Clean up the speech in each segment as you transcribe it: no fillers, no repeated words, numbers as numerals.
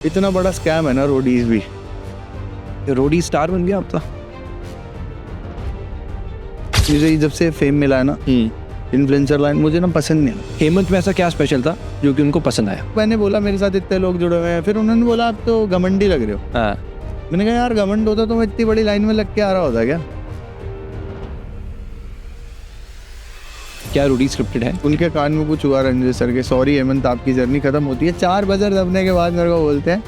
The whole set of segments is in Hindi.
इतना बड़ा स्कैम है ना रोडीज भी। रोडी स्टार बन गया अब तो। मुझे जब से फेम मिला है ना, इन्फ्लुएंसर लाइन मुझे ना पसंद नहीं है। हेमंत में ऐसा क्या स्पेशल था जो कि उनको पसंद आया? मैंने बोला मेरे साथ इतने लोग जुड़े हुए हैं, फिर उन्होंने बोला आप तो घमंडी लग रहे हो। हाँ। मैंने कहा यार घमंड होता तो मैं इतनी बड़ी लाइन में लग के आ रहा होता क्या। क्या रोडी स्क्रिप्टेड है? उनके कान में कुछ हुआ रंजय सर के, सॉरी हेमंत आपकी जर्नी खत्म होती है। 4 बजर दबने के बाद मेरे को बोलते हैं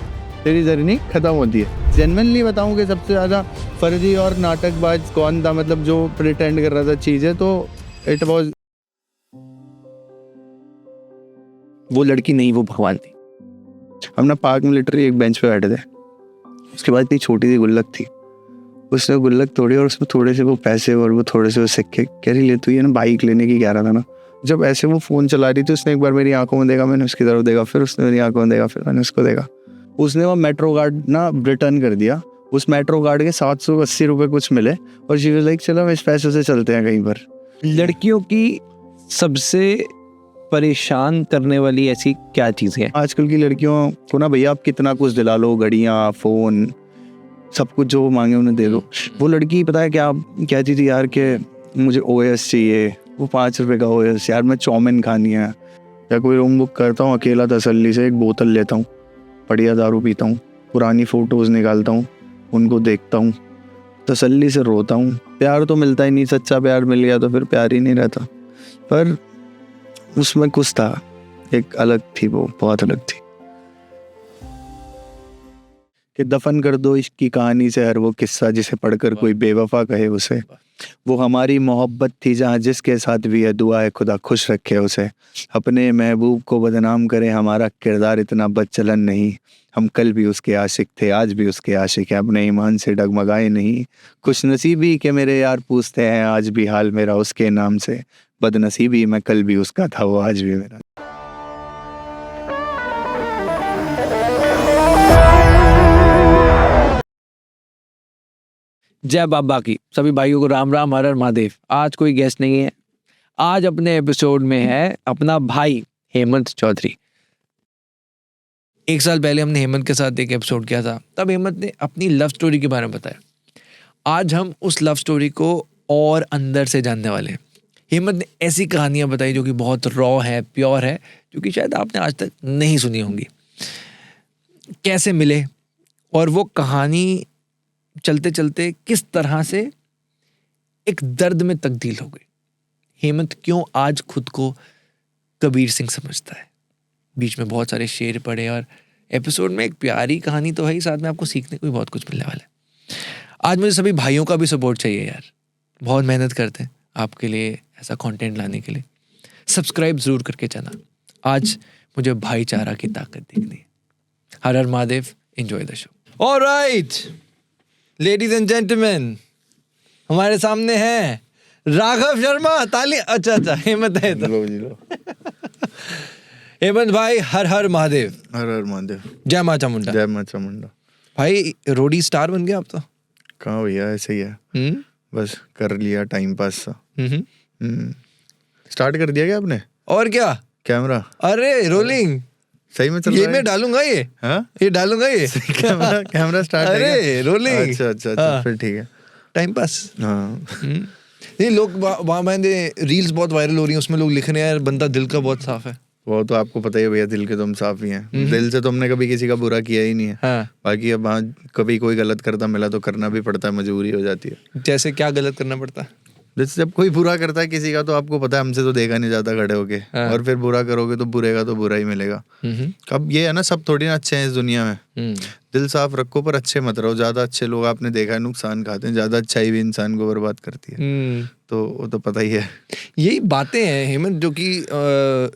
तेरी जर्नी खत्म होती है। जेन्युइनली बताऊं कि सबसे ज़्यादा फर्जी और नाटकबाज कौन था, मतलब जो प्रिटेंड कर रहा था चीज़ें, तो इट वॉज वो लड़की नहीं, वो भगवान थी। हम ना पार्क में लिटरली एक बेंच पे बैठे थे। उसके बाद इतनी छोटी सी गुल्लक थी, उसने गुल्लक तोड़ी और उसमें थोड़े से वो पैसे और वो थोड़े से वो सिक्के। कह रही ले तू ये ना बाइक लेने की कह रहा था ना। जब ऐसे वो फ़ोन चला रही थी, उसने एक बार मेरी आंखों में देखा, मैंने उसकी तरफ देखा, फिर उसने मेरी आंखों में देखा, फिर मैंने उसको देखा। उसने वो मेट्रो कार्ड ना रिटर्न कर दिया। उस मेट्रो कार्ड के 780 रुपये कुछ मिले और शी वाज लाइक चलो हम इस पैसों से चलते हैं कहीं पर। लड़कियों की सबसे परेशान करने वाली ऐसी क्या चीज़ है? आजकल की लड़कियों को ना भैया आप कितना कुछ दिला लो, घड़ियाँ, फ़ोन, सब कुछ जो मांगे उन्हें दे दो। वो लड़की पता है क्या कहती थी यार कि मुझे ओएस चाहिए, वो 5 रुपये का ओएस, यार मैं चाउमीन खानी है, या कोई रूम बुक करता हूँ अकेला तसल्ली से, एक बोतल लेता हूँ, बढ़िया दारू पीता हूँ, पुरानी फ़ोटोज़ निकालता हूँ, उनको देखता हूँ, तसल्ली से रोता हूँ। प्यार तो मिलता ही नहीं, सच्चा प्यार मिल गया तो फिर प्यार ही नहीं रहता। पर उसमें कुछ था, एक अलग थी, वो बहुत अलग थी कि दफन कर दो इश्क की कहानी से हर वो किस्सा जिसे पढ़कर कोई बेवफा कहे उसे। वो हमारी मोहब्बत थी जहाँ जिसके साथ भी है दुआ है खुदा खुश रखे उसे। अपने महबूब को बदनाम करे हमारा किरदार इतना बदचलन नहीं। हम कल भी उसके आशिक थे, आज भी उसके आशिक हैं, अपने ईमान से डगमगाए नहीं। खुशनसीबी के मेरे यार पूछते हैं आज भी हाल मेरा उसके नाम से। बदनसीबी मैं कल भी उसका था, वो आज भी मेरा। जय बाबा की सभी भाइयों को राम राम, हर हर महादेव। आज कोई गेस्ट नहीं है, आज अपने एपिसोड में है अपना भाई हेमंत चौधरी। 1 साल पहले हमने हेमंत के साथ एक एपिसोड किया था, तब हेमंत ने अपनी लव स्टोरी के बारे में बताया। आज हम उस लव स्टोरी को और अंदर से जानने वाले हैं। हेमंत ने ऐसी कहानियां बताई जो कि बहुत रॉ है, प्योर है, जो कि शायद आपने आज तक नहीं सुनी होंगी। कैसे मिले और वो कहानी चलते चलते किस तरह से एक दर्द में तब्दील हो गई। हेमंत क्यों आज खुद को कबीर सिंह समझता है। बीच में बहुत सारे शेर पढ़े और एपिसोड में एक प्यारी कहानी तो है ही, साथ में आपको सीखने को भी बहुत कुछ मिलने वाला है। आज मुझे सभी भाइयों का भी सपोर्ट चाहिए यार, बहुत मेहनत करते हैं आपके लिए ऐसा कंटेंट लाने के लिए। सब्सक्राइब जरूर करके जाना। आज मुझे भाईचारा की ताकत देखनी है। हर हर Mahadev. Enjoy the show. Alright ladies and gentleman, हमारे सामने है राघव शर्मा। ताली। अच्छा हेमंत है तो। लो। हेमंत भाई, हर हर महादेव। हर हर महादेव। जय माता मुंडा। जय माता मुंडा। भाई रोडी स्टार बन गया आप तो। कहाँ भैया, ऐसे ही है। बस कर लिया टाइम पास सा। स्टार्ट कर दिया क्या आपने? और क्या कैमरा? अरे रोलिंग सही में चल ये रहा है? मैं डालूंगा ये। हाँ? ये डालूंगा ये। कैमरा स्टार्ट है अरे क्या? रोलिंग। अच्छा हाँ। फिर ठीक है। Time pass. हाँ। नहीं, लोग वहाँ मैंने रील्स बहुत वायरल हो रही हैं, उसमें लोग लिख रहे हैं यार बंदा दिल का बहुत साफ है। वो तो आपको पता ही है भैया, दिल के तुम साफ ही हैं। दिल से तुमने कभी किसी का बुरा किया ही नहीं है। हाँ। बाकी अब हाँ कभी कोई गलत करता मिला तो करना भी पड़ता है, मजबूरी हो जाती है। जैसे क्या गलत करना पड़ता है? जैसे जब कोई बुरा करता है किसी का तो आपको पता है हमसे तो देखा नहीं जाता खड़े होके। हाँ। और फिर बुरा करोगे तो बुरे का तो बुरा ही मिलेगा। अब ये है ना, सब थोड़ी ना अच्छे हैं इस दुनिया में। दिल साफ रखो पर अच्छे मत रहो। ज्यादा अच्छे लोग आपने देखा है नुकसान खाते हैं, ज्यादा अच्छाई भी इंसान को बर्बाद करती है। तो वो तो पता ही है। यही बातें हैं हेमंत जो कि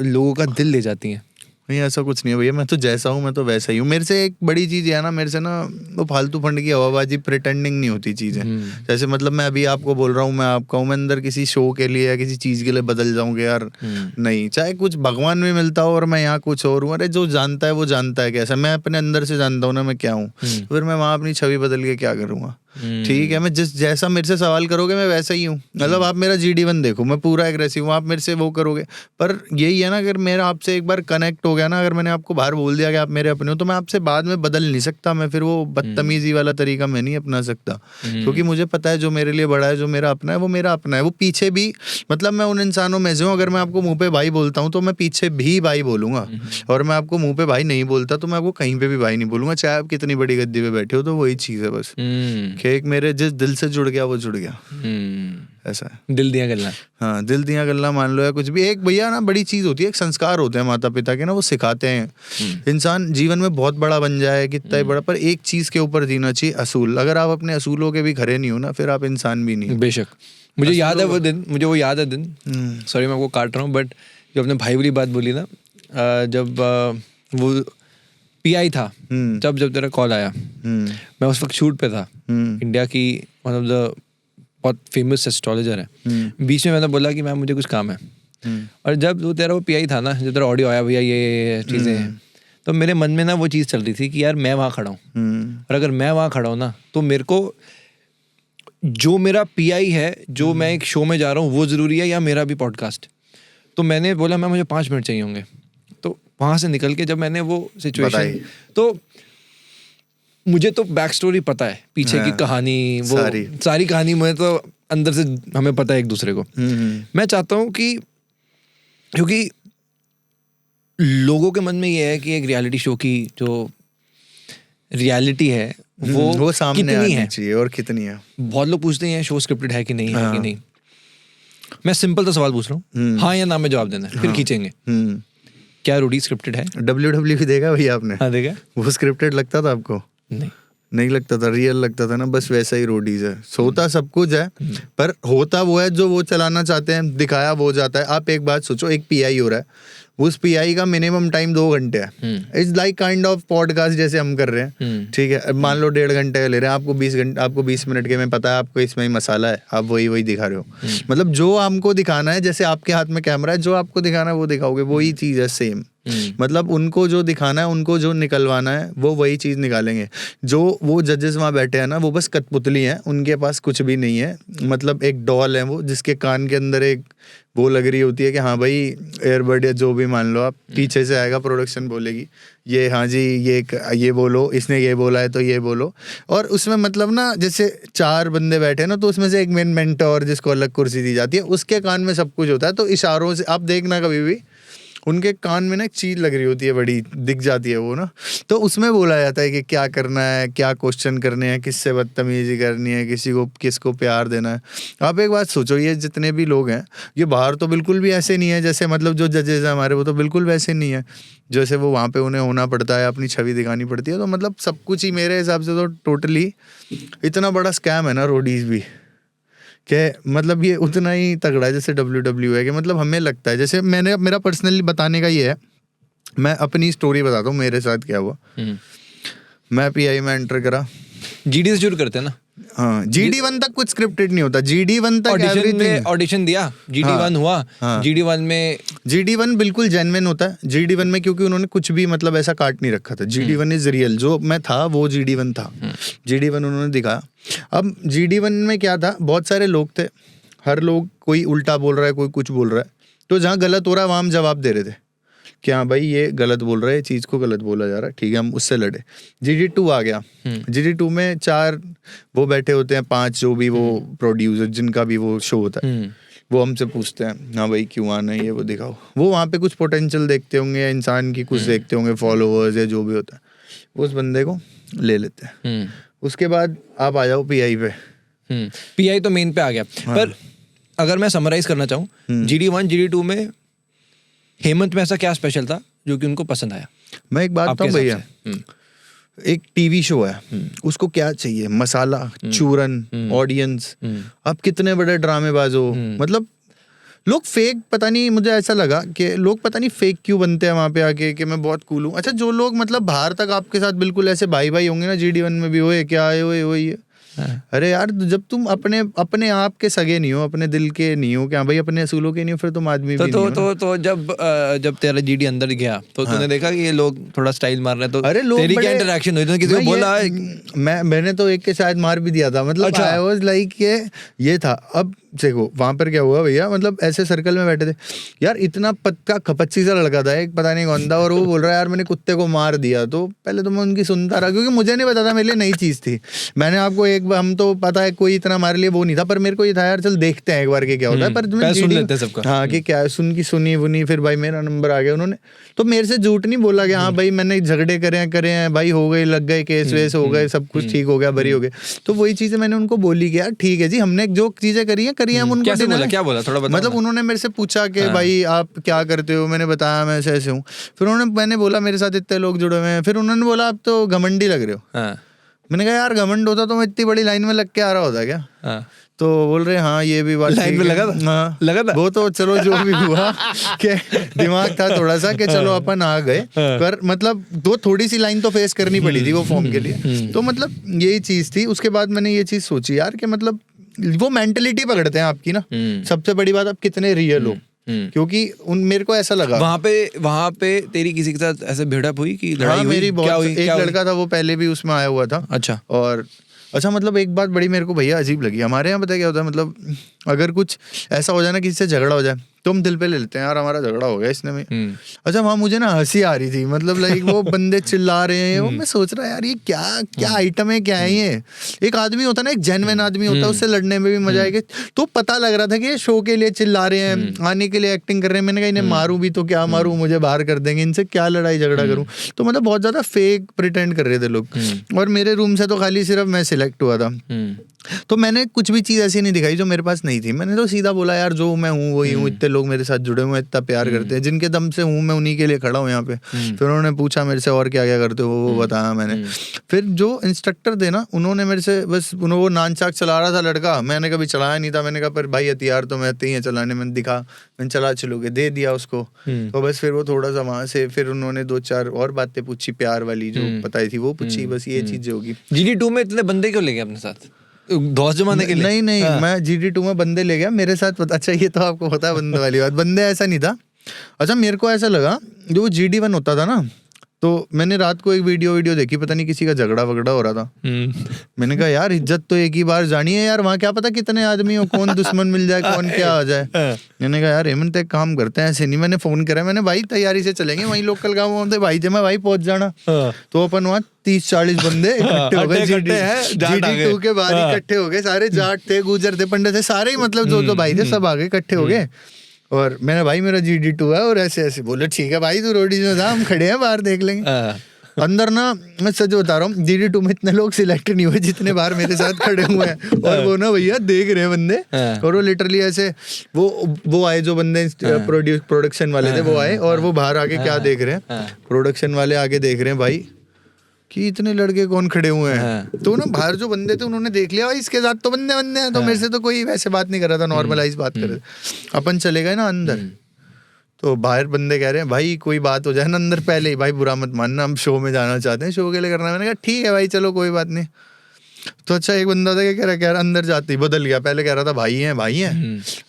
लोगों का दिल ले जाती हैं। नहीं ऐसा कुछ नहीं है भैया, मैं तो जैसा हूँ मैं तो वैसा ही हूँ। मेरे से एक बड़ी चीज़ है ना, मेरे से ना वो फालतू फंड की हवाबाजी, प्रिटेंडिंग नहीं होती चीज़ें। जैसे मतलब मैं अभी आपको बोल रहा हूँ मैं आपका हूँ, मैं अंदर किसी शो के लिए या किसी चीज़ के लिए बदल जाऊँगे यार। नहीं, चाहे कुछ भगवान में मिलता हो और मैं यहाँ कुछ और हूँ। अरे जो जानता है वो जानता है कैसा, मैं अपने अंदर से जानता हूँ ना मैं क्या हूँ। फिर मैं वहाँ अपनी छवि बदल के क्या करूँगा? ठीक है, मैं जैसा मेरे से सवाल करोगे मैं वैसा ही हूँ। मतलब आप मेरा GD1 देखो, मैं पूरा एग्रेसिव हूँ, आप मेरे से वो करोगे। पर यही है ना, अगर मेरा आपसे एक बार कनेक्ट हो गया ना, अगर मैंने आपको बाहर बोल दिया कि आप मेरे अपने हो, तो मैं आपसे बाद में बदल नहीं सकता। मैं फिर वो बदतमीजी वाला तरीका मैं नहीं अपना सकता, क्योंकि मुझे पता है जो मेरे लिए बड़ा है, जो मेरा अपना है, वो मेरा अपना है। वो पीछे भी, मतलब मैं उन इंसानों में से हूँ, अगर मैं आपको मुंह पे भाई बोलता हूँ तो मैं पीछे भी भाई बोलूंगा, और मैं आपको मुंह पे भाई नहीं बोलता तो मैं आपको कहीं पे भी भाई नहीं बोलूंगा, चाहे आप कितनी बड़ी गद्दी पे बैठे हो। तो वही चीज है बस, कि एक मेरे जिस दिल से जुड़ गया वो जुड़ गया, ऐसा है। दिल दिया गल्ला। हाँ, दिल दिया गल्ला मान लो, या कुछ भी। एक भैया ना बड़ी चीज होती है, एक संस्कार होते हैं माता पिता के ना, वो सिखाते हैं इंसान जीवन में बहुत बड़ा बन जाए, कितना ही बड़ा, पर एक चीज के ऊपर जीना चाहिए, असूल। अगर आप अपने असूलों के भी खरे नहीं हो ना, फिर आप इंसान भी नहीं। बेशक, मुझे याद है वो दिन, सॉरी मैं आपको काट रहा हूँ, बट जो अपने भाई वाली बात बोली ना, जब वो PI था, जब तेरा कॉल आया, मैं उस वक्त शूट पे था, इंडिया की मतलब बहुत फेमस एस्ट्रोलॉजर है। बीच में मैंने बोला कि मैम मुझे कुछ काम है, और जब वो तेरा वो PI था ना, जब तेरा ऑडियो आया भैया ये चीज़ें हैं, तो मेरे मन में ना वो चीज़ चल रही थी कि यार मैं वहाँ खड़ा हूँ, और अगर मैं वहाँ खड़ा हूँ ना, तो मेरे को जो मेरा PI है, जो मैं एक शो में जा रहा हूँ, वो ज़रूरी है, या मेरा भी पॉडकास्ट। तो मैंने बोला मैम मुझे 5 मिनट चाहिए होंगे। तो वहाँ से निकल के जब मैंने वो सिचुएशन, तो मुझे तो बैक स्टोरी पता है, पीछे की कहानी, वो सारी कहानी मुझे तो अंदर से हमें पता है एक दूसरे को। मैं चाहता हूँ कि, क्योंकि लोगों के मन में ये है कि एक रियलिटी शो की जो रियलिटी है वो सामने आनी चाहिए, और कितनी है। बहुत लोग पूछते हैं शो स्क्रिप्टेड है कि नहीं, है कि नहीं। मैं सिंपल सा सवाल पूछ रहा हूँ, हाँ या ना में जवाब देना है, फिर खींचेंगे। क्या रोडी स्क्रिप्टेड है? WWE देखा भैया आपने? हाँ देखा। वो स्क्रिप्टेड लगता था आपको? नहीं लगता था, रियल लगता था ना। बस वैसा ही रोडीज है, सोता सब कुछ है, पर होता वो है जो वो चलाना चाहते हैं, दिखाया वो जाता है। आप एक बात सोचो, एक PI हो रहा है, उस PI का मिनिमम टाइम 2 घंटे है। It's like kind of podcast जैसे हम कर रहे हैं, ठीक है। मान लो 1.5 घंटे का ले रहे हैं, आपको 20 मिनट के में पता है आपको इसमें ही मसाला है, आप वही दिखा रहे हो। मतलब जो हमको दिखाना है, जैसे आपके हाथ में कैमरा है, जो आपको दिखाना है वो दिखाओगे, वही चीज है सेम। मतलब उनको जो दिखाना है, उनको जो निकलवाना है, वो वही चीज निकालेंगे। जो वो जजेस वहाँ बैठे हैं ना, वो बस कठपुतली हैं, उनके पास कुछ भी नहीं है। मतलब एक डॉल है वो, जिसके कान के अंदर एक वो लग रही होती है कि हाँ भाई एयरबड या जो भी मान लो आप, पीछे से आएगा प्रोडक्शन बोलेगी ये हाँ जी ये बोलो, इसने ये बोला है तो ये बोलो। और उसमें मतलब ना जैसे 4 बंदे बैठे हैं ना, तो उसमें से एक मेन मेंटर जिसको अलग कुर्सी दी जाती है, उसके कान में सब कुछ होता है। तो इशारों से आप देखना, कभी भी उनके कान में ना एक चीज लग रही होती है, बड़ी दिख जाती है वो ना। तो उसमें बोला जाता है कि क्या करना है, क्या क्वेश्चन करने हैं, किससे बदतमीजी करनी है, किसको प्यार देना है। आप एक बात सोचो, ये जितने भी लोग हैं, ये बाहर तो बिल्कुल भी ऐसे नहीं है, जैसे मतलब जो जजेस हैं हमारे, वो तो बिल्कुल वैसे नहीं है जैसे वो वहाँ पे उन्हें होना पड़ता है, अपनी छवि दिखानी पड़ती है। तो मतलब सब कुछ ही मेरे हिसाब से तो टोटली इतना बड़ा स्कैम है ना रोडीज भी, कि मतलब ये उतना ही तगड़ा है जैसे WWE है। कि मतलब हमें लगता है, जैसे मेरा पर्सनली बताने का ये है, मैं अपनी स्टोरी बताता हूँ मेरे साथ क्या हुआ। मैं PI में एंटर करा, GD से शुरू करते हैं ना। हाँ, GD1 तक कुछ स्क्रिप्टेड नहीं होता। GD1 तक ऑडिशन दिया, GD1 हुआ। GD1 बिल्कुल जेन्युइन होता है। GD1 में क्योंकि उन्होंने कुछ भी मतलब ऐसा काट नहीं रखा था। GD1 इज रियल, जो मैं था वो GD1 था। GD1 उन्होंने दिखाया। अब GD1 में क्या था, बहुत सारे लोग थे, हर लोग कोई उल्टा बोल रहा है, कोई कुछ बोल रहा है। तो जहाँ गलत हो रहा है वहाँ हम जवाब दे रहे थे कि हाँ भाई ये गलत बोल रहा है, चीज को गलत बोला जा रहा है, ठीक है, हम उससे लड़े। GD2 आ गया। GD2 में 4 वो बैठे होते हैं, 5 जो भी वो प्रोड्यूसर जिनका भी वो शो होता है, वो हमसे पूछते हैं हाँ भाई क्यों आना है, ये वो दिखाओ। वो वहाँ पे कुछ पोटेंशियल देखते होंगे, इंसान की कुछ देखते होंगे, फॉलोअर्स या जो भी होता है, उस बंदे को ले लेते हैं। उसके बाद आप आ जाओ PI पे। PI तो मेन पे आ गया। पर अगर मैं समराइज करना चाहूँ, GD1 GD2 में हेमंत में ऐसा क्या स्पेशल था जो कि उनको पसंद आया? मैं एक बात बताऊं भैया, एक टीवी शो है, उसको क्या चाहिए, मसाला, चूरन, ऑडियंस। आप कितने बड़े ड्रामेबाज हो, मतलब लोग फेक, पता नहीं, मुझे ऐसा लगा कि लोग पता नहीं फेक क्यों बनते हैं वहां पे आके कि मैं बहुत कूल हूँ। अच्छा, जो लोग मतलब बाहर तक आपके साथ बिल्कुल ऐसे भाई भाई होंगे ना, GD1 में भी, वो क्या है, वो ये अरे यार जब तुम अपने अपने आप के सगे नहीं हो, अपने दिल के नहीं हो, क्या भाई अपने असूलों के नहीं हो, फिर तुम आदमी भी नहीं हो ना। तो जब तेरा जीडी अंदर गया तो तूने देखा कि ये लोग थोड़ा स्टाइल मार रहे हैं, तो अरे लोग तेरी क्या बड़े- इंटरेक्शन हुई? तूने किसी को बोला? मैंने तो एक के शायद मार भी दिया था, मतलब अच्छा। आई वाज लाइक ये था। अब देखो वहां पर क्या हुआ भैया, मतलब ऐसे सर्कल में बैठे थे यार, इतना पक्का खपच्ची सा लड़का था एक, पता नहीं कौन था, और वो बोल रहा है यार मैंने कुत्ते को मार दिया। तो पहले तो मैं उनकी सुनता रहा, क्योंकि मुझे नहीं पता था, मेरे लिए नई चीज थी। मैंने आपको एक हम तो पता है कोई इतना हमारे लिए वो नहीं था, पर मेरे को ये था यार चल देखते हैं एक बार के क्या होता है। पर तुम्हें सुन लेते हैं सबका। हाँ कि क्या है, सुनी वुनी, फिर भाई मेरा नंबर आ गया। उन्होंने तो मेरे से झूठ नहीं बोला कि हाँ भाई मैंने झगड़े करे हैं भाई, हो गए, लग गए, केस वेस हो गए, सब कुछ ठीक हो गया, बरी हो गए। तो वही चीजें मैंने उनको बोली कि यार ठीक है जी, हमने जो चीजें करी है हम उनको कैसे बोला, deny- क्या बोला, थोड़ा बता। मतलब उन्होंने मेरे से पूछा कि भाई आप क्या करते हो, मैंने बताया मैं ऐसे ऐसे हूँ। फिर मैंने बोला मेरे साथ इतने लोग जुड़े हुए हैं। फिर उन्होंने बोला आप तो घमंडी लग रहे हो। मैंने कहा यार घमंड होता तो मैं इतनी बड़ी लाइन में लग के आ रहा होता क्या? तो बोल रहे हाँ ये भी बात लाइन में लगा था? हाँ लगा था? वो तो चलो जो भी हुआ कि दिमाग था थोड़ा सा कि चलो अपन आ गए, पर मतलब दो थोड़ी सी लाइन तो फेस करनी पड़ी थी वो फॉर्म के लिए। तो मतलब यही चीज थी। उसके बाद मैंने ये चीज सोची यार कि मतलब वो मेंटलिटी पकड़ते हैं आपकी ना, सबसे बड़ी बात आप कितने रियल हो। क्योंकि मेरे को ऐसा लगा वहां पे तेरी किसी के साथ ऐसे भिड़प हुई कि लड़ाई हाँ हुई? मेरी क्या बहुत हुई? एक लड़का था वो पहले भी उसमें आया हुआ था। अच्छा। और अच्छा मतलब एक बात बड़ी मेरे को भैया अजीब लगी, हमारे यहाँ पता क्या होता है, मतलब अगर कुछ ऐसा हो जाए ना, किसी से झगड़ा हो जाए तो हम दिल पे ले लेते हैं यार हमारा झगड़ा हो गया इसने में। अच्छा वहाँ मुझे ना हंसी आ रही थी, मतलब लाइक वो बंदे चिल्ला रहे हैं, वो मैं सोच रहा यार ये क्या क्या आइटम है, क्या है ये। एक आदमी होता है ना, एक जेन्युइन आदमी होता है, उससे लड़ने में भी मजा आएगा। तो पता लग रहा था कि ये शो के लिए चिल्ला रहे हैं, आने के लिए एक्टिंग कर रहे हैं। मैंने कहा इन्हें मारूं भी तो क्या मारूं, मुझे बाहर कर देंगे, इनसे क्या लड़ाई झगड़ा करूं। तो मतलब बहुत ज्यादा फेक प्रिटेंड कर रहे थे लोग। और मेरे रूम से तो खाली सिर्फ मैं सिलेक्ट हुआ था। तो मैंने कुछ भी चीज ऐसी नहीं दिखाई जो मेरे पास नहीं थी। मैंने तो सीधा बोला यार जो मैं हूँ वही हूँ, इतने लोग मेरे साथ जुड़े हुए हैं, इतना प्यार करते हैं, जिनके दम से हूँ मैं उन्हीं के लिए खड़ा हूँ यहाँ पे। फिर उन्होंने पूछा मेरे से और क्या क्या करते हो, वो बताया मैंने। फिर जो इंस्ट्रक्टर थे ना, उन्होंने मेरे से बस वो नान चाक चला रहा था लड़का, मैंने कभी चलाया नहीं था। मैंने कहा पर भाई हथियार तो मैं आते ही है चलाने, मैंने दिखा, मैंने चला चलोगे, दे दिया उसको। तो बस फिर वो थोड़ा सा वहां से फिर उन्होंने 2-4 और बातें पूछी प्यार वाली जो बताई थी वो पूछी, बस ये चीजें होगी। GD2 में इतने बंदे क्यों ले गए अपने साथ, दोस्त जमाने के लिए? नहीं मैं GD2 में बंदे ले गया मेरे साथ। अच्छा ये तो आपको पता है बंदे वाली बात, बंदे ऐसा नहीं था। अच्छा मेरे को ऐसा लगा जो GD1 होता था ना, तो मैंने रात को एक वीडियो देखी, पता नहीं किसी का झगड़ा वगड़ा हो रहा था। मैंने कहा यार इज्जत तो एक ही बार जानी है यार, वहाँ क्या पता कितने आदमी हो, कौन दुश्मन मिल जाए, कौन क्या आ जाए। मैंने कहा यार हेमंत एक काम करते हैं, ऐसे नहीं। मैंने फोन करा, मैंने भाई तैयारी से चलेंगे, वहीं लोकल गाँव होते भाई थे, मैं भाई पहुंच जाना। तो अपन वहाँ 30-40 बंदे इकट्ठे हो गए, GD2 के बाहर इकट्ठे हो गए सारे, जाट थे, गुजर थे, पंडित थे, सारे ही मतलब जो भाई थे सब आगे इकट्ठे हो गए। और मैंने भाई मेरा GD2 है, और ऐसे ऐसे बोले ठीक है भाई तू रोडी में था, हम खड़े हैं बाहर देख लेंगे। अंदर ना मैं सच बता रहा हूँ GD2 में इतने लोग सिलेक्ट नहीं हुए जितने बाहर मेरे साथ खड़े हुए हैं। और वो ना भैया देख रहे हैं बंदे, और वो लिटरली ऐसे वो आए जो बंदे प्रोडक्शन वाले थे, वो आए और वो बाहर आके क्या देख रहे हैं, प्रोडक्शन वाले आगे देख रहे हैं भाई कि इतने लड़के कौन खड़े हुए हैं। तो ना बाहर जो बंदे थे उन्होंने देख लिया भाई इसके साथ तो बंदे हैं। तो मेरे से तो कोई वैसे बात नहीं कर रहा था, नॉर्मलाइज बात कर रहे थे। अपन चले गए ना अंदर, तो बाहर बंदे कह रहे हैं भाई कोई बात हो जाए ना अंदर पहले ही, भाई बुरा मत मानना, हम शो में जाना चाहते हैं, शो के लिए करना है। मैंने कहा ठीक है भाई चलो कोई बात नहीं। तो अच्छा एक बंदा था क्या कह रहा अंदर जाते ही बदल गया, पहले कह रहा था भाई हैं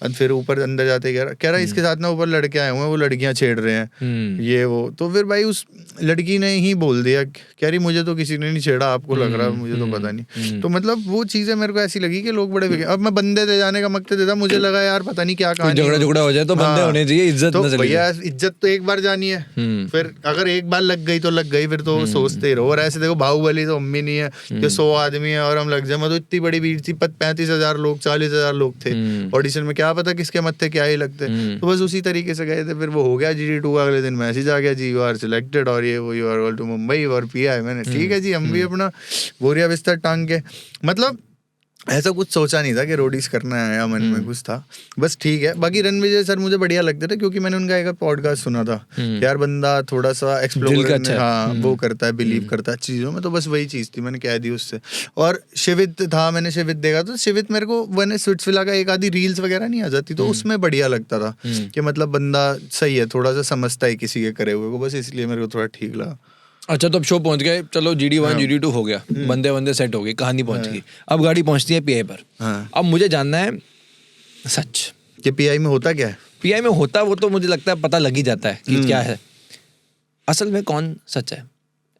और फिर ऊपर अंदर जाते कह रहा इसके साथ ना ऊपर लड़के आए हुए हैं, वो लड़कियां छेड़ रहे हैं ये वो। तो फिर भाई उस लड़की ने ही बोल दिया, कह रही मुझे तो किसी ने नहीं छेड़ा, आपको लग रहा है, मुझे तो पता नहीं। तो मतलब वो चीजें मेरे को ऐसी लगी कि लोग बड़े, अब मैं बंदे दे जाने का मकसद देता, मुझे लगा यार पता नहीं क्या कहानी, झगड़ा हो जाए तो बंदे होने चाहिए, इज्जत तो न चली भैया इज्जत तो एक बार जानी है, फिर अगर एक बार लग गई तो लग गई, फिर तो सोचते ही रहो। और ऐसे देखो बाहुबली तो अम्मी नहीं है कि 100 आदमी है और हम लग जाए। मतलब इतनी बड़ी भीड़ थी, 35,000 लोग 40,000 लोग थे ऑडिशन में, क्या पता किसके मत्थे क्या ही लगते। तो बस उसी तरीके से गए थे। फिर वो हो गया GD2, अगले दिन मैसेज आ गया जी यू आर सिलेक्टेड, और ये वो यू आर टू मुंबई और PI। मैंने ठीक है जी, हम भी अपना बोरिया बिस्तर टांग के, मतलब ऐसा कुछ सोचा नहीं था कि रोडीज करना है, या मन में कुछ था, बस ठीक है। बाकी रणविजय सर मुझे बढ़िया लगते थे, क्योंकि मैंने उनका एक पॉडकास्ट सुना था, यार बंदा थोड़ा सा एक्सप्लोर वो करता है, बिलीव करता है चीजों में, तो बस वही चीज थी, मैंने कह दी उससे। और शिवित था, मैंने शिवित देखा, तो शिवित मेरे को मैंने स्विट्सविला का एक आधी रील्स वगैरह नहीं आ जाती, तो उसमें बढ़िया लगता था कि मतलब बंदा सही है, थोड़ा सा समझता है किसी के करे हुए को, बस इसलिए मेरे को थोड़ा ठीक लगा। अच्छा, तो अब शो पहुंच गए, चलो GD1 GD2 हो गया, बंदे बंदे सेट हो गए, कहानी पहुंच गई, अब गाड़ी पहुंचती है PI पर। हाँ। अब मुझे जानना है सच कि PI में होता क्या है। PI में होता, वो तो मुझे लगता है पता लग ही जाता है कि क्या है, असल में कौन सच है,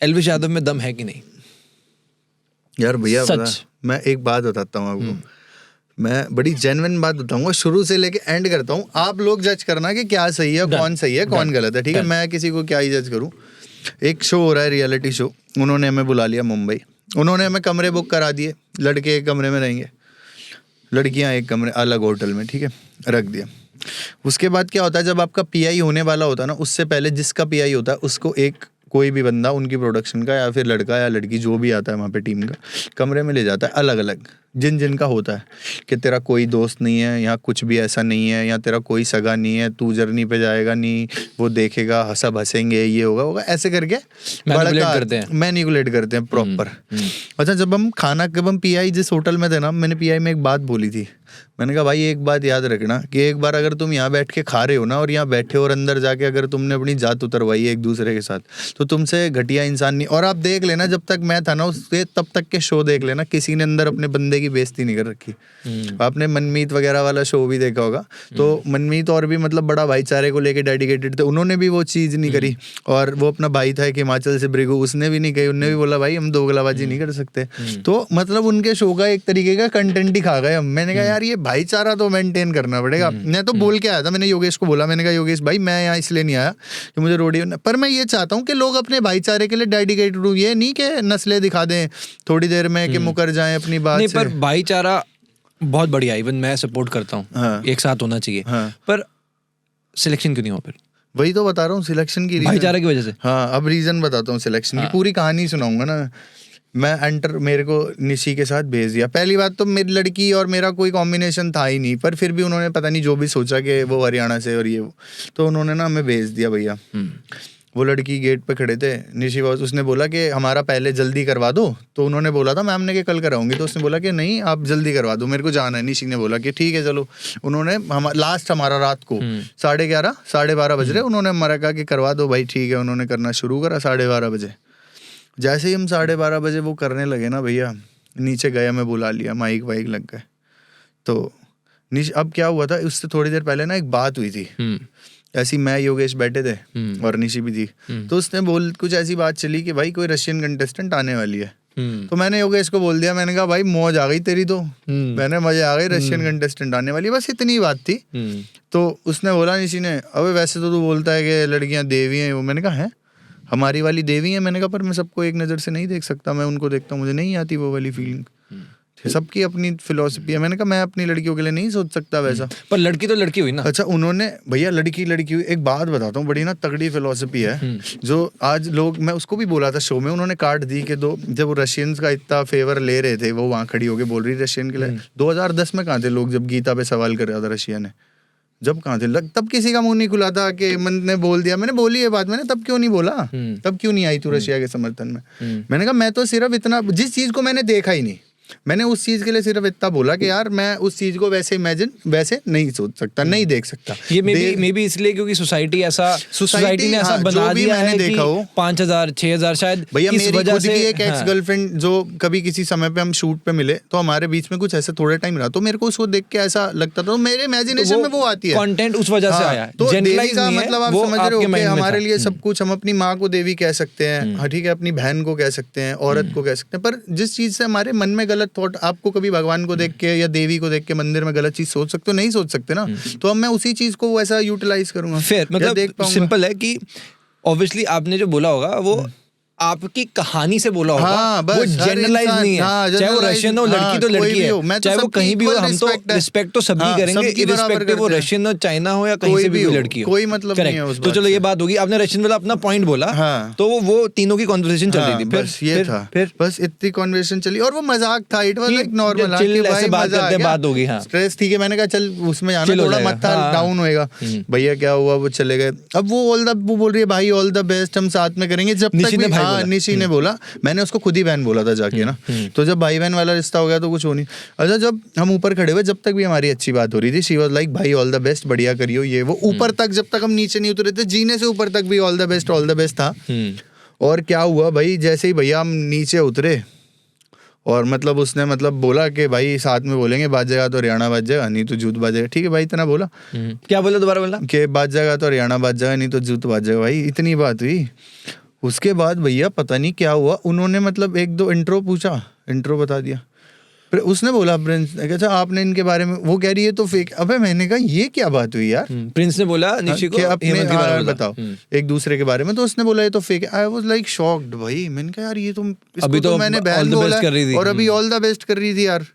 एल्विश यादव में दम है कि नहीं। यार भैया सच। मैं एक बात बताता हूँ आपको, मैं बड़ी जेन्युइन बात बताऊंगा, शुरू से लेके एंड करता हूँ, आप लोग जज करना कि क्या सही है, कौन सही है, कौन गलत है, ठीक है। मैं किसी को क्या ही जज करूँ। एक शो हो रहा है, रियलिटी शो, उन्होंने हमें बुला लिया मुंबई, उन्होंने हमें कमरे बुक करा दिए, लड़के एक कमरे में रहेंगे, लड़कियां एक कमरे अलग होटल में, ठीक है, रख दिया। उसके बाद क्या होता है, जब आपका PI होने वाला होता है ना, उससे पहले जिसका PI होता है उसको एक कोई भी बंदा उनकी प्रोडक्शन का या फिर लड़का या लड़की जो भी आता है वहाँ पे टीम का, कमरे में ले जाता है अलग अलग, जिन जिन का होता है कि तेरा कोई दोस्त नहीं है, यहाँ कुछ भी ऐसा नहीं है, यहाँ तेरा कोई सगा नहीं है, तू जर्नी पे जाएगा नहीं, वो देखेगा, सब हंसेंगे, ये होगा होगा, ऐसे करके मैनिपुलेट करते हैं प्रॉपर। अच्छा, जब हम PI जिस होटल में थे ना, मैंने PI में एक बात बोली थी, मैंने कहा भाई एक बात याद रखना कि एक बार अगर तुम यहाँ बैठ के खा रहे हो ना, और यहाँ बैठे हो और अंदर जाके अगर तुमने अपनी जात उतरवाई है एक दूसरे के साथ, तो तुमसे घटिया इंसान नहीं। और आप देख लेना, जब तक मैं था ना उसके तब तक के शो देख लेना, किसी ने अंदर अपने बंदे की बेइज्जती नहीं कर रखी। आपने मनमीत वगैरह वाला शो भी देखा होगा, तो मनमीत और भी मतलब बड़ा भाईचारे को लेके डेडिकेटेड थे, उन्होंने भी वो चीज़ नहीं करी। और वो अपना भाई था एक हिमाचल से भृगु, उसने भी नहीं कही, उनने भी बोला भाई हम दोगलाबाजी नहीं कर सकते। तो मतलब उनके शो का एक तरीके का कंटेंट ही खा गए हम। मैंने कहा यार ये भाईचारा तो मेंटेन करना पड़ेगा। मैं तो बोल के आया था, मैंने योगेश को बोला, मैंने कहा योगेश भाई मैं यहाँ इसलिए नहीं आया कि मुझे रोडी, पर मैं ये चाहता हूँ कि लोग अपने भाईचारे के लिए डेडिकेटेड हो, ये नहीं कि नस्लें दिखा दें थोड़ी देर में कि मुकर जाएं अपनी बात नहीं, से। पर भाईचारा बहुत बढ़िया, इवन मैं सपोर्ट करता हूँ। हाँ। एक साथ होना चाहिए। हाँ। पर सिलेक्शन क्यों नहीं हुआ फिर? वही तो बता रहा हूँ, सिलेक्शन की भाईचारा की वजह से। हाँ, अब रीजन बताता हूँ सिलेक्शन की, पूरी कहानी सुनाऊंगा ना। मेरे को निशी के साथ भेज दिया। पहली बात तो मेरी लड़की और मेरा कोई कॉम्बिनेशन था ही नहीं, पर फिर भी उन्होंने पता नहीं जो भी सोचा कि वो हरियाणा से और ये वो, तो उन्होंने ना हमें भेज दिया भैया। वो लड़की गेट पे खड़े थे, निशी बॉस, उसने बोला कि हमारा पहले जल्दी करवा दो। तो उन्होंने बोला था मैम ने कि कल कराऊंगी, तो उसने बोला कि नहीं आप जल्दी करवा दो, मेरे को जाना है। निशी ने बोला कि ठीक है चलो। उन्होंने लास्ट हमारा रात को 11:30 12:30 बज रहे, उन्होंने हमारा कहा कि करवा दो भाई, ठीक है। उन्होंने करना शुरू करा 12:30 बजे। जैसे ही हम 12:30 बजे वो करने लगे ना भैया, नीचे गया, मैं बुला लिया, माइक वाइक लग गए। तो अब क्या हुआ था, उससे थोड़ी देर पहले ना एक बात हुई थी, ऐसी मैं योगेश बैठे थे और निशी भी थी, तो उसने कुछ ऐसी बात चली कि भाई कोई रशियन कंटेस्टेंट आने वाली है। तो मैंने योगेश को बोल दिया, मैंने कहा भाई मौज आ गई तेरी तो, मैंने मजे आ गए, रशियन कंटेस्टेंट आने वाली, बस इतनी बात थी। तो उसने बोला निशी ने, अबे वैसे तो तू बोलता है कि लड़कियां देवी हैं वो। मैंने कहा है, हमारी वाली देवी है। मैंने कहा पर मैं सबको एक नज़र से नहीं देख सकता, मैं उनको देखता हूँ, मुझे नहीं आती वो वाली फीलिंग। सबकी अपनी फिलॉसफी है। मैंने कहा मैं अपनी लड़कियों के लिए नहीं सोच सकता वैसा। पर लड़की तो लड़की हुई ना। अच्छा, उन्होंने भैया लड़की हुई। एक बात बताता हूँ, बड़ी ना तगड़ी फिलॉसफी है जो आज लोग, मैं उसको भी बोला था शो में, उन्होंने काट दी कि जब रशियंस का इतना फेवर ले रहे थे, वो वहाँ खड़ी होके बोल रही रशियन के लिए। 2010 में कहाँ थे लोग जब गीता पे सवाल कर रहा था रशिया ने, जब कहाँ थे, तब किसी का मुंह नहीं खुला था कि मन ने बोल दिया। मैंने बोली ये बात, मैंने तब क्यों नहीं बोला, तब क्यों नहीं आई तू रशिया के समर्थन में। मैंने कहा मैं तो सिर्फ इतना, जिस चीज को मैंने देखा ही नहीं, मैंने उस चीज के लिए सिर्फ इतना बोला कि यार मैं उस चीज को वैसे वैसे नहीं सोच सकता, नहीं देख सकता। ये मे बी इसलिए क्योंकि सोसाइटी ने ऐसा बना दिया है कि 5,000 6,000 शायद। भैया मेरी खुद की एक एक्स गर्लफ्रेंड जो कभी किसी समय पे हम शूट पे मिले, तो हमारे बीच में कुछ ऐसा थोड़ा टाइम रहा, तो मेरे को उसको देख के ऐसा लगता था, तो मेरे इमेजिनेशन में वो आती है, कंटेंट उस वजह से आया। तो देवी का मतलब आप समझ रहे हो कि हमारे लिए सब कुछ, हम अपनी माँ को देवी कह सकते हैं, ठीक है, अपनी बहन को कह सकते हैं, औरत को कह सकते हैं, पर जिस चीज से हमारे मन में गलत थॉट, आपको कभी भगवान को देख के या देवी को देख के मंदिर में गलत चीज सोच सकते हो, नहीं सोच सकते ना। तो अब मैं उसी चीज को वैसा यूटिलाइज करूंगा। फिर मतलब सिंपल है कि ऑब्वियसली आपने जो बोला होगा वो आपकी कहानी से बोला होगा। हाँ, वो जनरलाइज नहीं है। चाहे वो रशियन हो, लड़की तो लड़की है, चाहे वो कहीं भी हो, हम तो रिस्पेक्ट तो सभी करेंगे, इररिस्पेक्टिव वो रशियन हो, चाइना हो या कहीं से भी लड़की हो, कोई मतलब नहीं है उस बात। तो चलो ये बात होगी, आपने रशियन वाला अपना पॉइंट बोला, तो वो तीनों की कॉन्वर्सेशन चल रही थी। बस ये था, बस इतनी कॉन्वर्सेशन चली और वो मजाक था, इट वाज लाइक नॉर्मल, ऐसे बात करते बात होगी। हाँ, स्ट्रेस थी कि मैंने कहा चल उसमें जाना, थोड़ा माथा डाउन होएगा। भैया क्या हुआ, वो चले गए। अब वो बोल रही है भाई ऑल द बेस्ट, हम साथ में करेंगे। जब तक निशी ने बोला, मैंने उसको खुद ही बहन बोला था जाके ना, तो जब भाई बहन वाला रिश्ता हो गया तो कुछ हो नहीं। अच्छा, जब हम ऊपर खड़े हुए, जब तक भी हमारी अच्छी बात हो रही थी, शी वाज लाइक भाई ऑल द बेस्ट, बढ़िया करियो ये वो, ऊपर तक, जब तक हम नीचे नहीं उतरे थे, जीने से ऊपर तक भी ऑल द बेस्ट था। और क्या हुआ भाई, जैसे ही भैया हम नीचे उतरे और मतलब उसने मतलब बोला कि भाई साथ में बोलेंगे, बाजेगा तो हरियाणा बाजेगा, नहीं तो जूत बाजेगा। ठीक है भाई, इतना बोला। क्या बोला, दोबारा बोला? कि बाजेगा तो हरियाणा बाजेगा, नहीं तो जूत बाजेगा। भाई इतनी बात हुई। उसके बाद भैया पता नहीं क्या हुआ, उन्होंने मतलब एक दो इंट्रो पूछा, इंट्रो बता दिया। फिर उसने बोला प्रिंस, अच्छा आपने इनके बारे में, वो कह रही है तो फेक। अबे मैंने कहा ये क्या बात हुई यार। प्रिंस ने बोला निशी को कि अपने हेमंत के बारे में बताओ एक दूसरे के बारे में, तो उसने बोला ये तो fake. I was like shocked भाई। मैंने कहा यार ये तो अभी तो मैंने all बहन the बोला best कर रही थी। और अभी ऑल द बेस्ट कर रही थी यार।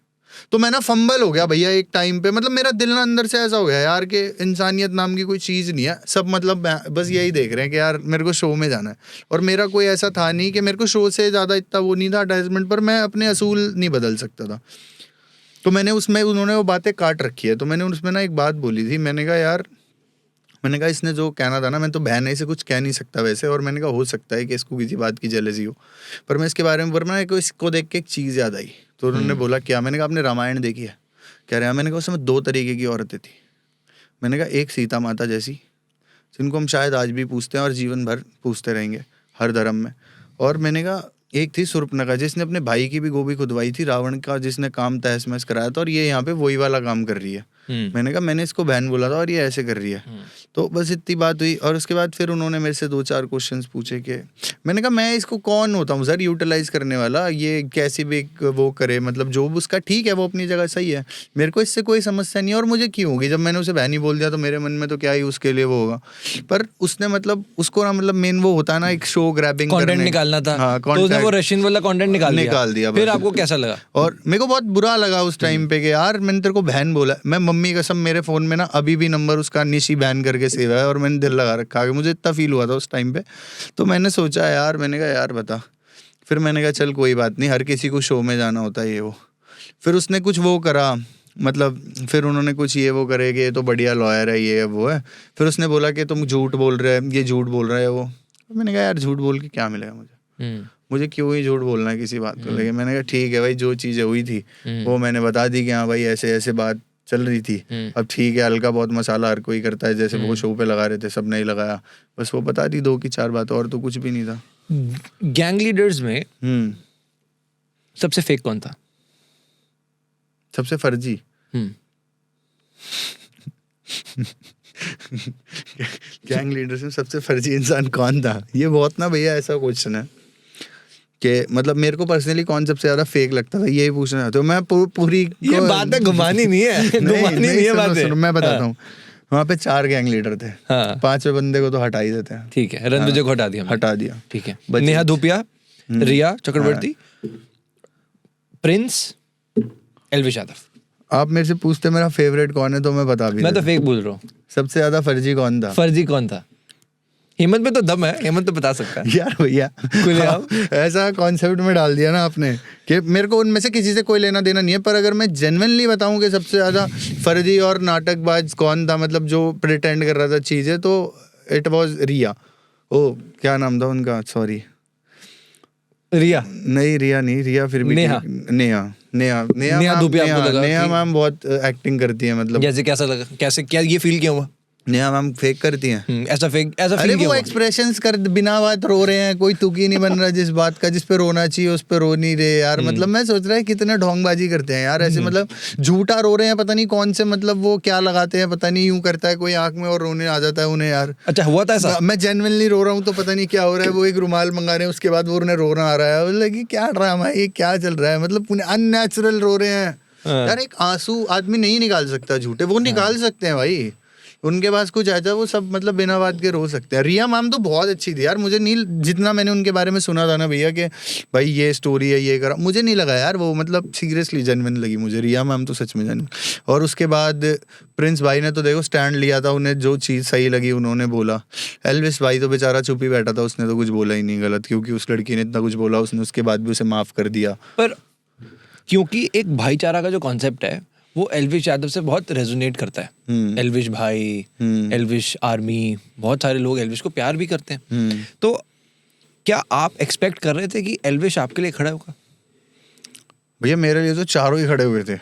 तो मैं ना फंबल हो गया भैया एक टाइम पे। मतलब मेरा दिल ना अंदर से ऐसा हो गया यार कि इंसानियत नाम की कोई चीज़ नहीं है। सब मतलब बस यही देख रहे हैं कि यार मेरे को शो में जाना है। और मेरा कोई ऐसा था नहीं कि मेरे को शो से ज़्यादा इतना वो नहीं था अटैचमेंट, पर मैं अपने असूल नहीं बदल सकता था। तो मैंने उसमें, उन्होंने वो बातें काट रखी है, तो मैंने उसमें ना एक बात बोली थी। मैंने कहा यार, मैंने कहा इसने जो कहना था ना, मैं तो बहन है, इसे कुछ कह नहीं सकता वैसे। और मैंने कहा हो सकता है कि इसको किसी बात की जेलसी हो, पर मैं इसके बारे में, वरना इसको देख के एक चीज़ याद आई। तो उन्होंने बोला क्या? मैंने कहा आपने रामायण देखी है? कह रहे हैं। मैंने कहा उसमें 2 तरीके की औरतें थी। मैंने कहा एक सीता माता जैसी, जिनको हम शायद आज भी पूछते हैं और जीवन भर पूछते रहेंगे हर धर्म में। और मैंने कहा एक थी शूर्पणखा, जिसने अपने भाई की भी गोभी खुदवाई थी, रावण का जिसने काम तहस महस कराया था, और ये यहाँ पे वही वाला काम कर रही है। मैंने कहा मैंने इसको बहन बोला था और ये ऐसे कर रही है। तो बस इतनी बात हुई। और उसके बाद फिर उन्होंने मेरे से 2-4 क्वेश्चंस पूछे कि मैंने कहा मैं इसको कौन होता हूँ सर यूटिलाइज करने वाला, ये कैसी भी वो करे, मतलब जो उसका ठीक है वो अपनी जगह सही है, मेरे को इससे कोई समस्या नहीं है। और मुझे क्यों होगी, जब मैंने उसे बहन ही बोल दिया तो मेरे मन में तो क्या ही उसके लिए वो होगा। पर उसने मतलब उसको ना, मतलब मेन वो होता है ना एक शो ग्रैबिंग कंटेंट निकालना था। हाँ, तो उसने वो रशियन वाला कंटेंट निकाल दिया। फिर बस। आपको कैसा लगा? और मेरे को बहुत बुरा लगा उस टाइम पे कि यार मैंने तेरे को बहन बोला। मैं मम्मी कसम मेरे फोन में ना अभी भी नंबर उसका निशी बहन करके सेव है, और मैंने दिल लगा रखा है। मुझे इतना फील हुआ था उस टाइम पे। तो मैंने सोचा यार, मैंने कहा यार बता। फिर मैंने कहा चल कोई बात नहीं, हर किसी को शो में जाना होता है ये वो। फिर उसने कुछ वो करा, मतलब फिर उन्होंने कुछ ये वो करे कि ये तो बढ़िया लॉयर है, ये वो है। फिर उसने बोला कि तुम झूठ बोल रहे हैं, ये झूठ बोल रहा है वो। मैंने कहा यार झूठ बोल के क्या मिलेगा मुझे क्यों ही झूठ बोलना है किसी बात को लेके। मैंने कहा ठीक है भाई, जो चीज़ें हुई थी वो मैंने बता दी कि हाँ भाई ऐसे ऐसे बात चल रही थी। अब ठीक है, हल्का बहुत मसाला हर कोई करता है, जैसे वो शो पे लगा रहे थे सब नहीं लगाया, बस वो बता दी 2 की 4 बात, और तो कुछ भी नहीं था। गैंग लीडर्स में सबसे फेक कौन था? सबसे फर्जी गैंग लीडर्स में सबसे फर्जी इंसान कौन था? ये बहुत ना भैया ऐसा क्वेश्चन है कि मतलब मेरे को पर्सनली कौन सबसे ज्यादा फेक लगता था, यही पूछना। तो मैं पूरी ये बात है, घुमानी नहीं है। घुमानी नहीं है बात है। मैं बताता हूँ। वहाँ पे 4 गैंग लीडर थे। हाँ। 5वें बंदे को तो हटा ही देते हैं। ठीक है, रणविजय को हटा दिया हमने। हटा दिया। ठीक है, बचे। नेहा धूपिया, रिया चक्रवर्ती, प्रिंस, एल्विश यादव। आप मेरे से पूछते मेरा फेवरेट कौन है तो मैं बता भी मैं तो देता। फेक बोल रहा हूँ। सबसे ज्यादा फर्जी कौन था? फर्जी कौन था? हेमंत में तो दम है, हेमंत तो बता सकता है। यार भैया ऐसा कॉन्सेप्ट में डाल दिया ना आपने कि मेरे को उनमें से किसी से कोई लेना देना नहीं है। पर अगर मैं जेन्युइनली बताऊं कि सबसे ज्यादा फर्जी और नाटकबाज कौन था, मतलब जो प्रिटेंड कर रहा था चीजें, तो इट वाज रिया। ओ क्या नाम था उनका, सॉरी रिया नहीं, रिया नहीं, रिया फिर भी नेहा धूपिया। आपको लगा नेहा कि- मैम बहुत एक्टिंग करती है, मतलब जैसे कैसा लगा, कैसे क्या ये फील क्यों हुआ? नेहा मैम फेक करती हैं। ऐसा अरे फील वो क्यों हुआ? एक्सप्रेशंस कर बिना बात रो रहे हैं, कोई तुकी नहीं बन रहा जिस बात का, जिस पे रोना चाहिए उस पे रो नहीं रहे यार। मतलब मैं सोच रहा है कितने ढोंगबाजी करते हैं यार ऐसे, मतलब झूठा रो रहे हैं, पता नहीं कौन से, मतलब वो क्या लगाते हैं पता नहीं, यूं करता है कोई आंख में और रोने आ जाता है उन्हें यार। अच्छा हुआ था ऐसा? मैं जेन्युइनली रो रहा हूँ तो पता नहीं क्या हो रहा है, वो एक रुमाल मंगा रहे हैं उसके बाद वो उन्हें रोना आ रहा है। मतलब कि क्या ड्रामा है ये, क्या चल रहा है, मतलब अननेचुरल रो रहे हैं यार। एक आंसू आदमी नहीं निकाल सकता झूठे, वो निकाल सकते हैं भाई, उनके पास कुछ ऐसा, वो सब मतलब बिना बात के रो सकते हैं। रिया मैम तो बहुत अच्छी थी यार, मुझे नहीं, जितना मैंने उनके बारे में सुना था ना भैया कि भाई ये स्टोरी है ये करा, मुझे नहीं लगा यार वो, मतलब सीरियसली जेन्युइन लगी मुझे रिया मैम तो सच में जेन्युइन। और उसके बाद प्रिंस भाई ने तो देखो स्टैंड लिया था, उन्हें जो चीज़ सही लगी उन्होंने बोला। एल्विस भाई तो बेचारा चुप ही बैठा था, उसने तो कुछ बोला ही नहीं गलत, क्योंकि उस लड़की ने इतना कुछ बोला, उसने उसके बाद भी उसे माफ़ कर दिया। पर क्योंकि एक भाईचारा का जो कॉन्सेप्ट है वो एल्विश यादव से बहुत रेजोनेट करता है। एल्विश भाई, एल्विश आर्मी, बहुत सारे लोग एल्विश को प्यार भी करते हैं। तो क्या आप एक्सपेक्ट कर रहे थे कि एल्विश आपके लिए खड़ा होगा? भैया मेरे लिए तो चारों ही खड़े हुए थे।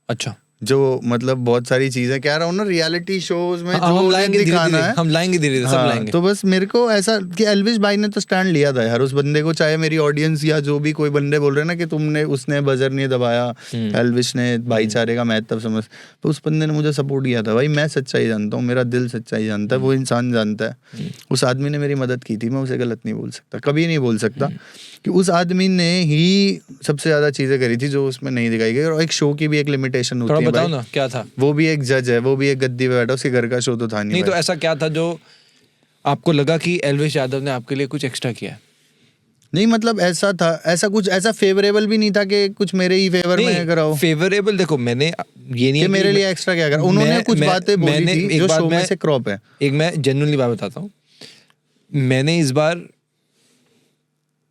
अच्छा, जो मतलब बहुत सारी चीजें कह रहा हूँ ना रियलिटी शोज में जो हम उन्हें लाएंगे दिखाना धीरे-धीरे, है, हम लाएंगे धीरे-धीरे, सब हाँ, लाएंगे। तो बस मेरे को ऐसा कि एल्विश भाई ने तो स्टैंड लिया था यार उस बंदे को, चाहे मेरी ऑडियंस या जो भी कोई बंदे बोल रहे हैं ना कि तुमने उसने बजर नहीं दबाया, एल्विश ने भाईचारे का महत्व समझ, तो उस बंदे ने मुझे सपोर्ट किया था। भाई मैं सच्चाई जानता हूँ, मेरा दिल सच्चाई जानता है, वो इंसान जानता है। उस आदमी ने मेरी मदद की थी, मैं उसे गलत नहीं बोल सकता, कभी नहीं बोल सकता कि उस आदमी ने ही सबसे ज्यादा चीजें करी थी जो उसमें नहीं दिखाई गई। और एक शो की भी एक लिमिटेशन होती थोड़ा है बताओ भाई, ना क्या था? वो भी एक जज है, वो भी एक गद्दी पे बैठा, उसके घर का शो तो था नहीं नहीं तो भाई। ऐसा क्या था जो आपको लगा कि एल्विश यादव ने आपके लिए कुछ एक्स्ट्रा किया है? नहीं मतलब ऐसा था, ऐसा कुछ ऐसा फेवरेबल भी नहीं था कि कुछ मेरे ही फेवर में कराओ, फेवरेबल देखो, मैंने ये नहीं कि है मेरे लिए एक्स्ट्रा क्या करा। उन्होंने कुछ बातें बोली मैंने थी एक जो बात शो में मैं से क्रॉप है। एक मैं जेन्युइनली बात बताता हूँ, मैंने इस बार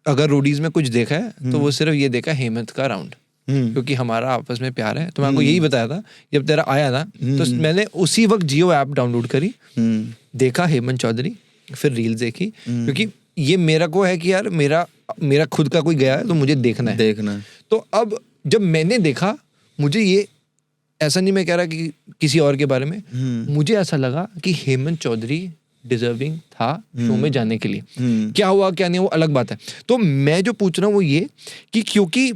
अगर रोडीज में कुछ देखा है तो वो सिर्फ ये देखा हेमंत का राउंड, क्योंकि हमारा आपस में प्यार है। तो मैं आपको यही बताया था जब तेरा आया ना, तो मैंने उसी वक्त जियो ऐप डाउनलोड करी, देखा हेमंत चौधरी, फिर रील्स देखी, क्योंकि ये मेरा को है कि यार मेरा खुद का कोई गया है तो मुझे देखना है। तो अब जब मैंने देखा, मुझे ये ऐसा नहीं मैं कह रहा कि किसी और के बारे में, मुझे ऐसा लगा कि हेमंत चौधरी डिजर्विंग था शो में जाने के लिए। क्या हुआ क्या नहीं वो अलग बात है। तो मैं जो पूछ रहा हूँ वो ये कि क्योंकि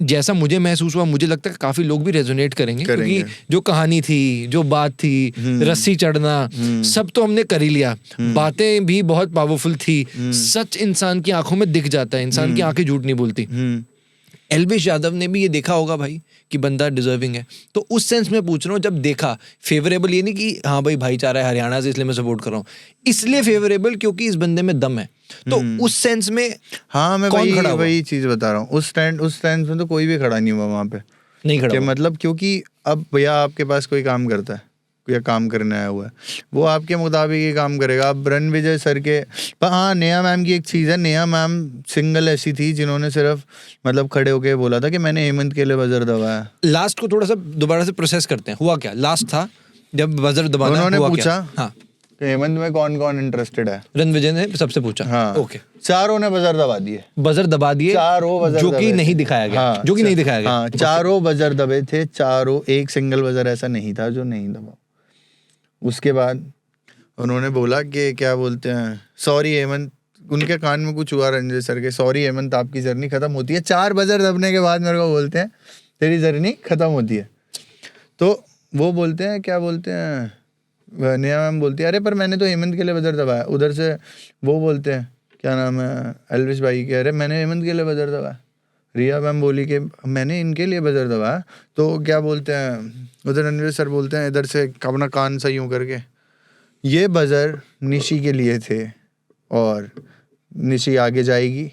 जैसा मुझे महसूस हुआ, मुझे लगता है काफी लोग भी रेजोनेट करेंगे, क्योंकि जो कहानी थी, जो बात थी, रस्सी चढ़ना, सब तो हमने कर ही लिया, बातें भी बहुत पावरफुल थी, सच इंसान की आंखों में दिख जाता है, इंसान की आंखें झूठ नहीं बोलती। एल्विश यादव ने भी ये देखा होगा भाई कि बंदा डिजर्विंग है, तो उस सेंस में पूछ रहा हूँ, जब देखा फेवरेबल, ये नहीं कि हाँ भाई भाईचारा है हरियाणा से इसलिए मैं सपोर्ट कर रहा हूँ, इसलिए फेवरेबल क्योंकि इस बंदे में दम है। तो उस सेंस में हाँ मैं कौन खड़ा हुआ? वही चीज बता रहा हूँ, उस स्टैंड में तो कोई भी खड़ा नहीं हुआ वहां पे, नहीं खड़ा हुआ। मतलब क्योंकि अब भैया आपके पास कोई काम करता है या काम करने आया हुआ है, वो आपके मुताबिक ही काम करेगा। अब रणविजय सर के पर हाँ, नेहा मैम की एक चीज़ है, नेहा मैम सिंगल ऐसी थी जिन्होंने सिर्फ मतलब खड़े होके बोला था कि मैंने हेमंत के लिए बजर दबाया। लास्ट को थोड़ा सा दोबारा से प्रोसेस करते हैं, हुआ क्या लास्ट था जब बजर दबाना, उन्होंने हुआ पूछा क्या? हाँ, कि हेमंत में कौन कौन इंटरेस्टेड है, रणविजय ने सबसे पूछा। हाँ ओके, चारों ने बजर दबा दिए, बजर दबा दिए, चारों बजर जो कि दबे नहीं थे। दिखाया गया, हाँ, जो कि नहीं दिखाया गया। हाँ चारों बजर दबे थे, चारों, एक सिंगल बजर ऐसा नहीं था जो नहीं दबा। उसके बाद उन्होंने बोला कि क्या बोलते हैं, सॉरी हेमंत, उनके कान में कुछ हुआ रणजय सर के, सॉरी हेमंत आपकी जर्नी खत्म होती है। 4 बजर दबने के बाद मेरे को बोलते हैं तेरी जर्नी खत्म होती है। तो वो बोलते हैं, क्या बोलते हैं, नेहा मैम बोलती है अरे पर मैंने तो हेमंत के लिए बजर दबाया। उधर से वो बोलते हैं, क्या नाम है, एल्विश भाई कह रहे मैंने हेमंत के लिए बजर दबाया। रिया मैम बोली कि मैंने इनके लिए बजर दबाया। तो क्या बोलते हैं, उधर रणवीर सर बोलते हैं इधर से अपना कान सही यूं करके, ये बजर निशी के लिए थे और निशी आगे जाएगी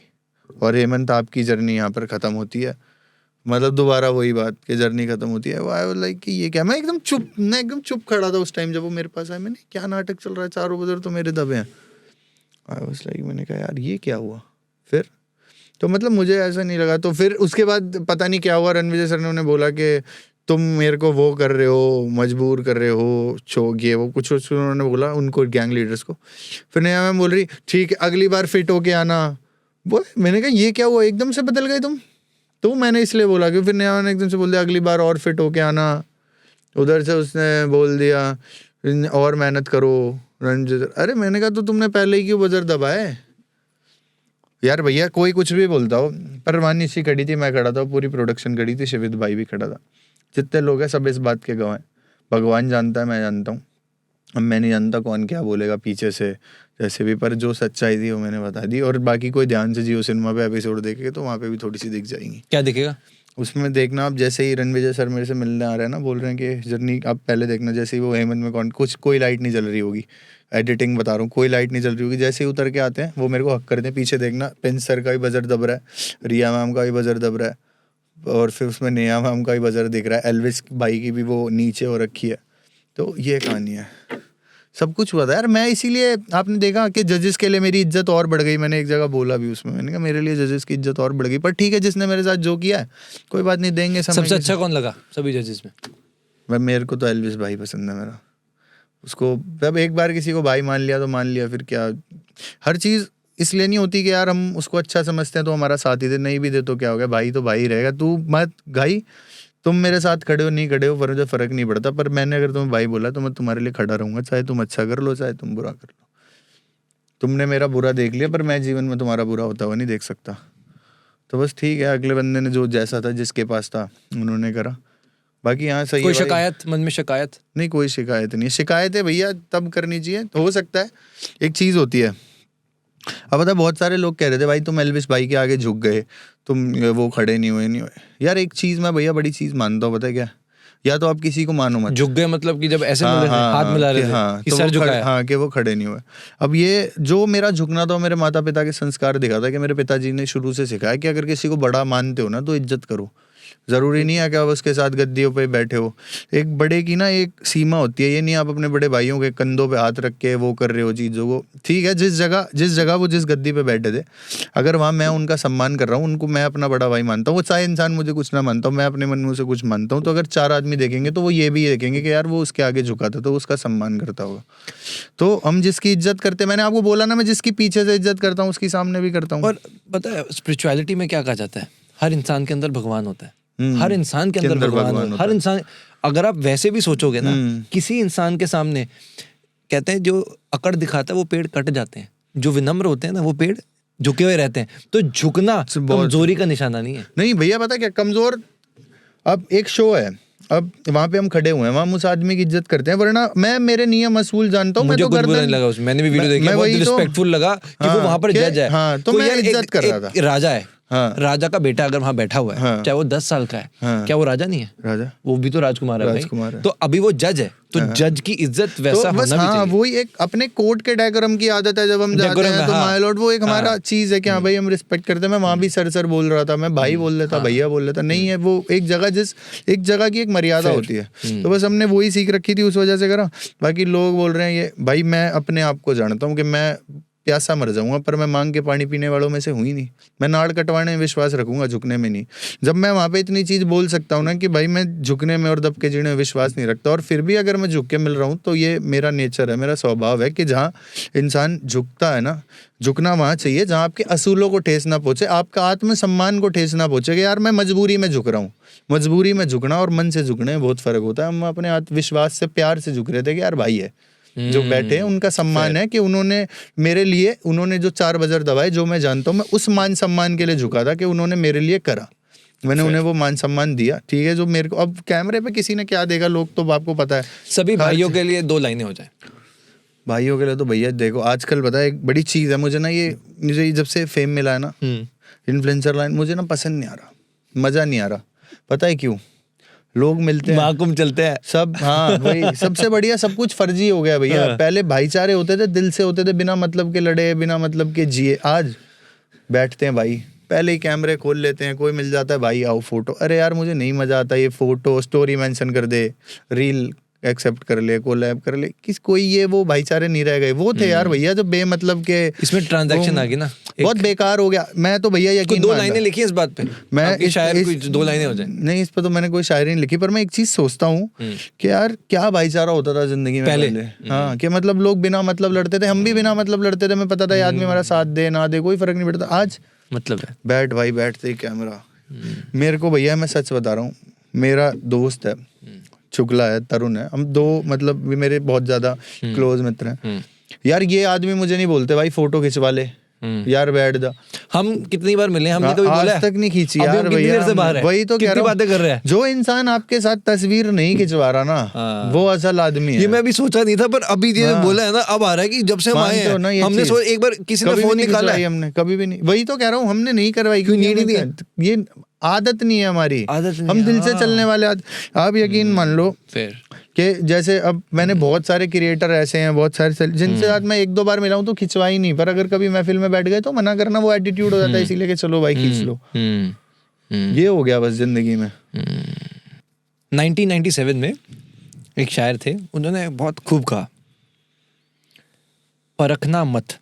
और हेमंत आपकी जर्नी यहाँ पर ख़त्म होती है। मतलब दोबारा वही बात कि जर्नी खत्म होती है। आई वाज लाइक कि ये क्या, मैं एकदम चुप खड़ा था उस टाइम जब वो मेरे पास आया। मैंने क्या नाटक चल रहा है, चारों बजर तो मेरे दबे हैं। आई वाज लाइक, मैंने कहा यार ये क्या हुआ। फिर तो मतलब मुझे ऐसा नहीं लगा। तो फिर उसके बाद पता नहीं क्या हुआ, रणविजय सर ने उन्हें बोला कि तुम मेरे को वो कर रहे हो, मजबूर कर रहे हो, ये वो कुछ उन्होंने बोला उनको, गैंग लीडर्स को। फिर नया मैम बोल रही ठीक है अगली बार फिट होके आना। वो मैंने कहा ये क्या हुआ, एकदम से बदल गए तुम। तो मैंने इसलिए बोला कि फिर नया मैम ने एकदम से बोल दिया अगली बार और फिट होके आना। उधर से उसने बोल दिया और मेहनत करो रणजित। अरे मैंने कहा तो तुमने पहले ही क्यों बजर दबाए यार। भैया कोई कुछ भी बोलता हो, पर वानी सी खड़ी थी, मैं खड़ा था, पूरी प्रोडक्शन खड़ी थी, शिवित भाई भी खड़ा था, जितने लोग हैं सब इस बात के गवाह हैं। भगवान जानता है, मैं जानता हूँ। अब मैं नहीं जानता कौन क्या बोलेगा पीछे से जैसे भी, पर जो सच्चाई थी वो मैंने बता दी। और बाकी कोई ध्यान से जियो सिनेमा पे एपिसोड देखेगा तो वहाँ पे भी थोड़ी सी दिख जाएंगी। क्या दिखेगा उसमें देखना आप, जैसे ही रणविजय सर मेरे से मिलने आ रहे हैं ना, बोल रहे हैं कि जर्नी आप पहले देखना, जैसे ही वो हेमंत में कोई लाइट नहीं जल रही होगी, एडिटिंग बता रहा हूँ, कोई लाइट नहीं जल रही होगी, जैसे ही उतर के आते हैं वो मेरे को हक करते हैं, पीछे देखना प्रिंस सर का भी बजर दब रहा है, रिया मैम का भी बजर दब रहा है, और फिर उसमें नेहा मैम का भी बजर दिख रहा है, एल्विस भाई की भी वो नीचे हो रखी है। तो ये कहानी है, सब कुछ हुआ था यार। मैं इसीलिए आपने देखा कि जजेस के लिए मेरी इज्जत और बढ़ गई। मैंने एक जगह बोला भी उसमें, मैंने कहा मेरे लिए जजेस की इज्जत और बढ़ गई। पर ठीक है, जिसने मेरे साथ जो किया है कोई बात नहीं, देंगे समय। सबसे अच्छा कौन लगा सभी जजेस में? मेरे को तो एल्विस भाई पसंद है मेरा। उसको जब एक बार किसी को भाई मान लिया तो मान लिया, फिर क्या। हर चीज़ इसलिए नहीं होती कि यार हम उसको अच्छा समझते हैं तो हमारा साथ ही दे, नहीं भी दे तो क्या हो गया, भाई तो भाई रहेगा। तू मत भाई तुम मेरे साथ खड़े हो नहीं खड़े हो मुझे फर्क नहीं पड़ता, पर मैंने अगर तुम्हें भाई बोला तो मैं तुम्हारे लिए खड़ा रहूंगा, चाहे तुम अच्छा कर लो चाहे तुम बुरा कर लो। तुमने मेरा बुरा देख लिया, पर मैं जीवन में तुम्हारा बुरा होता हुआ नहीं देख सकता। तो बस ठीक है, अगले बंदे ने जो जैसा था जिसके पास था उन्होंने करा, बाकी यहाँ सही कोई है भाई। शिकायत, मन में शिकायत? नहीं, कोई शिकायत नहीं। शिकायत है भैया तब करनी चाहिए, तो हो सकता है एक चीज़ होती है। अब पता है बहुत सारे लोग कह रहे थे भाई तुम एल्विस भाई के आगे झुक गए, तुम वो खड़े नहीं हुए। यार एक चीज़ मैं भैया बड़ी चीज़ मानता हूँ, पता है क्या, या तो आप किसी को मानो मत। झुक गए मतलब कि जब ऐसे मिल रहे थे, हाथ मिला रहे थे, हाँ, कि तो सर वो झुकाया। हाँ कि वो खड़े नहीं हुए। अब ये जो मेरा झुकना था मेरे माता पिता के संस्कार दिखा था कि मेरे पिताजी ने शुरू से सिखाया कि अगर किसी को बड़ा मानते हो ना तो इज्जत करो। ज़रूरी नहीं है कि आप उसके साथ गद्दियों पे बैठे हो। एक बड़े की ना एक सीमा होती है, ये नहीं आप अपने बड़े भाइयों के कंधों पे हाथ रख के वो कर रहे हो चीज़ों को। ठीक है, जिस जगह वो जिस गद्दी पे बैठे थे, अगर वहाँ मैं उनका सम्मान कर रहा हूँ, उनको मैं अपना बड़ा भाई मानता हूँ, वो चाहे इंसान मुझे कुछ ना मानता हूँ, मैं अपने मन में उसे कुछ मानता हूँ, तो अगर 4 आदमी देखेंगे तो वो ये भी देखेंगे कि यार वो उसके आगे झुका था तो उसका सम्मान करता होगा। तो हम जिसकी इज्जत करते, मैंने आपको बोला ना, मैं जिसकी पीछे से इज्जत करता हूँ उसकी सामने भी करता हूँ। और पता है स्पिरिचुअलिटी में क्या कहा जाता है, हर इंसान के अंदर भगवान होता है, हर इंसान के अंदर भगवान होता है। हर इंसान, अगर आप वैसे भी सोचोगे ना, किसी इंसान के सामने कहते हैं जो अकड़ दिखाता है वो पेड़ कट जाते हैं, जो विनम्र होते हैं ना वो पेड़ झुके हुए रहते हैं। तो झुकना कमजोरी का निशाना नहीं है। नहीं भैया, पता क्या कमजोर, अब एक शो है, अब वहाँ पे हम खड़े हुए हैं, वहाँ उस आदमी की इज्जत करते हैं, वरना मैं मेरे नियम असूल जानता हूँ। मुझे मैं तो कुछ बुरा नहीं लगा उसमें, मैंने भी वीडियो देखी, बहुत रिस्पेक्टफुल लगा कि वो वहां पर जज है। हाँ, तो मैं इज्जत कर रहा था। राजा है, हाँ, राजा का बेटा अगर वहां बैठा हुआ है, हाँ, चाहे वो 10 साल का है, हाँ, क्या वो राजा नहीं है? राजा, वो भी तो राजकुमार है राजकुमार है। तो अभी वो जज है, तो जज की इज्जत वैसा तो बस होना भी हाँ, चाहिए। वही एक अपने कोर्ट के डेकोरम की आदत है, जब हम जाते हैं तो माय लॉर्ड, वो एक हमारा चीज है कि हाँ भाई हम रिस्पेक्ट करते हैं। मैं वहां भी सर बोल रहा था, मैं भाई बोल लेता, भैया बोल लेता, नहीं है वो एक जगह की एक मर्यादा होती है। तो बस हमने वही सीख रखी थी, उस वजह से करा। बाकी लोग बोल रहे हैं ये भाई, मैं अपने आप को जानता हूँ कि मैं प्यासा मर जाऊंगा, पर मैं मांग के पानी पीने वालों में से हुई नहीं। मैं नाड़ कटवाने में विश्वास रखूंगा, झुकने में नहीं। जब मैं वहां पे इतनी चीज बोल सकता हूँ ना कि भाई मैं झुकने में और दब के जीने में विश्वास नहीं रखता, और फिर भी अगर मैं झुक के मिल रहा हूँ, तो ये मेरा नेचर है, मेरा स्वभाव है कि जहाँ इंसान झुकता है ना, झुकना वहां चाहिए जहाँ आपके असूलों को ठेस ना पहुंचे, आपका आत्मसम्मान को ठेस ना पहुंचे कि यार मैं मजबूरी में झुक रहा हूँ। मजबूरी में झुकना और मन से झुकने में बहुत फर्क होता है। हम अपने आत्मविश्वास से प्यार से झुक रहे थे कि यार भाई है जो बैठे हैं, उनका सम्मान है कि उन्होंने मेरे लिए, उन्होंने जो 4 बजर दबाए, जो मैं जानता हूँ, मैं उस मान सम्मान के लिए झुका था कि उन्होंने मेरे लिए करा, मैंने उन्हें वो मान सम्मान दिया। ठीक है, जो मेरे को अब कैमरे पे किसी ने क्या देगा, लोग तो आपको पता है। सभी भाइयों के लिए 2 लाइनें हो जाए। भाइयों के लिए तो भैया देखो, आजकल पता है एक बड़ी चीज है, मुझे जब से फेम मिला है ना, इन्फ्लुएंसर लाइन मुझे ना पसंद नहीं आ रहा, मजा नहीं आ रहा। पता है क्यों? लोग मिलते हैं, महाकुंभ चलते हैं सब, हाँ वही सबसे बढ़िया, सब कुछ फर्जी हो गया भैया। पहले भाईचारे होते थे, दिल से होते थे, बिना मतलब के लड़े, बिना मतलब के जिए। आज बैठते हैं भाई, पहले ही कैमरे खोल लेते हैं, कोई मिल जाता है भाई आओ फोटो, अरे यार मुझे नहीं मजा आता ये फोटो, स्टोरी मेंशन कर दे, रील एक्सेप्ट कर ले, कोलैब कर ले, कोई ये वो भाईचारे नहीं रह गए। वो थे यार भैया जो बेमतलब के, इसमें ट्रांजैक्शन आ गई ना, बहुत बेकार हो गया। मैं तो भैया यकीन 2 लाइनें लिखी इस बात पे, मैं शायर कोई 2 लाइनें हो जाए। नहीं, इस पे तो मैंने कोई शायरी नहीं लिखी, पर मैं एक चीज सोचता हूँ कि यार क्या भाईचारा होता था जिंदगी में पहले। हाँ, कि मतलब लोग बिना मतलब लड़ते थे, हम भी बिना मतलब लड़ते थे। मैं पता था ये आदमी हमारा साथ दे ना दे, कोई फर्क नहीं पड़ता। आज मतलब है, बैठ भाई, बैठते ही कैमरा। मेरे को भैया, मैं सच बता रहा हूँ, मेरा दोस्त है शुक्ला है, तरुण है, हम 2 मतलब मेरे बहुत ज्यादा क्लोज मित्र हैं। यार ये आदमी मुझे नहीं बोलते भाई फोटो खिंचवा ले, यार बैठ जा। हम कितनी बार मिले, हमने कभी बोला आज तक नहीं खींची यार भैया, वही तो कह रहा हूँ, बातें कर रहे हैं। जो इंसान आपके साथ तस्वीर नहीं खिंचवा रहा ना, वो असल आदमी है। ये मैं भी सोचा नहीं था, पर अभी ये बोला है ना, अब आ रहा है कि जब से हम आए हैं, हमने एक बार किसी ने फोन निकाला है, हमने कभी भी नहीं, वही तो कह रहा हूँ, हमने नहीं करवाई, क्यों नीड नहीं है, ये आदत नहीं है हमारी, हम दिल से चलने वाले। आप यकीन मान लो कि जैसे अब मैंने बहुत सारे क्रिएटर ऐसे हैं, बहुत सारे जिनसे साथ मैं 1-2 बार मिला हूं तो खिंचवा ही नहीं, पर अगर कभी महफिल में बैठ गए तो मना करना वो एटीट्यूड हो जाता है, इसीलिए कि चलो भाई खींच लो। ये हो गया बस जिंदगी में। 1997 में एक शायर थे, उन्होंने बहुत खूब कहा, परखना मत,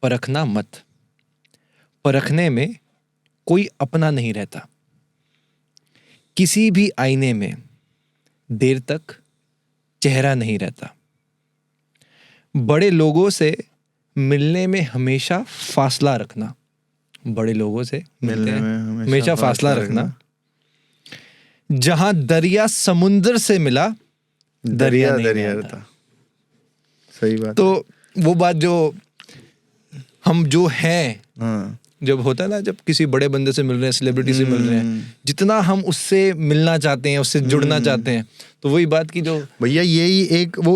परखना मत, परखने में कोई अपना नहीं रहता, किसी भी आईने में देर तक चेहरा नहीं रहता, बड़े लोगों से मिलने में हमेशा फासला रखना, बड़े लोगों से मिलने में हमेशा फासला रखना, जहां दरिया समुंदर से मिला, दरिया नहीं था। सही बात। तो वो बात जो हम जो हैं, हाँ जब होता है ना, जब किसी बड़े बंदे से मिल रहे हैं, सेलिब्रिटी से मिल रहे हैं, जितना हम उससे मिलना चाहते हैं, उससे जुड़ना चाहते हैं, तो वही बात की जो भैया यही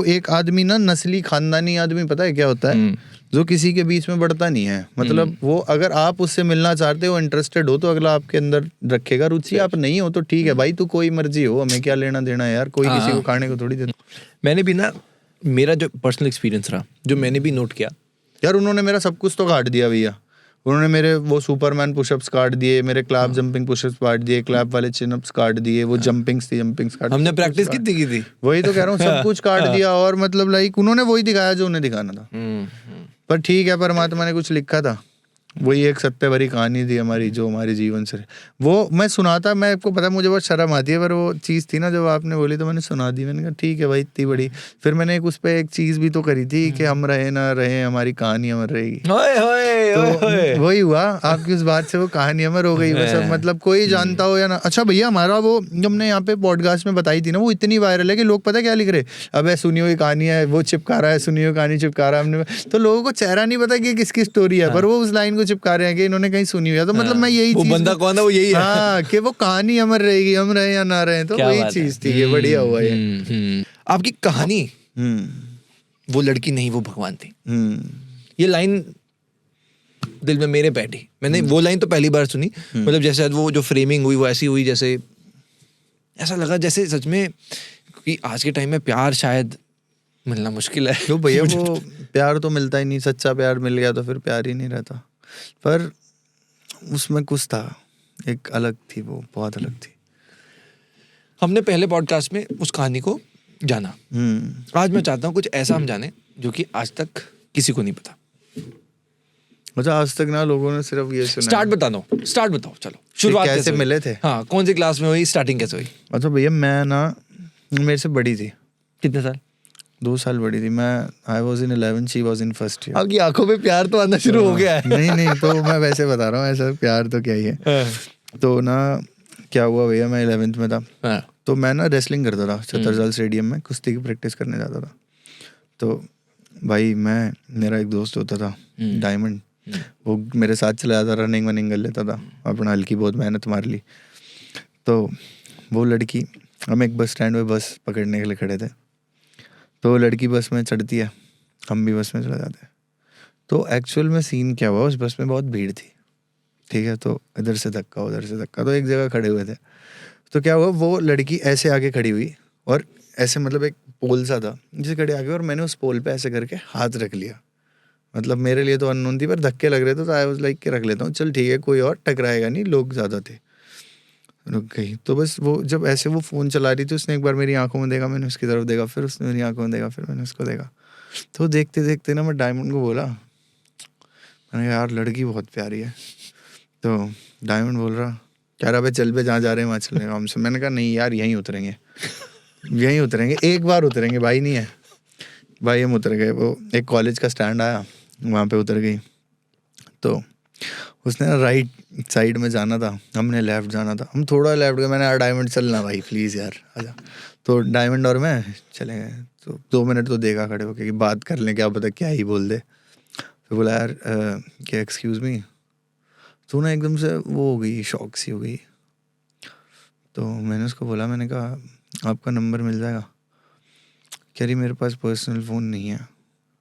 एक आदमी ना नस्ली खानदानी आदमी, पता है क्या होता है, जो किसी के बीच में बढ़ता नहीं है। मतलब वो अगर आप उससे मिलना चाहते हो, इंटरेस्टेड हो, तो अगला आपके अंदर रखेगा रुचि। आप नहीं हो तो ठीक है भाई, तू कोई मर्जी हो, हमें क्या लेना देना है यार, कोई किसी को खाने को थोड़ी देता। मैंने भी ना, मेरा जो पर्सनल एक्सपीरियंस रहा, जो मैंने भी नोट किया यार, उन्होंने मेरा सब कुछ तो काट दिया भैया। उन्होंने मेरे वो सुपरमैन पुशअप्स काट दिए, मेरे क्लैप जंपिंग पुशअप्स काट दिए, क्लैप वाले चिनअप्स काट दिए, वो जंपिंग्स काट, हमने प्रैक्टिस की थी। वही तो कह रहा हूँ, सब कुछ काट दिया। और मतलब लाइक उन्होंने वही दिखाया जो उन्हें दिखाना था। पर ठीक है, परमात्मा ने कुछ लिखा था, वही एक सत्य भरी कहानी थी हमारी, जो हमारे जीवन से वो मैं सुनाता। मैं आपको पता, मुझे बहुत शर्म आती है, पर वो चीज़ थी ना जब आपने बोली तो मैंने सुना दी। मैंने कहा ठीक है भाई, इतनी बड़ी। फिर मैंने एक उस पर एक चीज़ भी तो करी थी कि हम रहे ना रहे, हमारी कहानी अमर रहेगी। तो वही हुआ, आपकी उस बात से वो कहानी अमर हो गई। बस अब मतलब कोई जानता हो या ना। अच्छा भैया, हमारा वो जो हमने यहाँ पे पॉडकास्ट में बताई थी ना, वो इतनी वायरल है कि लोग पता क्या लिख रहे, अबे सुनियो ये कहानी है, वो चिपका रहा है, सुनियो कहानी चिपका रहा है हमने। तो लोगों को चेहरा नहीं पता कि किसकी स्टोरी है, पर वो उस लाइन को चिपका रहे हैं कि इन्होंने कहीं सुनी हुई है। तो मतलब मैं यही वो चीज, बंदा कौन है, वो यही है। हाँ, कि वो कहानी अमर रहेगी, हम रहे या ना रहे। तो वही चीज थी, ये बढ़िया हुआ ये। आपकी कहानी, वो लड़की नहीं वो भगवान थी, ये लाइन दिल में मेरे बैठी। मैंने वो लाइन तो पहली बार सुनी, मतलब जैसे वो जो फ्रेमिंग हुई वो ऐसी हुई, जैसे ऐसा लगा जैसे सच में, क्योंकि आज के टाइम में प्यार शायद मिलना मुश्किल है। तो भैया वो प्यार तो मिलता ही नहीं, सच्चा प्यार मिल गया तो फिर प्यार ही नहीं रहता। पर उसमें कुछ था, एक अलग थी, वो बहुत अलग थी। हमने पहले पॉडकास्ट में उस कहानी को जाना, आज मैं चाहता हूँ कुछ ऐसा हम जाने जो कि आज तक किसी को नहीं पता। अच्छा, आज तक ना लोगों ने सिर्फ ये सुना। स्टार्ट बताओ, चलो शुरुआत कैसे मिले थे? हाँ, कौन सी क्लास में हुई, स्टार्टिंग कैसे हुई? अच्छा भैया, मैं ना, मेरे से बड़ी थी। कितने साल? 2 साल बड़ी थी। मैं I was in 11, she was in first year. आपकी आंखों में प्यार तो आना शुरू हो गया है। नहीं, तो मैं वैसे बता रहा हूँ, ऐसा प्यार तो क्या ही है। तो ना क्या हुआ भैया, मैं 11th में था, तो मैं ना रेसलिंग करता था छतरसाल स्टेडियम में, कुश्ती की प्रैक्टिस करने जाता था। तो भाई मेरा एक दोस्त होता था डायमंड, वो मेरे साथ चला जाता, रनिंग वनिंग कर लेता था, अपना हल्की बहुत मेहनत मार ली। तो वो लड़की, हम एक बस स्टैंड में बस पकड़ने के लिए खड़े थे, तो वो लड़की बस में चढ़ती है, हम भी बस में चले जाते हैं। तो एक्चुअल में सीन क्या हुआ, उस बस में बहुत भीड़ थी, ठीक है, तो इधर से धक्का उधर से धक्का, तो एक जगह खड़े हुए थे। तो क्या हुआ, वो लड़की ऐसे आगे खड़ी हुई और ऐसे, मतलब एक पोल सा था जिसे खड़े आगे, और मैंने उस पोल पे ऐसे करके हाथ रख लिया। मतलब मेरे लिए तो अननोन थी, पर धक्के लग रहे थे, तो आई वाज लाइक कि रख लेता हूँ, चल ठीक है, कोई और टकराएगा नहीं, लोग ज़्यादा थे। रुक गई। तो बस वो जब ऐसे वो फ़ोन चला रही थी, उसने एक बार मेरी आंखों में देखा, मैंने उसकी तरफ देखा, फिर उसने मेरी आंखों में देखा, फिर मैंने उसको देखा। तो देखते देखते ना मैं डायमंड को बोला, मैंने कहा यार लड़की बहुत प्यारी है। तो डायमंड बोल रहा, कह रहा भाई चल पे, जहाँ जा रहे हैं वहाँ चलेंगे हमसे। मैंने कहा नहीं यार, यहीं उतरेंगे, यहीं उतरेंगे, एक बार उतरेंगे भाई, नहीं है भाई। हम उतर गए, वो एक कॉलेज का स्टैंड आया, वहाँ पे उतर गई। तो उसने ना राइट साइड में जाना था, हमने लेफ्ट जाना था, हम थोड़ा लेफ्ट गए। मैंने यार डायमंड चलना भाई प्लीज़ यार आजा। तो डायमंड और मैं चले गए। तो 2 मिनट तो देखा खड़े होकर कि बात कर लें, क्या पता क्या ही बोल दे। तो बोला यार क्या एक्सक्यूज़ मी। तो ना एकदम से वो हो गई, शॉक सी हो गई। तो मैंने उसको बोला, मैंने कहा आपका नंबर मिल जाएगा? कह रही मेरे पास पर्सनल फ़ोन नहीं है।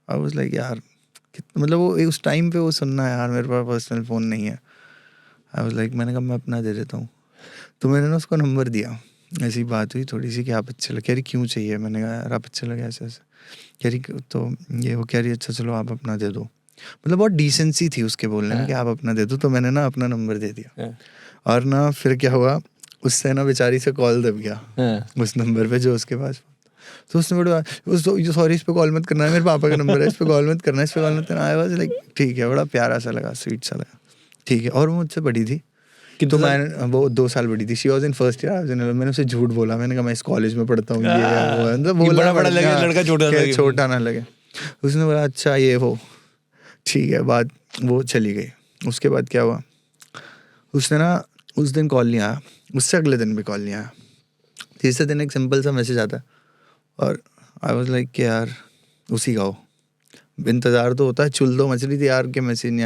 आई वाज लाइक यार, मतलब वो उस टाइम पे वो सुनना यार, मेरे पास पर्सनल फ़ोन नहीं है। आई वाज लाइक, मैंने कहा मैं अपना दे देता हूँ। तो मैंने ना उसको नंबर दिया, ऐसी बात हुई थोड़ी सी कि आप अच्छे लगे। कह रही क्यों चाहिए? मैंने कहा यार आप अच्छे लगे ऐसे ऐसे। कह रही तो ये, वो कह रही अच्छा चलो आप अपना दे दो। मतलब बहुत डिसेंसी थी उसके बोलने में कि आप अपना दे दो। तो मैंने ना अपना नंबर दे दिया। और ना फिर क्या हुआ, उससे ना बेचारी से कॉल दब गया उस नंबर पे जो उसके पास। तो उसने बड़ा सॉरी, इस पे कॉल मत करना है, मेरे पापा का नंबर है, इस पे कॉल मत करना, इस पे कॉल मत करना। आई वाज लाइक ठीक है, बड़ा प्यारा सा लगा, स्वीट सा लगा, ठीक है। और वो मुझसे बड़ी थी, तो मैं, वो 2 साल बड़ी थी। She was in first year. मैंने उसे झूठ बोला, मैंने कहा मैं इस कॉलेज में पढ़ता हूँ, ये है वो है, मतलब बोलना बड़ा लगे, लड़का छोटा ना लगे। उसने बोला अच्छा ये वो ठीक है। बात वो चली गई। उसके बाद क्या हुआ, उसने ना उस दिन कॉल नहीं आया, उससे अगले दिन भी कॉल नहीं आया। तीसरे दिन एक सिंपल सा मैसेज आता है और आई वाज लाइक कि यार उसी का हो। इंतज़ार तो होता है, चुल दो मच रही थी यार कि मैसेज नहीं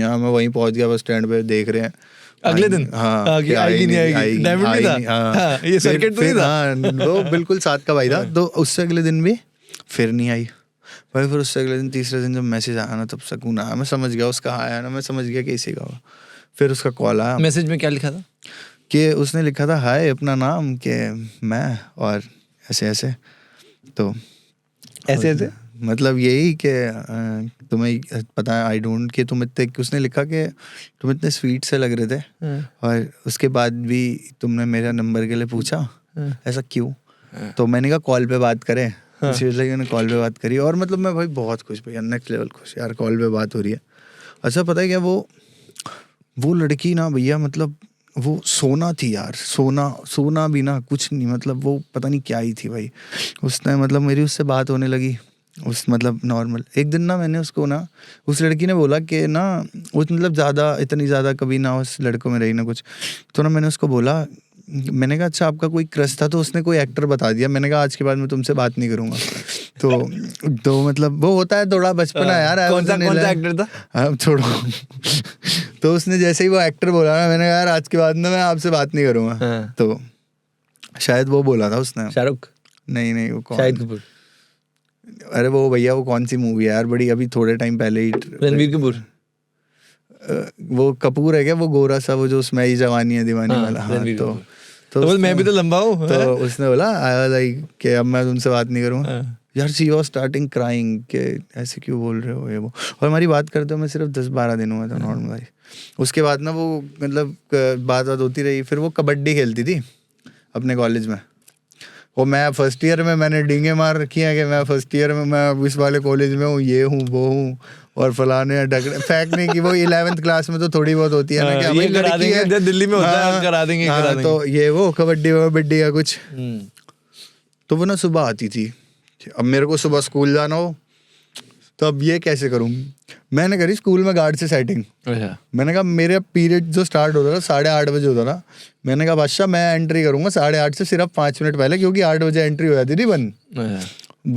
आया। मैं वहीं पहुंच गया बस स्टैंड पे, देख रहे हैं अगले दिन हाँ कि आएगी नहीं आएगी, डायमंड नहीं था, हाँ, ये सर्किट तो नहीं था। हाँ वो बिल्कुल साथ का भाई था। तो उससे अगले दिन भी फिर नहीं आई भाई। फिर उससे अगले दिन तीसरे दिन जब मैसेज आया ना, तब सुकून आया। मैं समझ गया उसका आया ना, मैं समझ गया कि इसी का होगा। फिर उसका कॉल आया। मैसेज में क्या लिखा था? कि उसने लिखा था हाय अपना नाम के मैं और ऐसे ऐसे। तो ऐसे मतलब यही कि तुम्हें पता है आई डोंट, कि तुम इतने, उसने लिखा कि तुम इतने स्वीट से लग रहे थे और उसके बाद भी तुमने मेरा नंबर के लिए पूछा, ऐसा क्यों? तो मैंने कहा कॉल पे बात करें। सीरियसली मैंने कॉल पे बात करी और मतलब मैं भाई बहुत खुश, भैया नेक्स्ट लेवल खुश यार, कॉल पे बात हो रही है। अच्छा पता है क्या, वो लड़की ना भैया, मतलब वो सोना थी यार, सोना भी ना कुछ नहीं, मतलब वो पता नहीं क्या ही थी भाई। उसने मतलब मेरी उससे बात होने लगी, उस मतलब नॉर्मल। एक दिन ना मैंने उसको ना, उस लड़की ने बोला कि ना वो मतलब इतनी ज़्यादा कभी ना उस लड़कों में रही ना कुछ। तो ना मैंने उसको बोला, मैंने कहा अच्छा आपका कोई क्रश था? तो उसने कोई एक्टर बता दिया। मैंने कहा आज के बाद मैं तुमसे बात नहीं करूँगा। तो मतलब वो होता है थोड़ा बचपना यार। कौन सा एक्टर था? हाँ छोड़ो। तो उसने जैसे ही वो एक्टर बोला ना, मैंने कहा यार आज के बाद ना मैं आपसे बात नहीं करूँगा। तो शायद वो बोला था उसने, शाहरुख? नहीं वो कौन, शाहिद कपूर? अरे वो भैया वो कौन सी मूवी है यार बड़ी, अभी थोड़े टाइम पहले ही। रणवीर कपूर? वो कपूर है क्या, वो गोरा सा, वो जो उसमें ही जवानी है दीवानी वाला? हाँ तो मैं भी तो लंबा हूँ। तो उसने बोला आई लाइक कि अब मैं तुमसे बात नहीं करूँगा यार। शी वाज स्टार्टिंग क्राइंग कि ऐसे क्यों बोल रहे हो ये वो। और हमारी बात करते हुए सिर्फ 10-12 दिन हुआ था नॉर्मल। उसके बाद ना वो मतलब बात होती रही। फिर वो कबड्डी खेलती थी अपने कॉलेज में। वो मैं फर्स्ट ईयर में मैंने डींगे मार रखी हैं कि मैं फर्स्ट ईयर में मैं इस वाले कॉलेज में हूँ, ये हूँ वो हूँ और फलाने ढकने। फैक्ट नहीं कि वो 11th क्लास में तो थोड़ी बहुत होती है ना कि ये करा देंगे, दिल्ली में होता है, करा देंगे। तो ये वो कबड्डी वबड्डी का कुछ। तो वो ना सुबह आती थी, अब मेरे को सुबह स्कूल जाना हो तो अब ये कैसे करूँ? मैंने करी स्कूल में गार्ड से सेटिंग। मैंने कहा मेरे पीरियड जो स्टार्ट होता था 8:30 बजे होता था। मैंने कहा बादशाह मैं एंट्री करूँगा 8:30 से सिर्फ 5 मिनट पहले, क्योंकि 8 बजे एंट्री हो जाती थी बंद।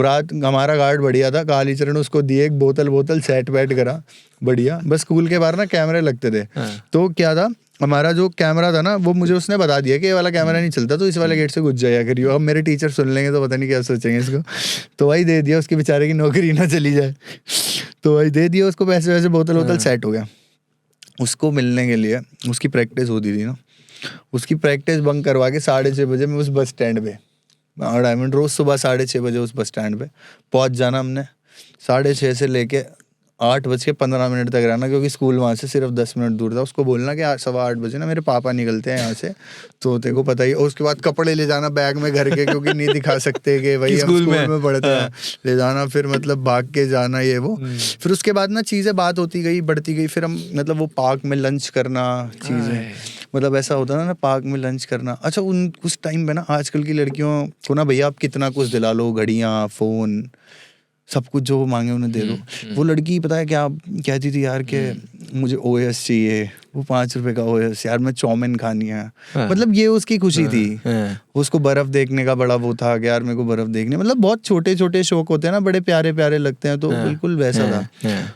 रात हमारा गार्ड बढ़िया था, कालीचरण, उसको दिए एक बोतल सेट वेट करा बढ़िया। बस स्कूल के बाहर ना कैमरे लगते थे। तो क्या था, हमारा जो कैमरा था ना वो मुझे उसने बता दिया कि ये वाला कैमरा नहीं चलता, तो इस वाले गेट से घुस जाया करियो। अब मेरे टीचर सुन लेंगे तो पता नहीं क्या सोचेंगे इसको। तो वही दे दिया, उसके बेचारे की नौकरी ना चली जाए। तो वही दे दिया उसको पैसे वैसे, बोतल सेट हो गया। उसको मिलने के लिए उसकी प्रैक्टिस होती थी ना, उसकी प्रैक्टिस बंक करवा के 6:30 बजे मैं उस बस स्टैंड पे, डायमंड रोज सुबह 6:30 बजे उस बस स्टैंड पे पहुंच जाना हमने। 6:30 से लेके 8:15 तक रहना, क्योंकि स्कूल वहाँ से सिर्फ 10 मिनट दूर था। उसको बोलना कि 8:15 बजे ना मेरे पापा निकलते हैं यहाँ से, तो तेरे को पता ही। और उसके बाद कपड़े ले जाना बैग में घर के, क्योंकि नहीं दिखा सकते कि भाई हम स्कूल में पढ़ते हैं, ले जाना। फिर मतलब भाग के जाना ये वो। फिर उसके बाद ना चीज़ें बात होती गई, बढ़ती गई। फिर हम मतलब वो पार्क में लंच करना, चीज़ें मतलब ऐसा होता ना पार्क में लंच करना। अच्छा उस टाइम पे ना आजकल की लड़कियों को ना भैया आप कितना कुछ दिला लो, घड़ियाँ, फ़ोन, सब कुछ जो वो मांगे उन्हें दे दो। वो लड़की पता है क्या कहती थी यार कि मुझे OS चाहिए, वो 5 रुपए का OS यार, मैं चाउमीन खानी है। मतलब ये उसकी खुशी थी। उसको बर्फ देखने का बड़ा वो था कि यार मेरे को बर्फ देखने, मतलब बहुत छोटे छोटे शौक होते हैं ना, बड़े प्यारे प्यारे लगते हैं। तो बिल्कुल वैसा था।